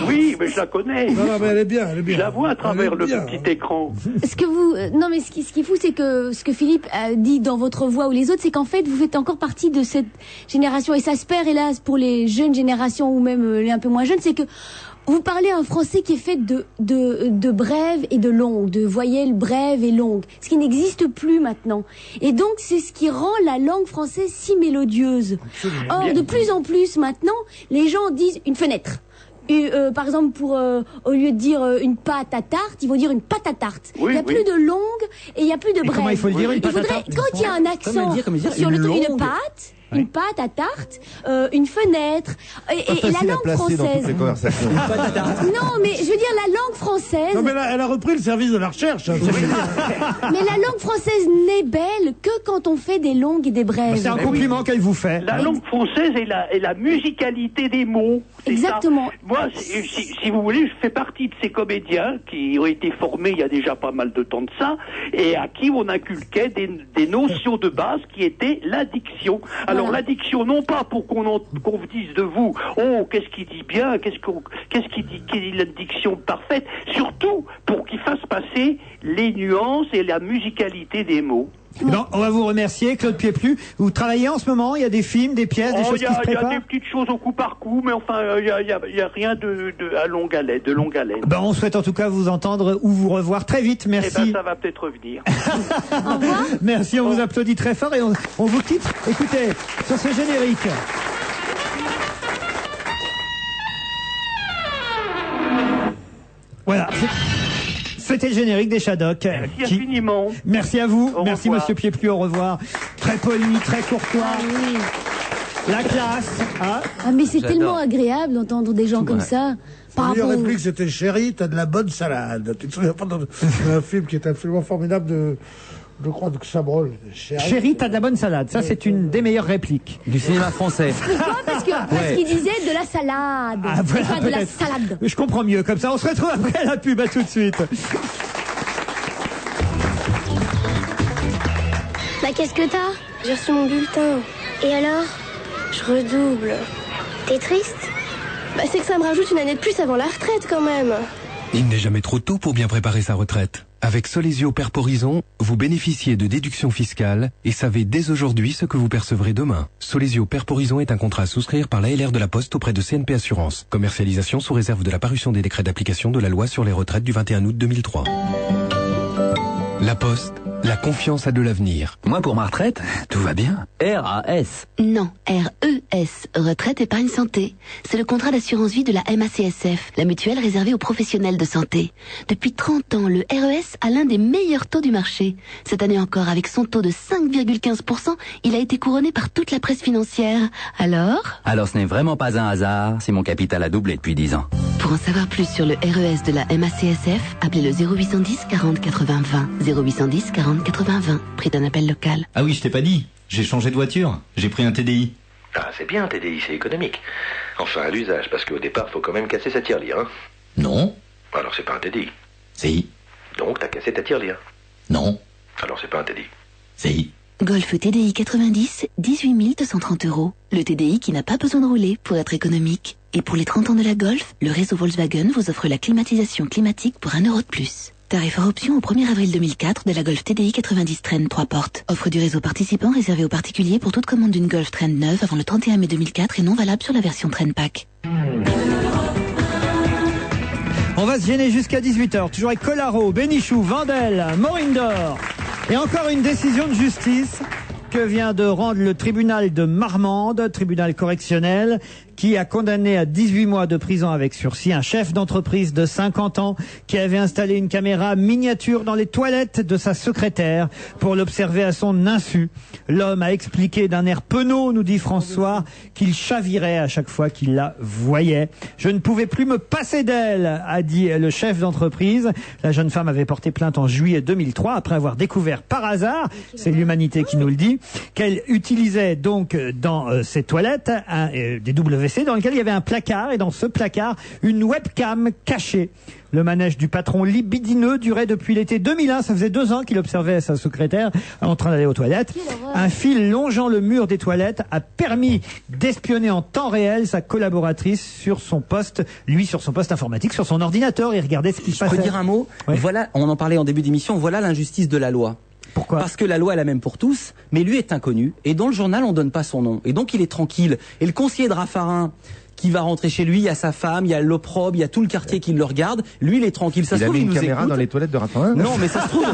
Oui, mais je la connais. Non, mais elle est bien. Je la vois à travers le petit écran. Ce qui est fou, c'est que ce que Philippe a dit dans votre voix ou les autres, c'est qu'en fait, vous faites encore partie de cette génération, et ça se perd, hélas, pour les jeunes générations ou même les un peu moins jeunes, c'est que vous parlez un français qui est fait de brèves et de longues, de voyelles brèves et longues, ce qui n'existe plus maintenant. Et donc, c'est ce qui rend la langue française si mélodieuse. Or, de plus en plus maintenant, les gens disent une fenêtre. Par exemple, au lieu de dire une pâte à tarte, ils vont dire une pâte à tarte. Il n'y a plus de longue et il n'y a plus de brève. Comment il faut le dire, une pâte à tarte ? Quand il y a un accent sur le truc, une pâte... Une pâte à tarte, une fenêtre, et la langue française. Non, mais je veux dire la langue française. Non, mais là, elle a repris le service de la recherche. Hein, mais la langue française n'est belle que quand on fait des longues et des brèves. C'est un compliment qu'elle vous fait. La langue française et la musicalité des mots. Exactement. Ça. Moi, si vous voulez, je fais partie de ces comédiens qui ont été formés il y a déjà pas mal de temps de ça, et à qui on inculquait des notions de base qui étaient l'addiction. Alors l'addiction, non pas pour qu'on vous dise de vous, oh, qu'est-ce qu'il dit bien, qu'est-ce qu'il dit, quelle est l'addiction parfaite, surtout pour qu'il fasse passer les nuances et la musicalité des mots. Non, on va vous remercier, Claude Pieplu. Vous travaillez en ce moment, il y a des films, des pièces, des choses qui se préparent. Il y a des petites choses au coup par coup, mais enfin, il y a rien de longue haleine. Ben, on souhaite en tout cas vous entendre ou vous revoir très vite. Merci. Eh ben, ça va peut-être revenir. Au revoir. Merci, on vous applaudit très fort et on vous quitte. Écoutez, sur ce générique. Voilà. C'était le générique des Shadocks. Merci infiniment. Merci à vous. Merci Monsieur Pieplu, au revoir. Très poli, très courtois. Ah, oui. La classe. Hein, mais c'est tellement agréable d'entendre des gens comme ça. La meilleure réplique, c'était Chérie, t'as de la bonne salade. Tu te souviens pas d'un film qui était absolument formidable je crois, de Chabrol. Chérie, t'as de la bonne salade. Ça, c'est une des meilleures répliques du cinéma français. Pourquoi ? Parce qu'il disait de la salade. Pas de la salade. Je comprends mieux. Comme ça, on se retrouve après la pub. À tout de suite. Bah, qu'est-ce que t'as ? J'ai reçu mon bulletin. Et alors ? Je redouble. T'es triste ? Bah, c'est que ça me rajoute une année de plus avant la retraite, quand même. Il n'est jamais trop tôt pour bien préparer sa retraite. Avec Solésio Perporizon, vous bénéficiez de déductions fiscales et savez dès aujourd'hui ce que vous percevrez demain. Solésio Perporizon est un contrat à souscrire par l'ALR de la Poste auprès de CNP Assurance. Commercialisation sous réserve de la parution des décrets d'application de la loi sur les retraites du 21 août 2003. La Poste, la confiance a de l'avenir. Moi, pour ma retraite, tout va bien. RAS. Non, RES, Retraite Épargne Santé. C'est le contrat d'assurance vie de la MACSF, la mutuelle réservée aux professionnels de santé. Depuis 30 ans, le RES a l'un des meilleurs taux du marché. Cette année encore, avec son taux de 5,15%, il a été couronné par toute la presse financière. Alors, ce n'est vraiment pas un hasard si mon capital a doublé depuis 10 ans. Pour en savoir plus sur le RES de la MACSF, appelez le 0810 40 80 20. 0810 40 80 20. Prix d'un appel local. Ah oui, je t'ai pas dit. J'ai changé de voiture. J'ai pris un TDI. Ah, c'est bien un TDI, c'est économique. Enfin, à l'usage, parce qu'au départ, faut quand même casser sa tirelire, hein. Non. Alors, c'est pas un TDI. Si. Donc, t'as cassé ta tirelire. Non. Alors, c'est pas un TDI. Si. Golf TDI 90, 18 230 €. Le TDI qui n'a pas besoin de rouler pour être économique. Et pour les 30 ans de la Golf, le réseau Volkswagen vous offre la climatisation climatique pour 1 € de plus. Tarif hors option au 1er avril 2004 de la Golf TDI 90 Trend 3 portes. Offre du réseau participant réservée aux particuliers pour toute commande d'une Golf Trend neuve avant le 31 mai 2004 et non valable sur la version Trend Pack. On va se gêner jusqu'à 18h, toujours avec Collaro, Bénichou, Vandel, Morindor. Et encore une décision de justice que vient de rendre le tribunal de Marmande, tribunal correctionnel, qui a condamné à 18 mois de prison avec sursis un chef d'entreprise de 50 ans qui avait installé une caméra miniature dans les toilettes de sa secrétaire pour l'observer à son insu. L'homme a expliqué d'un air penaud, nous dit François, qu'il chavirait à chaque fois qu'il la voyait. Je ne pouvais plus me passer d'elle, a dit le chef d'entreprise. La jeune femme avait porté plainte en juillet 2003 après avoir découvert par hasard, c'est l'Humanité qui nous le dit, qu'elle utilisait donc dans ses toilettes des WC dans lequel il y avait un placard et dans ce placard une webcam cachée. Le manège du patron libidineux durait depuis l'été 2001. Ça faisait 2 ans qu'il observait sa secrétaire en train d'aller aux toilettes. Un fil longeant le mur des toilettes a permis d'espionner en temps réel sa collaboratrice sur son poste, lui sur son poste informatique, sur son ordinateur, et regardait ce qui se passait. Je peux dire un mot? Oui. Voilà, on en parlait en début d'émission, voilà l'injustice de la loi. Pourquoi? Parce que la loi est la même pour tous, mais lui est inconnu, et dans le journal on donne pas son nom, et donc il est tranquille. Et le conseiller de Raffarin, qui va rentrer chez lui, il y a sa femme, il y a l'opprobre, il y a tout le quartier qui le regarde, lui il est tranquille. Ça il se a trouve, mis il une nous caméra écoute. dans les toilettes de Raffarin? Non, mais ça se trouve,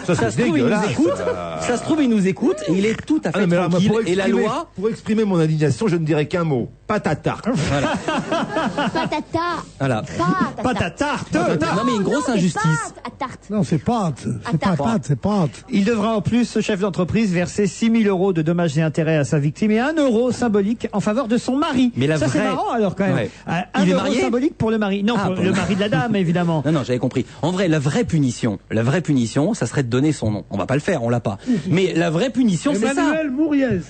ça se trouve, il nous écoute, ça se trouve, il nous écoute, et il est tout à fait tranquille. Pour et la loi... Pour exprimer mon indignation, je ne dirais qu'un mot. Patata. Voilà. Patata. Voilà. Patata. Non mais une grosse injustice. À tarte. Non, c'est pâte. C'est pas pâte, c'est pâte. Il devra en plus, ce chef d'entreprise, verser 6 000 € de dommages et intérêts à sa victime et 1 euro symbolique en faveur de son mari. Mais la ça, c'est vraie- marrant alors quand même. Ouais. 1 Il est euro marié symbolique pour le mari. Non, Ah, pour bon. le mari de la dame, évidemment. Non, j'avais compris. En vrai, la vraie punition, ça serait de donner son nom. On va pas le faire, on l'a pas. Mais la vraie punition, c'est ça. Emmanuel Mouriez.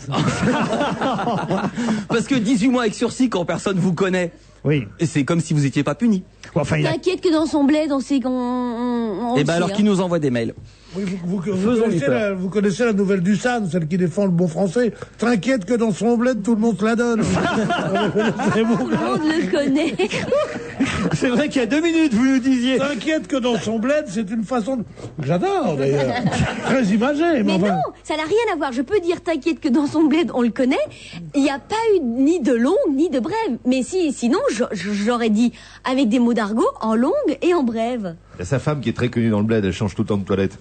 Parce que 18 mois avec sursis quand personne vous connaît. Oui. C'est comme si vous étiez pas puni. Enfin, T'inquiète que dans son bled, on sait qu'on. Et ben alors qu'il nous envoie des mails. Oui, vous connaissez la nouvelle du SAN, celle qui défend le bon français. T'inquiète que dans son bled, tout le monde se la donne. Tout le monde le connaît. C'est vrai qu'il y a 2 minutes, vous nous disiez. T'inquiète que dans son bled, c'est une façon de... J'adore, d'ailleurs. Très imagé. Mais enfin... non, ça n'a rien à voir. Je peux dire, t'inquiète que dans son bled, on le connaît. Il n'y a pas eu ni de longue ni de brève. Mais sinon, j'aurais dit avec des mots d'argot, en longue et en brève. Il y a sa femme qui est très connue dans le bled, elle change tout le temps de toilette.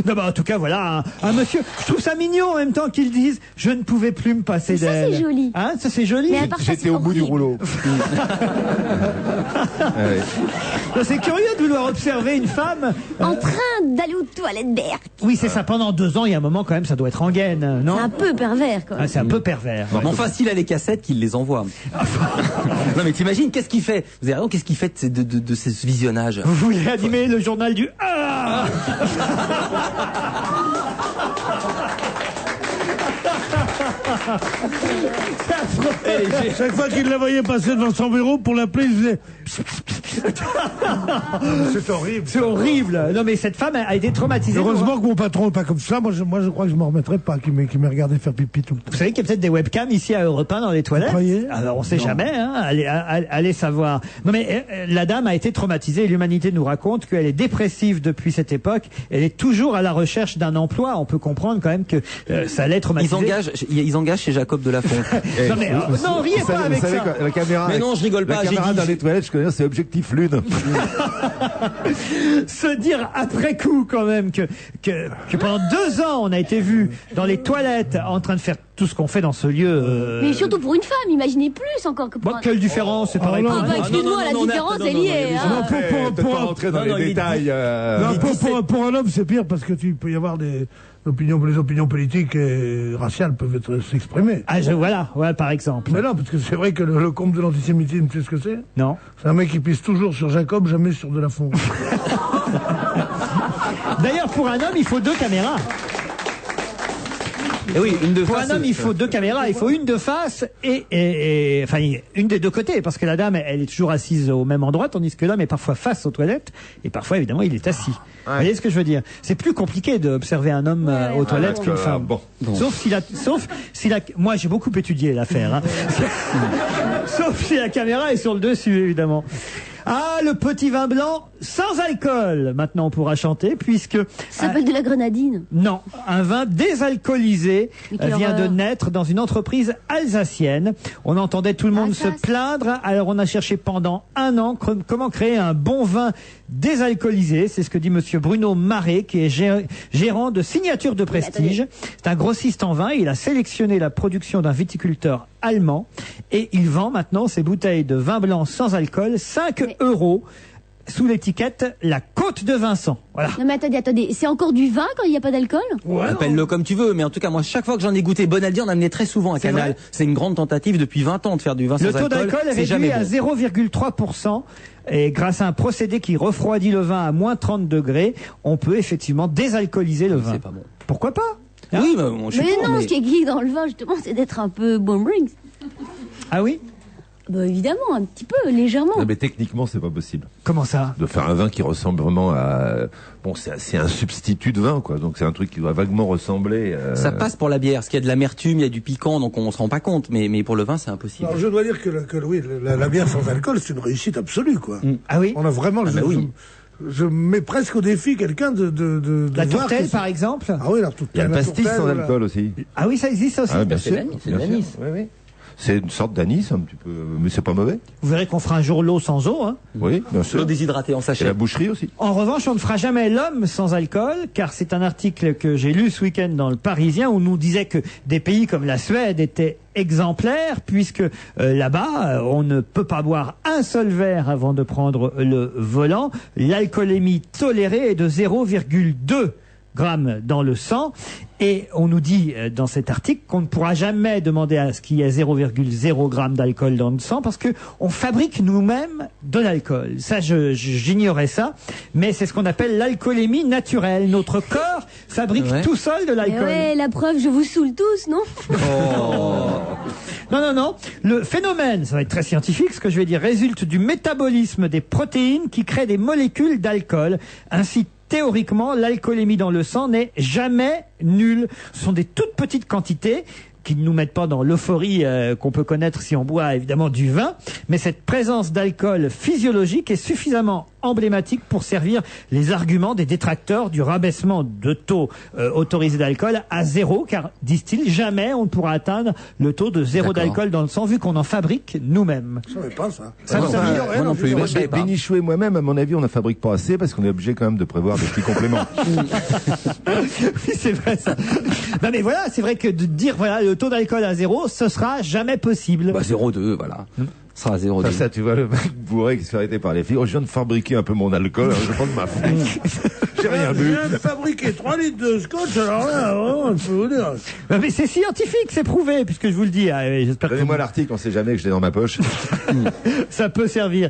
Non, bah, en tout cas, voilà, un monsieur. Je trouve ça mignon en même temps qu'ils disent je ne pouvais plus me passer Ça, d'elle. c'est joli. Hein, ça, c'est joli. Mais à part ça, J'étais c'est au bout du horrible. rouleau. C'est curieux de vouloir observer une femme. En train d'aller aux toilettes d'air. Oui, c'est ça. Pendant 2 ans, il y a un moment quand même, ça doit être en gaine, non? C'est un peu pervers, quoi. Ah, c'est un peu pervers. Mais enfin, s'il a les cassettes, qu'il les envoie. Non mais t'imagines, qu'est-ce qu'il fait? Vous avez raison, qu'est-ce qu'il fait de ces visionnages? Vous voulez animer le journal du Ah Chaque fois qu'il la voyait passer devant son bureau pour l'appeler, il faisait... C'est horrible. C'est horrible. Non, mais cette femme a été traumatisée. Heureusement que mon patron n'est pas comme ça. Moi, je crois que je m'en remettrai pas, qu'il m'ait regardé faire pipi tout le temps. Vous savez qu'il y a peut-être des webcams ici à Europe 1 dans les toilettes. Vous croyez? Alors on sait Non. jamais, hein. Allez savoir. Non mais la dame a été traumatisée. L'Humanité nous raconte qu'elle est dépressive depuis cette époque. Elle est toujours à la recherche d'un emploi. On peut comprendre quand même que ça allait traumatiser. Ils engagent chez Jacob Delafont. Non mais non, riez Vous pas savez- avec vous savez ça. quoi, la caméra, Mais non, je rigole pas, La j'ai caméra dit- dans les toilettes, je connais, c'est Objectif Lune. Se dire après coup quand même que pendant 2 ans on a été vu dans les toilettes en train de faire tout ce qu'on fait dans ce lieu. Mais surtout pour une femme, imaginez plus encore que pour Bon, un... quelle différence, c'est pareil. Ah bah excuse-moi, la différence elle y est. hein. Peut pas rentrer dans les détails. Non, pour un homme, c'est pire parce que tu peux y avoir les opinions politiques et raciales peuvent s'exprimer. Ah, voilà, ouais, par exemple. Mais non, parce que c'est vrai que le comble de l'antisémitisme, tu sais ce que c'est? Non. C'est un mec qui pisse toujours sur Jacob, jamais sur Delafont. D'ailleurs, pour un homme, il faut 2 caméras. Et oui, une de Pour face. un homme, il faut 2 caméras. Il faut une de face et enfin une des 2 côtés, parce que la dame, elle est toujours assise au même endroit, tandis que l'homme est parfois face aux toilettes et parfois, évidemment, il est assis. Vous voyez ce que je veux dire? C'est plus compliqué d'observer un homme aux toilettes qu'une femme. Bon. Sauf si la, moi, j'ai beaucoup étudié l'affaire. Hein. Sauf si la caméra est sur le dessus, évidemment. Ah, le petit vin blanc sans alcool. Maintenant, on pourra chanter puisque... Ça s'appelle de la grenadine. Non, un vin désalcoolisé Mais quelle vient de horreur. naître dans une entreprise alsacienne. On entendait tout le monde se plaindre. Alors, on a cherché pendant un an comment créer un bon vin désalcoolisé. C'est ce que dit monsieur Bruno Marais, qui est gérant de Signature de Prestige. C'est un grossiste en vin. Il a sélectionné la production d'un viticulteur allemand et il vend maintenant ses bouteilles de vin blanc sans alcool 5 € sous l'étiquette La Côte de Vincent. Voilà. Non mais attendez, c'est encore du vin quand il n'y a pas d'alcool? Appelle-le comme tu veux, mais en tout cas, moi, chaque fois que j'en ai goûté Bonaldi, on amenait très souvent à C'est Canal. vrai C'est une grande tentative depuis 20 ans de faire du vin sans Le alcool. taux d'alcool est C'est jamais réduit à bon. 0,3%. Et grâce à un procédé qui refroidit le vin à moins 30 degrés, on peut effectivement désalcooliser le vin. C'est pas bon. Pourquoi pas? Oui, mais bon, je suis Mais pour, non, mais- ce qui est geek dans le vin, justement, c'est d'être un peu bon drinks. Ah oui? Bah évidemment, un petit peu, légèrement. Non, mais techniquement, c'est pas possible. Comment ça? De faire un vin qui ressemble vraiment à... Bon, c'est un substitut de vin, quoi. Donc c'est un truc qui doit vaguement ressembler... Ça passe pour la bière, parce qu'il y a de l'amertume, il y a du piquant, donc on se rend pas compte. Mais pour le vin, c'est impossible. Alors je dois dire que la bière sans alcool, c'est une réussite absolue, quoi. Ah oui? On a vraiment... Je mets presque au défi quelqu'un de La voir tourtelle, que- par exemple? Ah oui, la tourtelle. Il y a le la pastis tourtelle, sans la- alcool aussi. Ah oui, ça existe aussi. Ah, bien sûr. c'est de bien l'anis. sûr. Oui, oui. C'est une sorte d'anis, un petit peu, mais c'est pas mauvais. Vous verrez qu'on fera un jour l'eau sans eau. Hein. Oui, bien sûr. L'eau déshydratée en Et sachet. la boucherie aussi. En revanche, on ne fera jamais l'homme sans alcool, car c'est un article que j'ai lu ce week-end dans le Parisien où on nous disait que des pays comme la Suède étaient exemplaires, puisque là-bas, on ne peut pas boire un seul verre avant de prendre le volant. L'alcoolémie tolérée est de 0,2 grammes dans le sang. Et on nous dit dans cet article qu'on ne pourra jamais demander à ce qu'il y ait 0,0 grammes d'alcool dans le sang parce que on fabrique nous-mêmes de l'alcool. Ça, j'ignorais ça, mais c'est ce qu'on appelle l'alcoolémie naturelle. Notre corps fabrique tout seul de Mais l'alcool. ouais, la preuve, je vous saoule tous, non? Non, non, non. Le phénomène, ça va être très scientifique, ce que je vais dire, résulte du métabolisme des protéines qui créent des molécules d'alcool. Ainsi, théoriquement, l'alcoolémie dans le sang n'est jamais nulle. Ce sont des toutes petites quantités qui ne nous mettent pas dans l'euphorie qu'on peut connaître si on boit évidemment du vin, mais cette présence d'alcool physiologique est suffisamment emblématique pour servir les arguments des détracteurs du rabaissement de taux autorisé d'alcool à 0, car, disent-ils, jamais on ne pourra atteindre le taux de 0 d'alcool dans le sang vu qu'on en fabrique nous-mêmes. Je savais pas ça. Ça, vous saviez? Moi non plus. Bénichou et moi-même, à mon avis, on n'en fabrique pas assez parce qu'on est obligé quand même de prévoir des petits compléments. Oui, c'est vrai ça. Non mais voilà, c'est vrai que de dire voilà le taux d'alcool à 0, ce sera jamais possible. Bah 0,2, voilà. Ce sera 0,2. Ça, tu vois le mec bourré qui se fait arrêter par les filles. Oh, je viens de fabriquer un peu mon alcool, alors je vais prendre ma fouille. J'ai rien Je bu. viens de fabriquer 3 litres de scotch, alors là, oh, je peux vous dire. Mais c'est scientifique, c'est prouvé, puisque je vous le dis. J'espère que Donnez-moi l'article, on sait jamais que je l'ai dans ma poche. ça peut servir.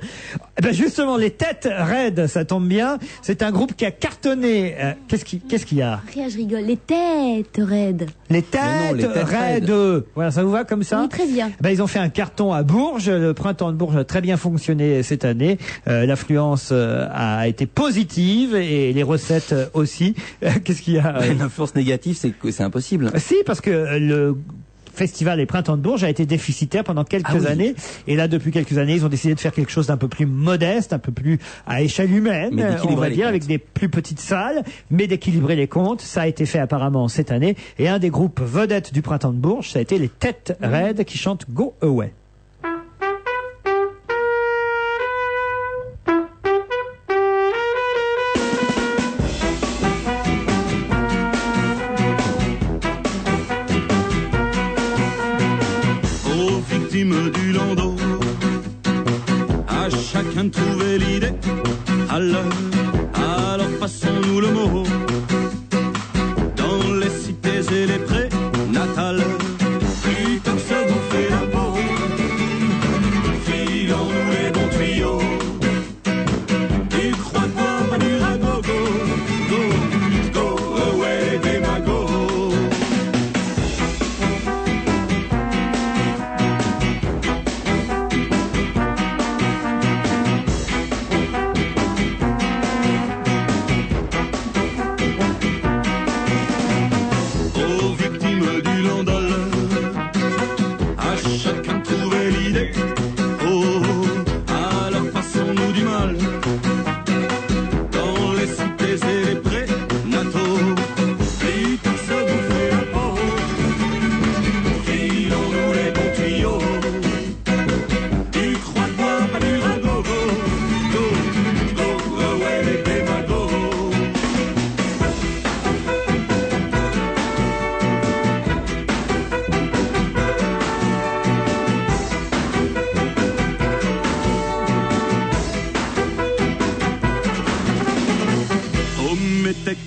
Eh ben justement, les Têtes Raides, ça tombe bien. C'est un groupe qui a cartonné. Qu'est-ce qu'il y a? Rien, je rigole. Les têtes raides. Les Têtes les Têtes Raides. Voilà, ça vous va comme ça? Oui, très bien. Ben, ils ont fait un carton à Bourges. Le printemps de Bourges a très bien fonctionné cette année. L'affluence a été positive et les recettes aussi. Qu'est-ce qu'il y a? L'influence négative, c'est que c'est impossible. Si, parce que le Festival des Printemps de Bourges a été déficitaire pendant quelques années. Et là, depuis quelques années, ils ont décidé de faire quelque chose d'un peu plus modeste, un peu plus à échelle humaine, Mais on d'équilibrer va les dire, comptes. avec des plus petites salles, mais d'équilibrer les comptes. Ça a été fait apparemment cette année. Et un des groupes vedettes du Printemps de Bourges, ça a été les Têtes Raides qui chantent Go Away. Aux victimes du landau, à chacun de trouver l'idée. Alors passons-nous le mot. Dans les cités et les prés natales, plutôt que se bouffer la peau, filons-nous les bons tuyaux. Tu crois quoi, pas du ragogo? Go away, des magots.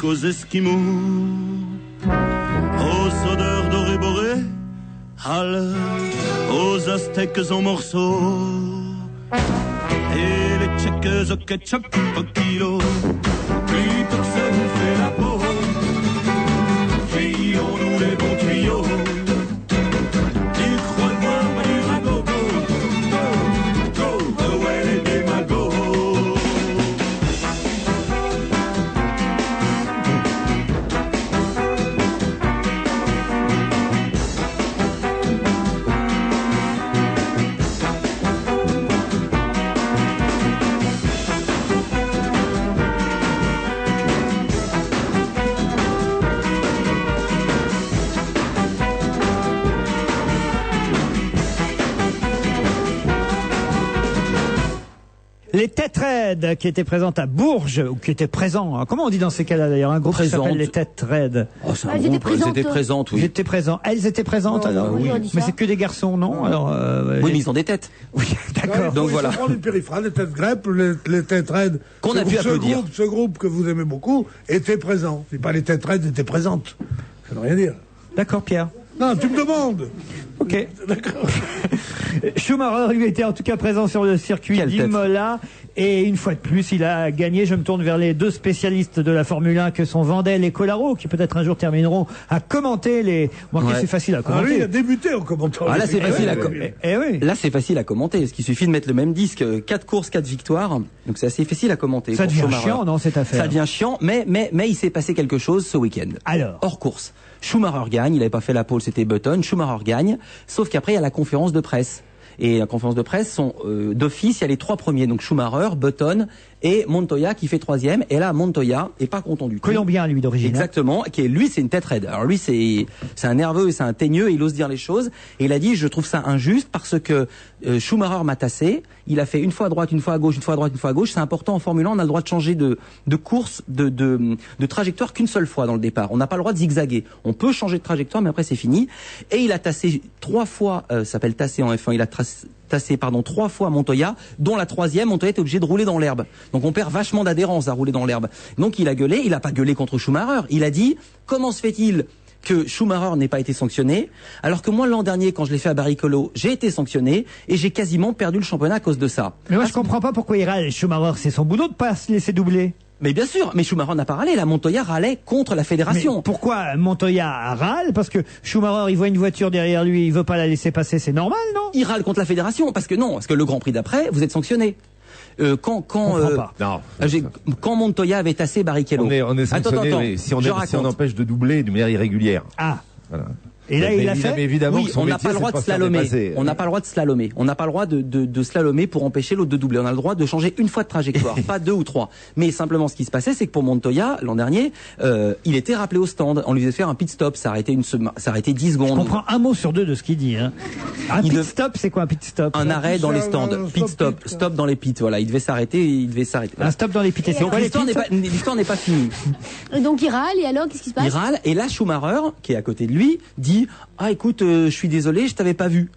jusqu'aux Esquimaux, aux odeurs dorées boréales, aux Aztèques en morceaux, et les Tchèques au ketchup au kilo, plutôt que se bouffer la peau, filons-nous les bons tuyaux. Les Têtes Raides qui étaient présentes à Bourges, ou qui étaient présents, hein. Comment on dit dans ces cas-là d'ailleurs, un groupe qui s'appelle les Têtes Raides? Oh, c'est un groupe, elles étaient présentes, oui. Elles étaient présentes. Elles étaient présentes alors? oui. Mais c'est que des garçons, non? Alors, oui, mais ils ont des têtes. Oui, d'accord. Donc voilà. Les périphrases, les têtes grèpes, les Têtes Raides. Qu'on a pu applaudir. Ce groupe que vous aimez beaucoup était présent. C'est pas les Têtes Raides étaient présentes. Ça ne veut rien dire. D'accord, Pierre. Non, tu me demandes. Ok. D'accord. Schumacher, lui, était en tout cas présent sur le circuit d'Imola. Et une fois de plus, il a gagné. Je me tourne vers les deux spécialistes de la Formule 1 que sont Vandel et Collaro, qui peut-être un jour termineront à commenter les... Bon, Ouais. c'est facile à commenter. Ah, lui, il a débuté en commentant. Ah, là, c'est facile à oui. Là, c'est facile à commenter. Parce qu'il suffit de mettre le même disque, 4 courses, 4 victoires. Donc, c'est assez facile à commenter. Ça pour devient Schumacher. chiant, non, cette affaire? Ça devient chiant, mais il s'est passé quelque chose ce week-end. Alors? Hors course. Schumacher gagne. Il n'avait pas fait la pole, c'était Button. Schumacher gagne. Sauf qu'après, il y a la conférence de presse. Et la conférence de presse sont d'office, il y a les 3 premiers, donc Schumacher, Button et Montoya qui fait 3e. Et là, Montoya est pas content du tout. Colombien, lui, d'origine. Exactement. Lui, c'est une tête raide. Alors lui, c'est un nerveux, c'est un teigneux, et il ose dire les choses. Et il a dit, je trouve ça injuste parce que Schumacher m'a tassé. Il a fait une fois à droite, une fois à gauche, une fois à droite, une fois à gauche. C'est important en Formule 1, on a le droit de changer de course, de trajectoire qu'une seule fois dans le départ. On n'a pas le droit de zigzaguer. On peut changer de trajectoire, mais après c'est fini. Et il a tassé 3 fois, ça s'appelle tasser en F1, il a tassé 3 fois Montoya, dont la 3e, Montoya était obligé de rouler dans l'herbe. Donc on perd vachement d'adhérence à rouler dans l'herbe. Donc il a gueulé, il a pas gueulé contre Schumacher. Il a dit, comment se fait-il que Schumacher n'ait pas été sanctionné, alors que moi l'an dernier, quand je l'ai fait à Barrichello, j'ai été sanctionné et j'ai quasiment perdu le championnat à cause de ça. Mais moi, je comprends pas pourquoi il râle. Schumacher, c'est son boulot de pas se laisser doubler. Mais bien sûr, mais Schumacher n'a pas râlé, la Montoya râlait contre la fédération. Mais pourquoi Montoya râle? Parce que Schumacher, il voit une voiture derrière lui, il veut pas la laisser passer, c'est normal, non? Il râle contre la fédération, parce que le Grand Prix d'après, vous êtes sanctionné. Quand Montoya avait tassé Barrichello. On est sanctionné, attends, mais si on empêche de doubler de manière irrégulière. Ah. Voilà. Et là, il a fait. Mais évidemment, oui, on n'a pas le droit de slalomer. On n'a pas le droit de slalomer. On n'a pas le droit de slalomer pour empêcher l'autre de doubler. On a le droit de changer une fois de trajectoire, pas 2 ou 3. Mais simplement, ce qui se passait, c'est que pour Montoya, l'an dernier, il était rappelé au stand. On lui faisait faire un pit stop. Ça arrêtait 10 secondes. Je comprends un mot sur 2 de ce qu'il dit. Hein. Un pit stop, c'est quoi un pit stop? Un arrêt dans les stands. Pit stop. Stop dans les pits. Voilà. Il devait s'arrêter. Un stop dans les pits. Donc l'histoire n'est pas finie. Donc il râle, et alors, qu'est-ce qui se passe? Il râle, et là, Schumacher, qui est à côté de lui, dit, ah, écoute, je suis désolé, je t'avais pas vu.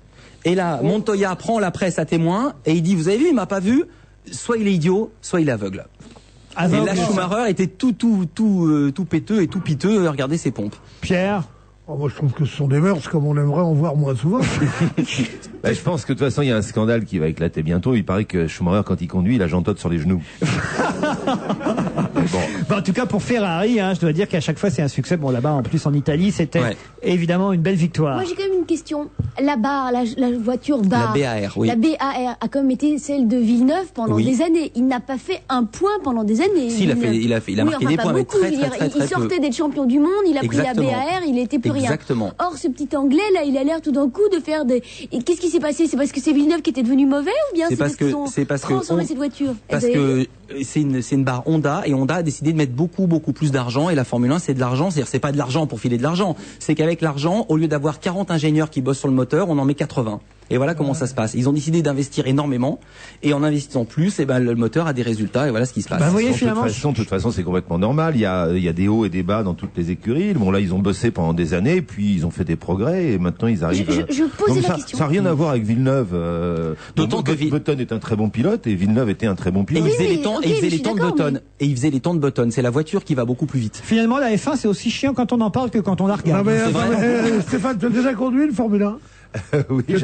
Et là, Montoya prend la presse à témoin et il dit, vous avez vu, il m'a pas vu. Soit il est idiot, soit il est aveugle. Et là, Schumacher était tout péteux et tout piteux. Regardez ses pompes. Pierre. Oh, moi, je trouve que ce sont des mœurs comme on aimerait en voir moins souvent. Je pense que de toute façon, il y a un scandale qui va éclater bientôt. Il paraît que Schumacher, quand il conduit, il a jantote sur les genoux. Bon, en tout cas, pour Ferrari, je dois dire qu'à chaque fois, c'est un succès. Bon, là-bas, en plus, en Italie, c'était évidemment une belle victoire. Moi, j'ai quand même une question. La barre, la voiture barre. La BAR, oui. La BAR a quand même été celle de Villeneuve pendant des années. Il n'a pas fait un point pendant des années. Si, il a marqué des points, mais très il sortait d'être champion du monde, il a pris la BAR, il était plus rien. Exactement. Or, ce petit Anglais, là, il a l'air tout d'un coup de faire des... Et qu'est-ce qui s'est passé? C'est parce que c'est Villeneuve qui était devenu mauvais, ou bien c'est parce qu'ils ont transformé cette voiture? Parce que c'est une barre Honda, et Honda a décidé de mettre beaucoup plus d'argent, et la Formule 1, c'est de l'argent. C'est-à-dire, c'est pas de l'argent pour filer de l'argent. C'est qu'avec l'argent, au lieu d'avoir 40 ingénieurs qui bossent sur le moteur, on en met 80. Et voilà comment ça se passe. Ils ont décidé d'investir énormément, et en investissant plus, le moteur a des résultats, et voilà ce qui se passe. Vous voyez, finalement, de toute façon, c'est complètement normal. Il y a des hauts et des bas dans toutes les écuries. Bon, là, ils ont bossé pendant des années, puis ils ont fait des progrès, et maintenant ils arrivent. Je posais la question. Ça n'a rien à voir avec Villeneuve. D'autant que Button est un très bon pilote, et Villeneuve était un très bon pilote. Et il faisait les temps de Button. Et il faisait les temps de Button. C'est la voiture qui va beaucoup plus vite. Finalement, la F1, c'est aussi chiant quand on en parle que quand on la regarde. Non, mais, Stéphane, tu as déjà conduit une Formule 1? Oui, tu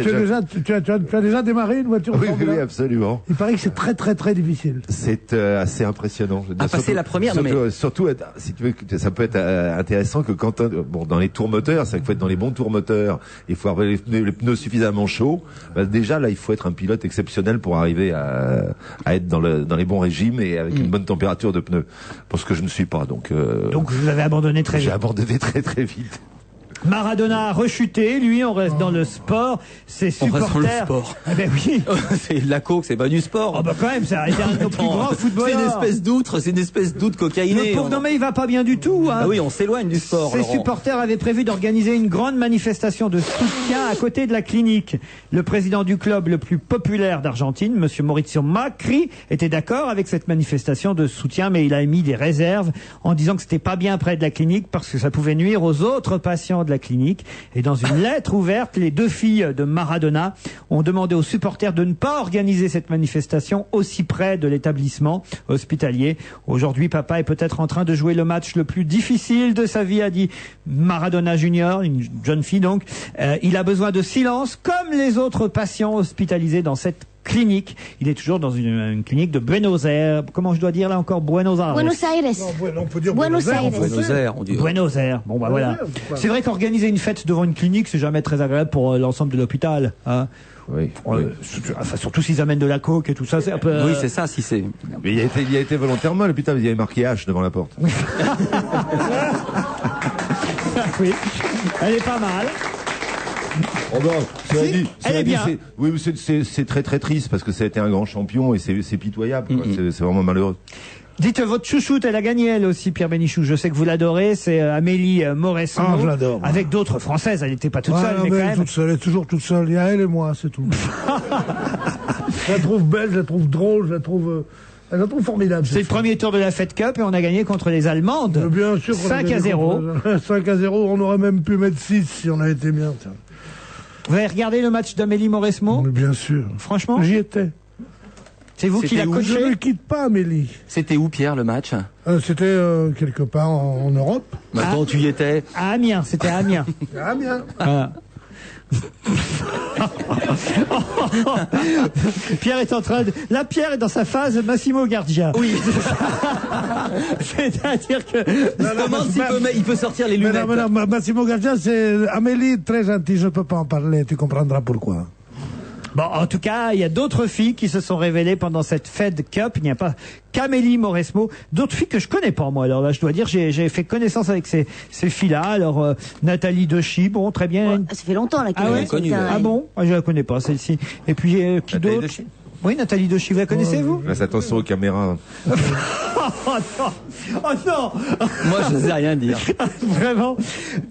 as déjà démarré une voiture? Oui, absolument. Il paraît que c'est très très très difficile. C'est assez impressionnant. Passer la première, surtout, si tu veux, ça peut être intéressant que quand dans les tours moteurs, c'est qu'il faut être dans les bons tours moteurs. Il faut avoir les pneus suffisamment chauds. Déjà là, il faut être un pilote exceptionnel pour arriver à être dans les bons régimes et avec une bonne température de pneus. Parce que je ne suis pas. Donc vous avez abandonné très vite. J'ai abandonné très très vite. Maradona a rechuté, lui, on reste dans le sport. Ses supporters. On reste dans le sport. Ah ben oui. C'est de la coke, c'est pas du sport. Oh bah quand même, ça a été un de nos plus grands footballeurs. C'est une espèce d'outre cocaïné. Non mais il va pas bien du tout. Hein. Ah oui, on s'éloigne du sport. Ses supporters avaient prévu d'organiser une grande manifestation de soutien à côté de la clinique. Le président du club le plus populaire d'Argentine, monsieur Mauricio Macri, était d'accord avec cette manifestation de soutien, mais il a émis des réserves en disant que c'était pas bien près de la clinique parce que ça pouvait nuire aux autres patients de la clinique. Et dans une lettre ouverte, les deux filles de Maradona ont demandé aux supporters de ne pas organiser cette manifestation aussi près de l'établissement hospitalier. Aujourd'hui, papa est peut-être en train de jouer le match le plus difficile de sa vie, a dit Maradona Junior, une jeune fille donc. Il a besoin de silence comme les autres patients hospitalisés dans cette clinique. Il est toujours dans une clinique de Buenos Aires. Comment je dois dire là encore? Buenos Aires. Buenos Aires. Non, on peut dire Buenos Aires. Buenos Aires, on dit. Buenos Aires. Bon bah voilà. C'est vrai qu'organiser une fête devant une clinique, c'est jamais très agréable pour l'ensemble de l'hôpital. Hein. Oui. Surtout s'ils amènent de la coke et tout ça, c'est un peu. Oui, c'est ça, si c'est. Mais il y a été volontairement, l'hôpital, il y avait marqué H devant la porte. Oui. Oui. Elle est pas mal. Oh non, elle est bien. Oui, c'est très très triste parce que ça a été un grand champion et c'est pitoyable. C'est vraiment malheureux. Dites, votre chouchoute, elle a gagné elle aussi, Pierre Bénichou. Je sais que vous l'adorez, c'est Amélie Mauresmo. Ah, je l'adore. Avec d'autres Françaises, elle n'était pas toute seule, mais quand même. Toute seule, elle est toujours toute seule. Il y a elle et moi, c'est tout. Je la trouve belle, je la trouve drôle, je la trouve formidable. C'est le premier tour de la Fed Cup et on a gagné contre les Allemandes. Bien sûr. 5-0. 5-0, on aurait même pu mettre 6 si on avait été bien. Tiens. Vous avez regardé le match d'Amélie Mauresmo? Bien sûr. Franchement? J'y étais. C'est vous qui la coachez? Je ne quitte pas Amélie. C'était où, Pierre, le match? C'était quelque part en Europe. Maintenant, tu y étais? À Amiens, c'était à Amiens. À Amiens. Voilà. Pierre est en train de... Là, Pierre est dans sa phase Massimo Gardia. Oui. C'est-à-dire que... il peut sortir les lunettes. Mais non, Massimo Gardia, c'est Amélie, très gentil, je ne peux pas en parler, tu comprendras pourquoi. Bon, en tout cas, il y a d'autres filles qui se sont révélées pendant cette Fed Cup. Il n'y a pas qu'Amélie Mauresmo, d'autres filles que je connais pas, moi. Alors là, je dois dire, j'ai fait connaissance avec ces filles-là. Alors, Nathalie Dechy, bon, très bien. Ouais, ça fait longtemps, là, qu'elle est connue. Ah bon? Je la connais pas, celle-ci. Et puis, qui d'autre? Oui, Nathalie Dechy, vous la connaissez, vous? Faites attention aux caméras. Oh non! Oh non! Moi, je sais rien dire. Vraiment.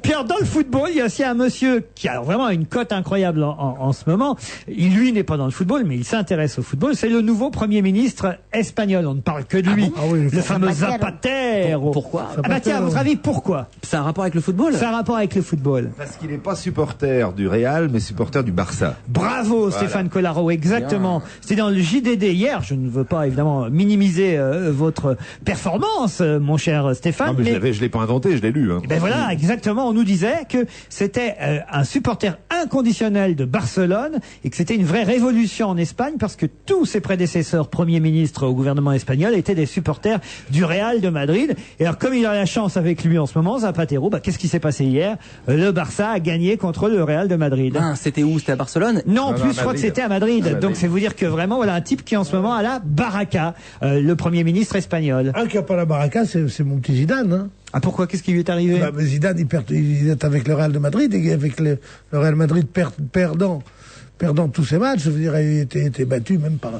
Pierre, dans le football, il y a aussi un monsieur qui a vraiment une cote incroyable en ce moment. Il, lui, n'est pas dans le football, mais il s'intéresse au football. C'est le nouveau Premier ministre espagnol. On ne parle que de lui. Ah oui, le fameux Zapatero. Pourquoi? Ah bah tiens, à votre avis, pourquoi? C'est un rapport avec le football? C'est un rapport avec le football. Parce qu'il n'est pas supporter du Real, mais supporter du Barça. Bravo, voilà. Stéphane Collaro, exactement. Bien. C'était dans le JDD hier. Je ne veux pas, évidemment, minimiser votre performance, mon cher Stéphane. Non, mais je l'ai pas inventé, je l'ai lu. Hein. Ben voilà, exactement. On nous disait que c'était un supporter inconditionnel de Barcelone et que c'était une vraie révolution en Espagne parce que tous ses prédécesseurs premiers ministres au gouvernement espagnol étaient des supporters du Real de Madrid. Et alors, comme il a la chance avec lui en ce moment, Zapatero, qu'est-ce qui s'est passé hier? Le Barça a gagné contre le Real de Madrid. Ah, c'était où? C'était à Barcelone? Non, plus je crois que c'était à Madrid. Donc c'est vous dire que vraiment, voilà un type qui est en ce moment à la baraka, le premier ministre espagnol. Ah, qui a pas la baraka, c'est mon petit Zidane, hein. Ah, pourquoi? Qu'est-ce qui lui est arrivé? Mais Zidane, il est avec le Real de Madrid, et avec le Real Madrid perdant perdant tous ses matchs. Je veux dire, il était battu même par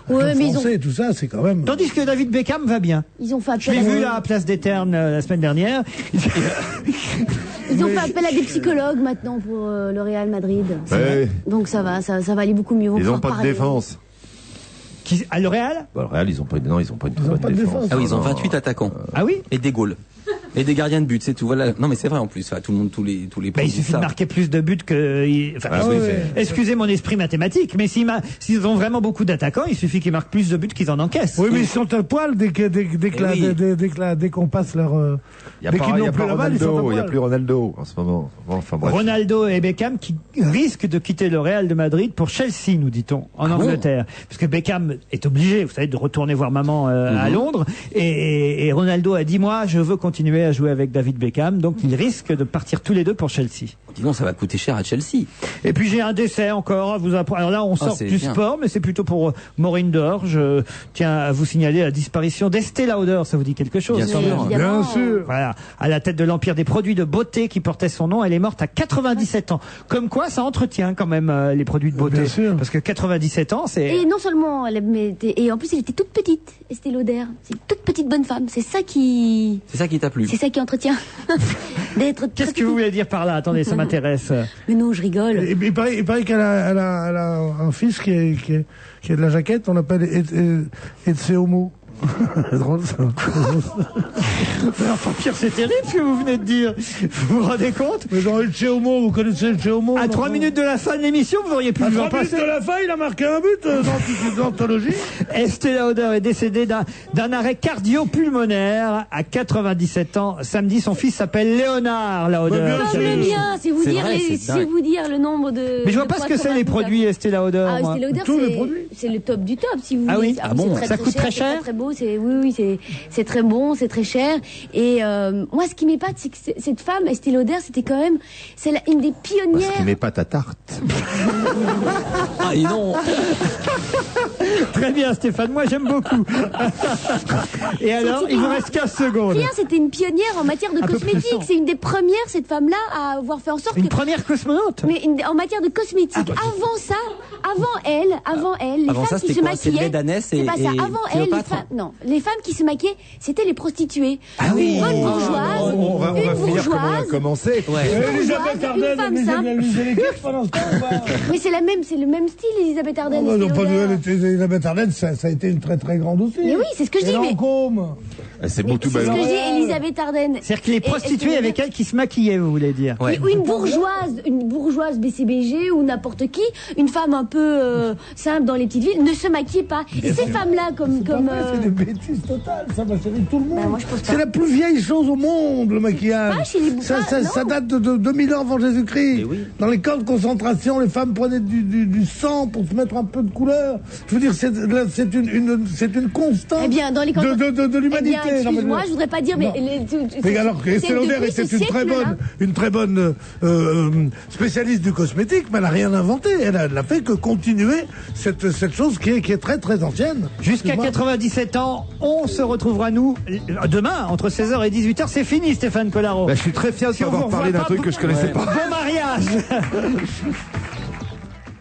Ouais, un mais Français et tout ça, c'est quand même... Tandis que David Beckham va bien. Ils ont fait Je appel l'ai à vu là à Place des Ternes la semaine dernière. Ils ont fait appel à des psychologues maintenant pour le Real Madrid. Ouais. Donc ça va aller beaucoup mieux. Ils n'ont pas de défense. À le Real Le Real, ils n'ont pas une bonne défense. Ah oui, ils ont 28 attaquants. Ah oui. Et des goals. Et des gardiens de but, c'est tout. Voilà. Non, mais c'est vrai en plus. Enfin, tout le monde, tous les Bah, il suffit de marquer plus de buts que. Enfin, excusez mon esprit mathématique, mais s'ils ont vraiment beaucoup d'attaquants, il suffit qu'ils marquent plus de buts qu'ils en encaissent. Oui, mais ils sont à poil dès qu'on passe leur. Il n'y a pas Ronaldo, il n'y a plus Ronaldo en ce moment. Bon, enfin, bref. Ronaldo et Beckham qui risquent de quitter le Real de Madrid pour Chelsea, nous dit-on, en Angleterre. Parce que Beckham est obligé, vous savez, de retourner voir maman à Londres. Et Ronaldo a dit, moi, je veux continuer à jouer avec David Beckham. Donc, ils risquent de partir tous les deux pour Chelsea. Dis ça va coûter cher à Chelsea. Et puis, j'ai un décès encore à vous apprendre. Alors là, on sort du sport, mais c'est plutôt pour Maureen Dor. Je tiens à vous signaler la disparition d'Estée Lauder. Ça vous dit quelque chose? Bien sûr. Voilà. À la tête de l'empire des produits de beauté qui portait son nom, elle est morte à 97 ans. Comme quoi, ça entretient quand même les produits de beauté. Bien sûr. Parce que 97 ans, c'est... Et non seulement, et en plus, elle était toute petite, Estée Lauder. C'est une toute petite bonne femme. C'est ça qui t'a plu. C'est ça qui entretient. Qu'est-ce que vous voulez dire par là? Attendez, ça m'intéresse. Mais non, je rigole. Et il paraît qu'elle a un fils qui est de la jaquette, on l'appelle Etsé Homo. C'est drôle ça. Mais enfin, Pierre, c'est terrible ce que vous venez de dire. Vous vous rendez compte? Mais dans Etsé Homo, vous connaissez Etsé Homo? À 3 minutes de la fin de l'émission, vous auriez pu vous en passer. À 3 minutes de la fin, il a marqué un but d'anthologie. Estée Lauder est décédée d'un arrêt cardio-pulmonaire à 97 ans. Samedi, son fils s'appelle Léonard Lauder. Comme le mien, c'est vous dire le nombre de... Mais je vois pas ce que c'est les produits Estée Lauder. Ah, Estée Lauder, c'est le top du top, si vous voulez. Ah oui? Ah bon? Ça coûte très cher? Très beau, c'est très bon, c'est très cher. Et moi, ce qui m'épate, c'est que cette femme, Estée Lauder, c'était quand même, une des pionnières. Ce qui m'épate ta tarte. Ah, et non. Très bien, Stéphane. Moi, j'aime beaucoup. Et alors, il vous reste 15 secondes. Rien, c'était une pionnière en matière de cosmétiques. C'est une des premières, cette femme-là, à avoir fait en sorte Une première cosmonaute? Mais en matière de cosmétiques. Avant ça, avant elle, les femmes qui se maquillaient. C'est pas ça. Avant elle, les femmes qui se maquillaient, c'était les prostituées. Ah oui. Une bourgeoise. On va finir comme on a commencé. Elisabeth Arden, elle lisait les guides pendant ce temps. Mais c'est le même style, Elisabeth Arden. Elisabeth Arden, ça a été une très très grande aussi. Mais oui, c'est ce que je dis. C'est beau tout C'est ce que je dis, Elisabeth Arden. C'est-à-dire que les prostituées avec elle qui se maquillaient, vous voulez dire? Oui, ou une bourgeoise BCBG ou n'importe qui, une femme un peu simple dans les petites villes, ne se maquille pas. Et ces femmes-là, c'est des bêtises totales, ça va servir tout le monde. Bah, moi, je pense pas. C'est la plus vieille chose au monde, le maquillage. Pas chez les ça date de 2000 ans avant Jésus-Christ. Oui. Dans les camps de concentration, les femmes prenaient du sang pour se mettre un peu de couleur. Je veux dire, c'est une constante de l'humanité. Excuse-moi, je voudrais pas dire, mais... Mais alors, Estée Lauder était une très bonne spécialiste du cosmétique, mais elle n'a rien inventé. Elle a fait que continuer cette chose qui est très très ancienne. Jusqu'à 97 ans, on se retrouvera nous demain entre 16h et 18h. C'est fini, Stéphane Collaro. Je suis très fier de avoir parlé d'un truc que je connaissais pas. Bon mariage.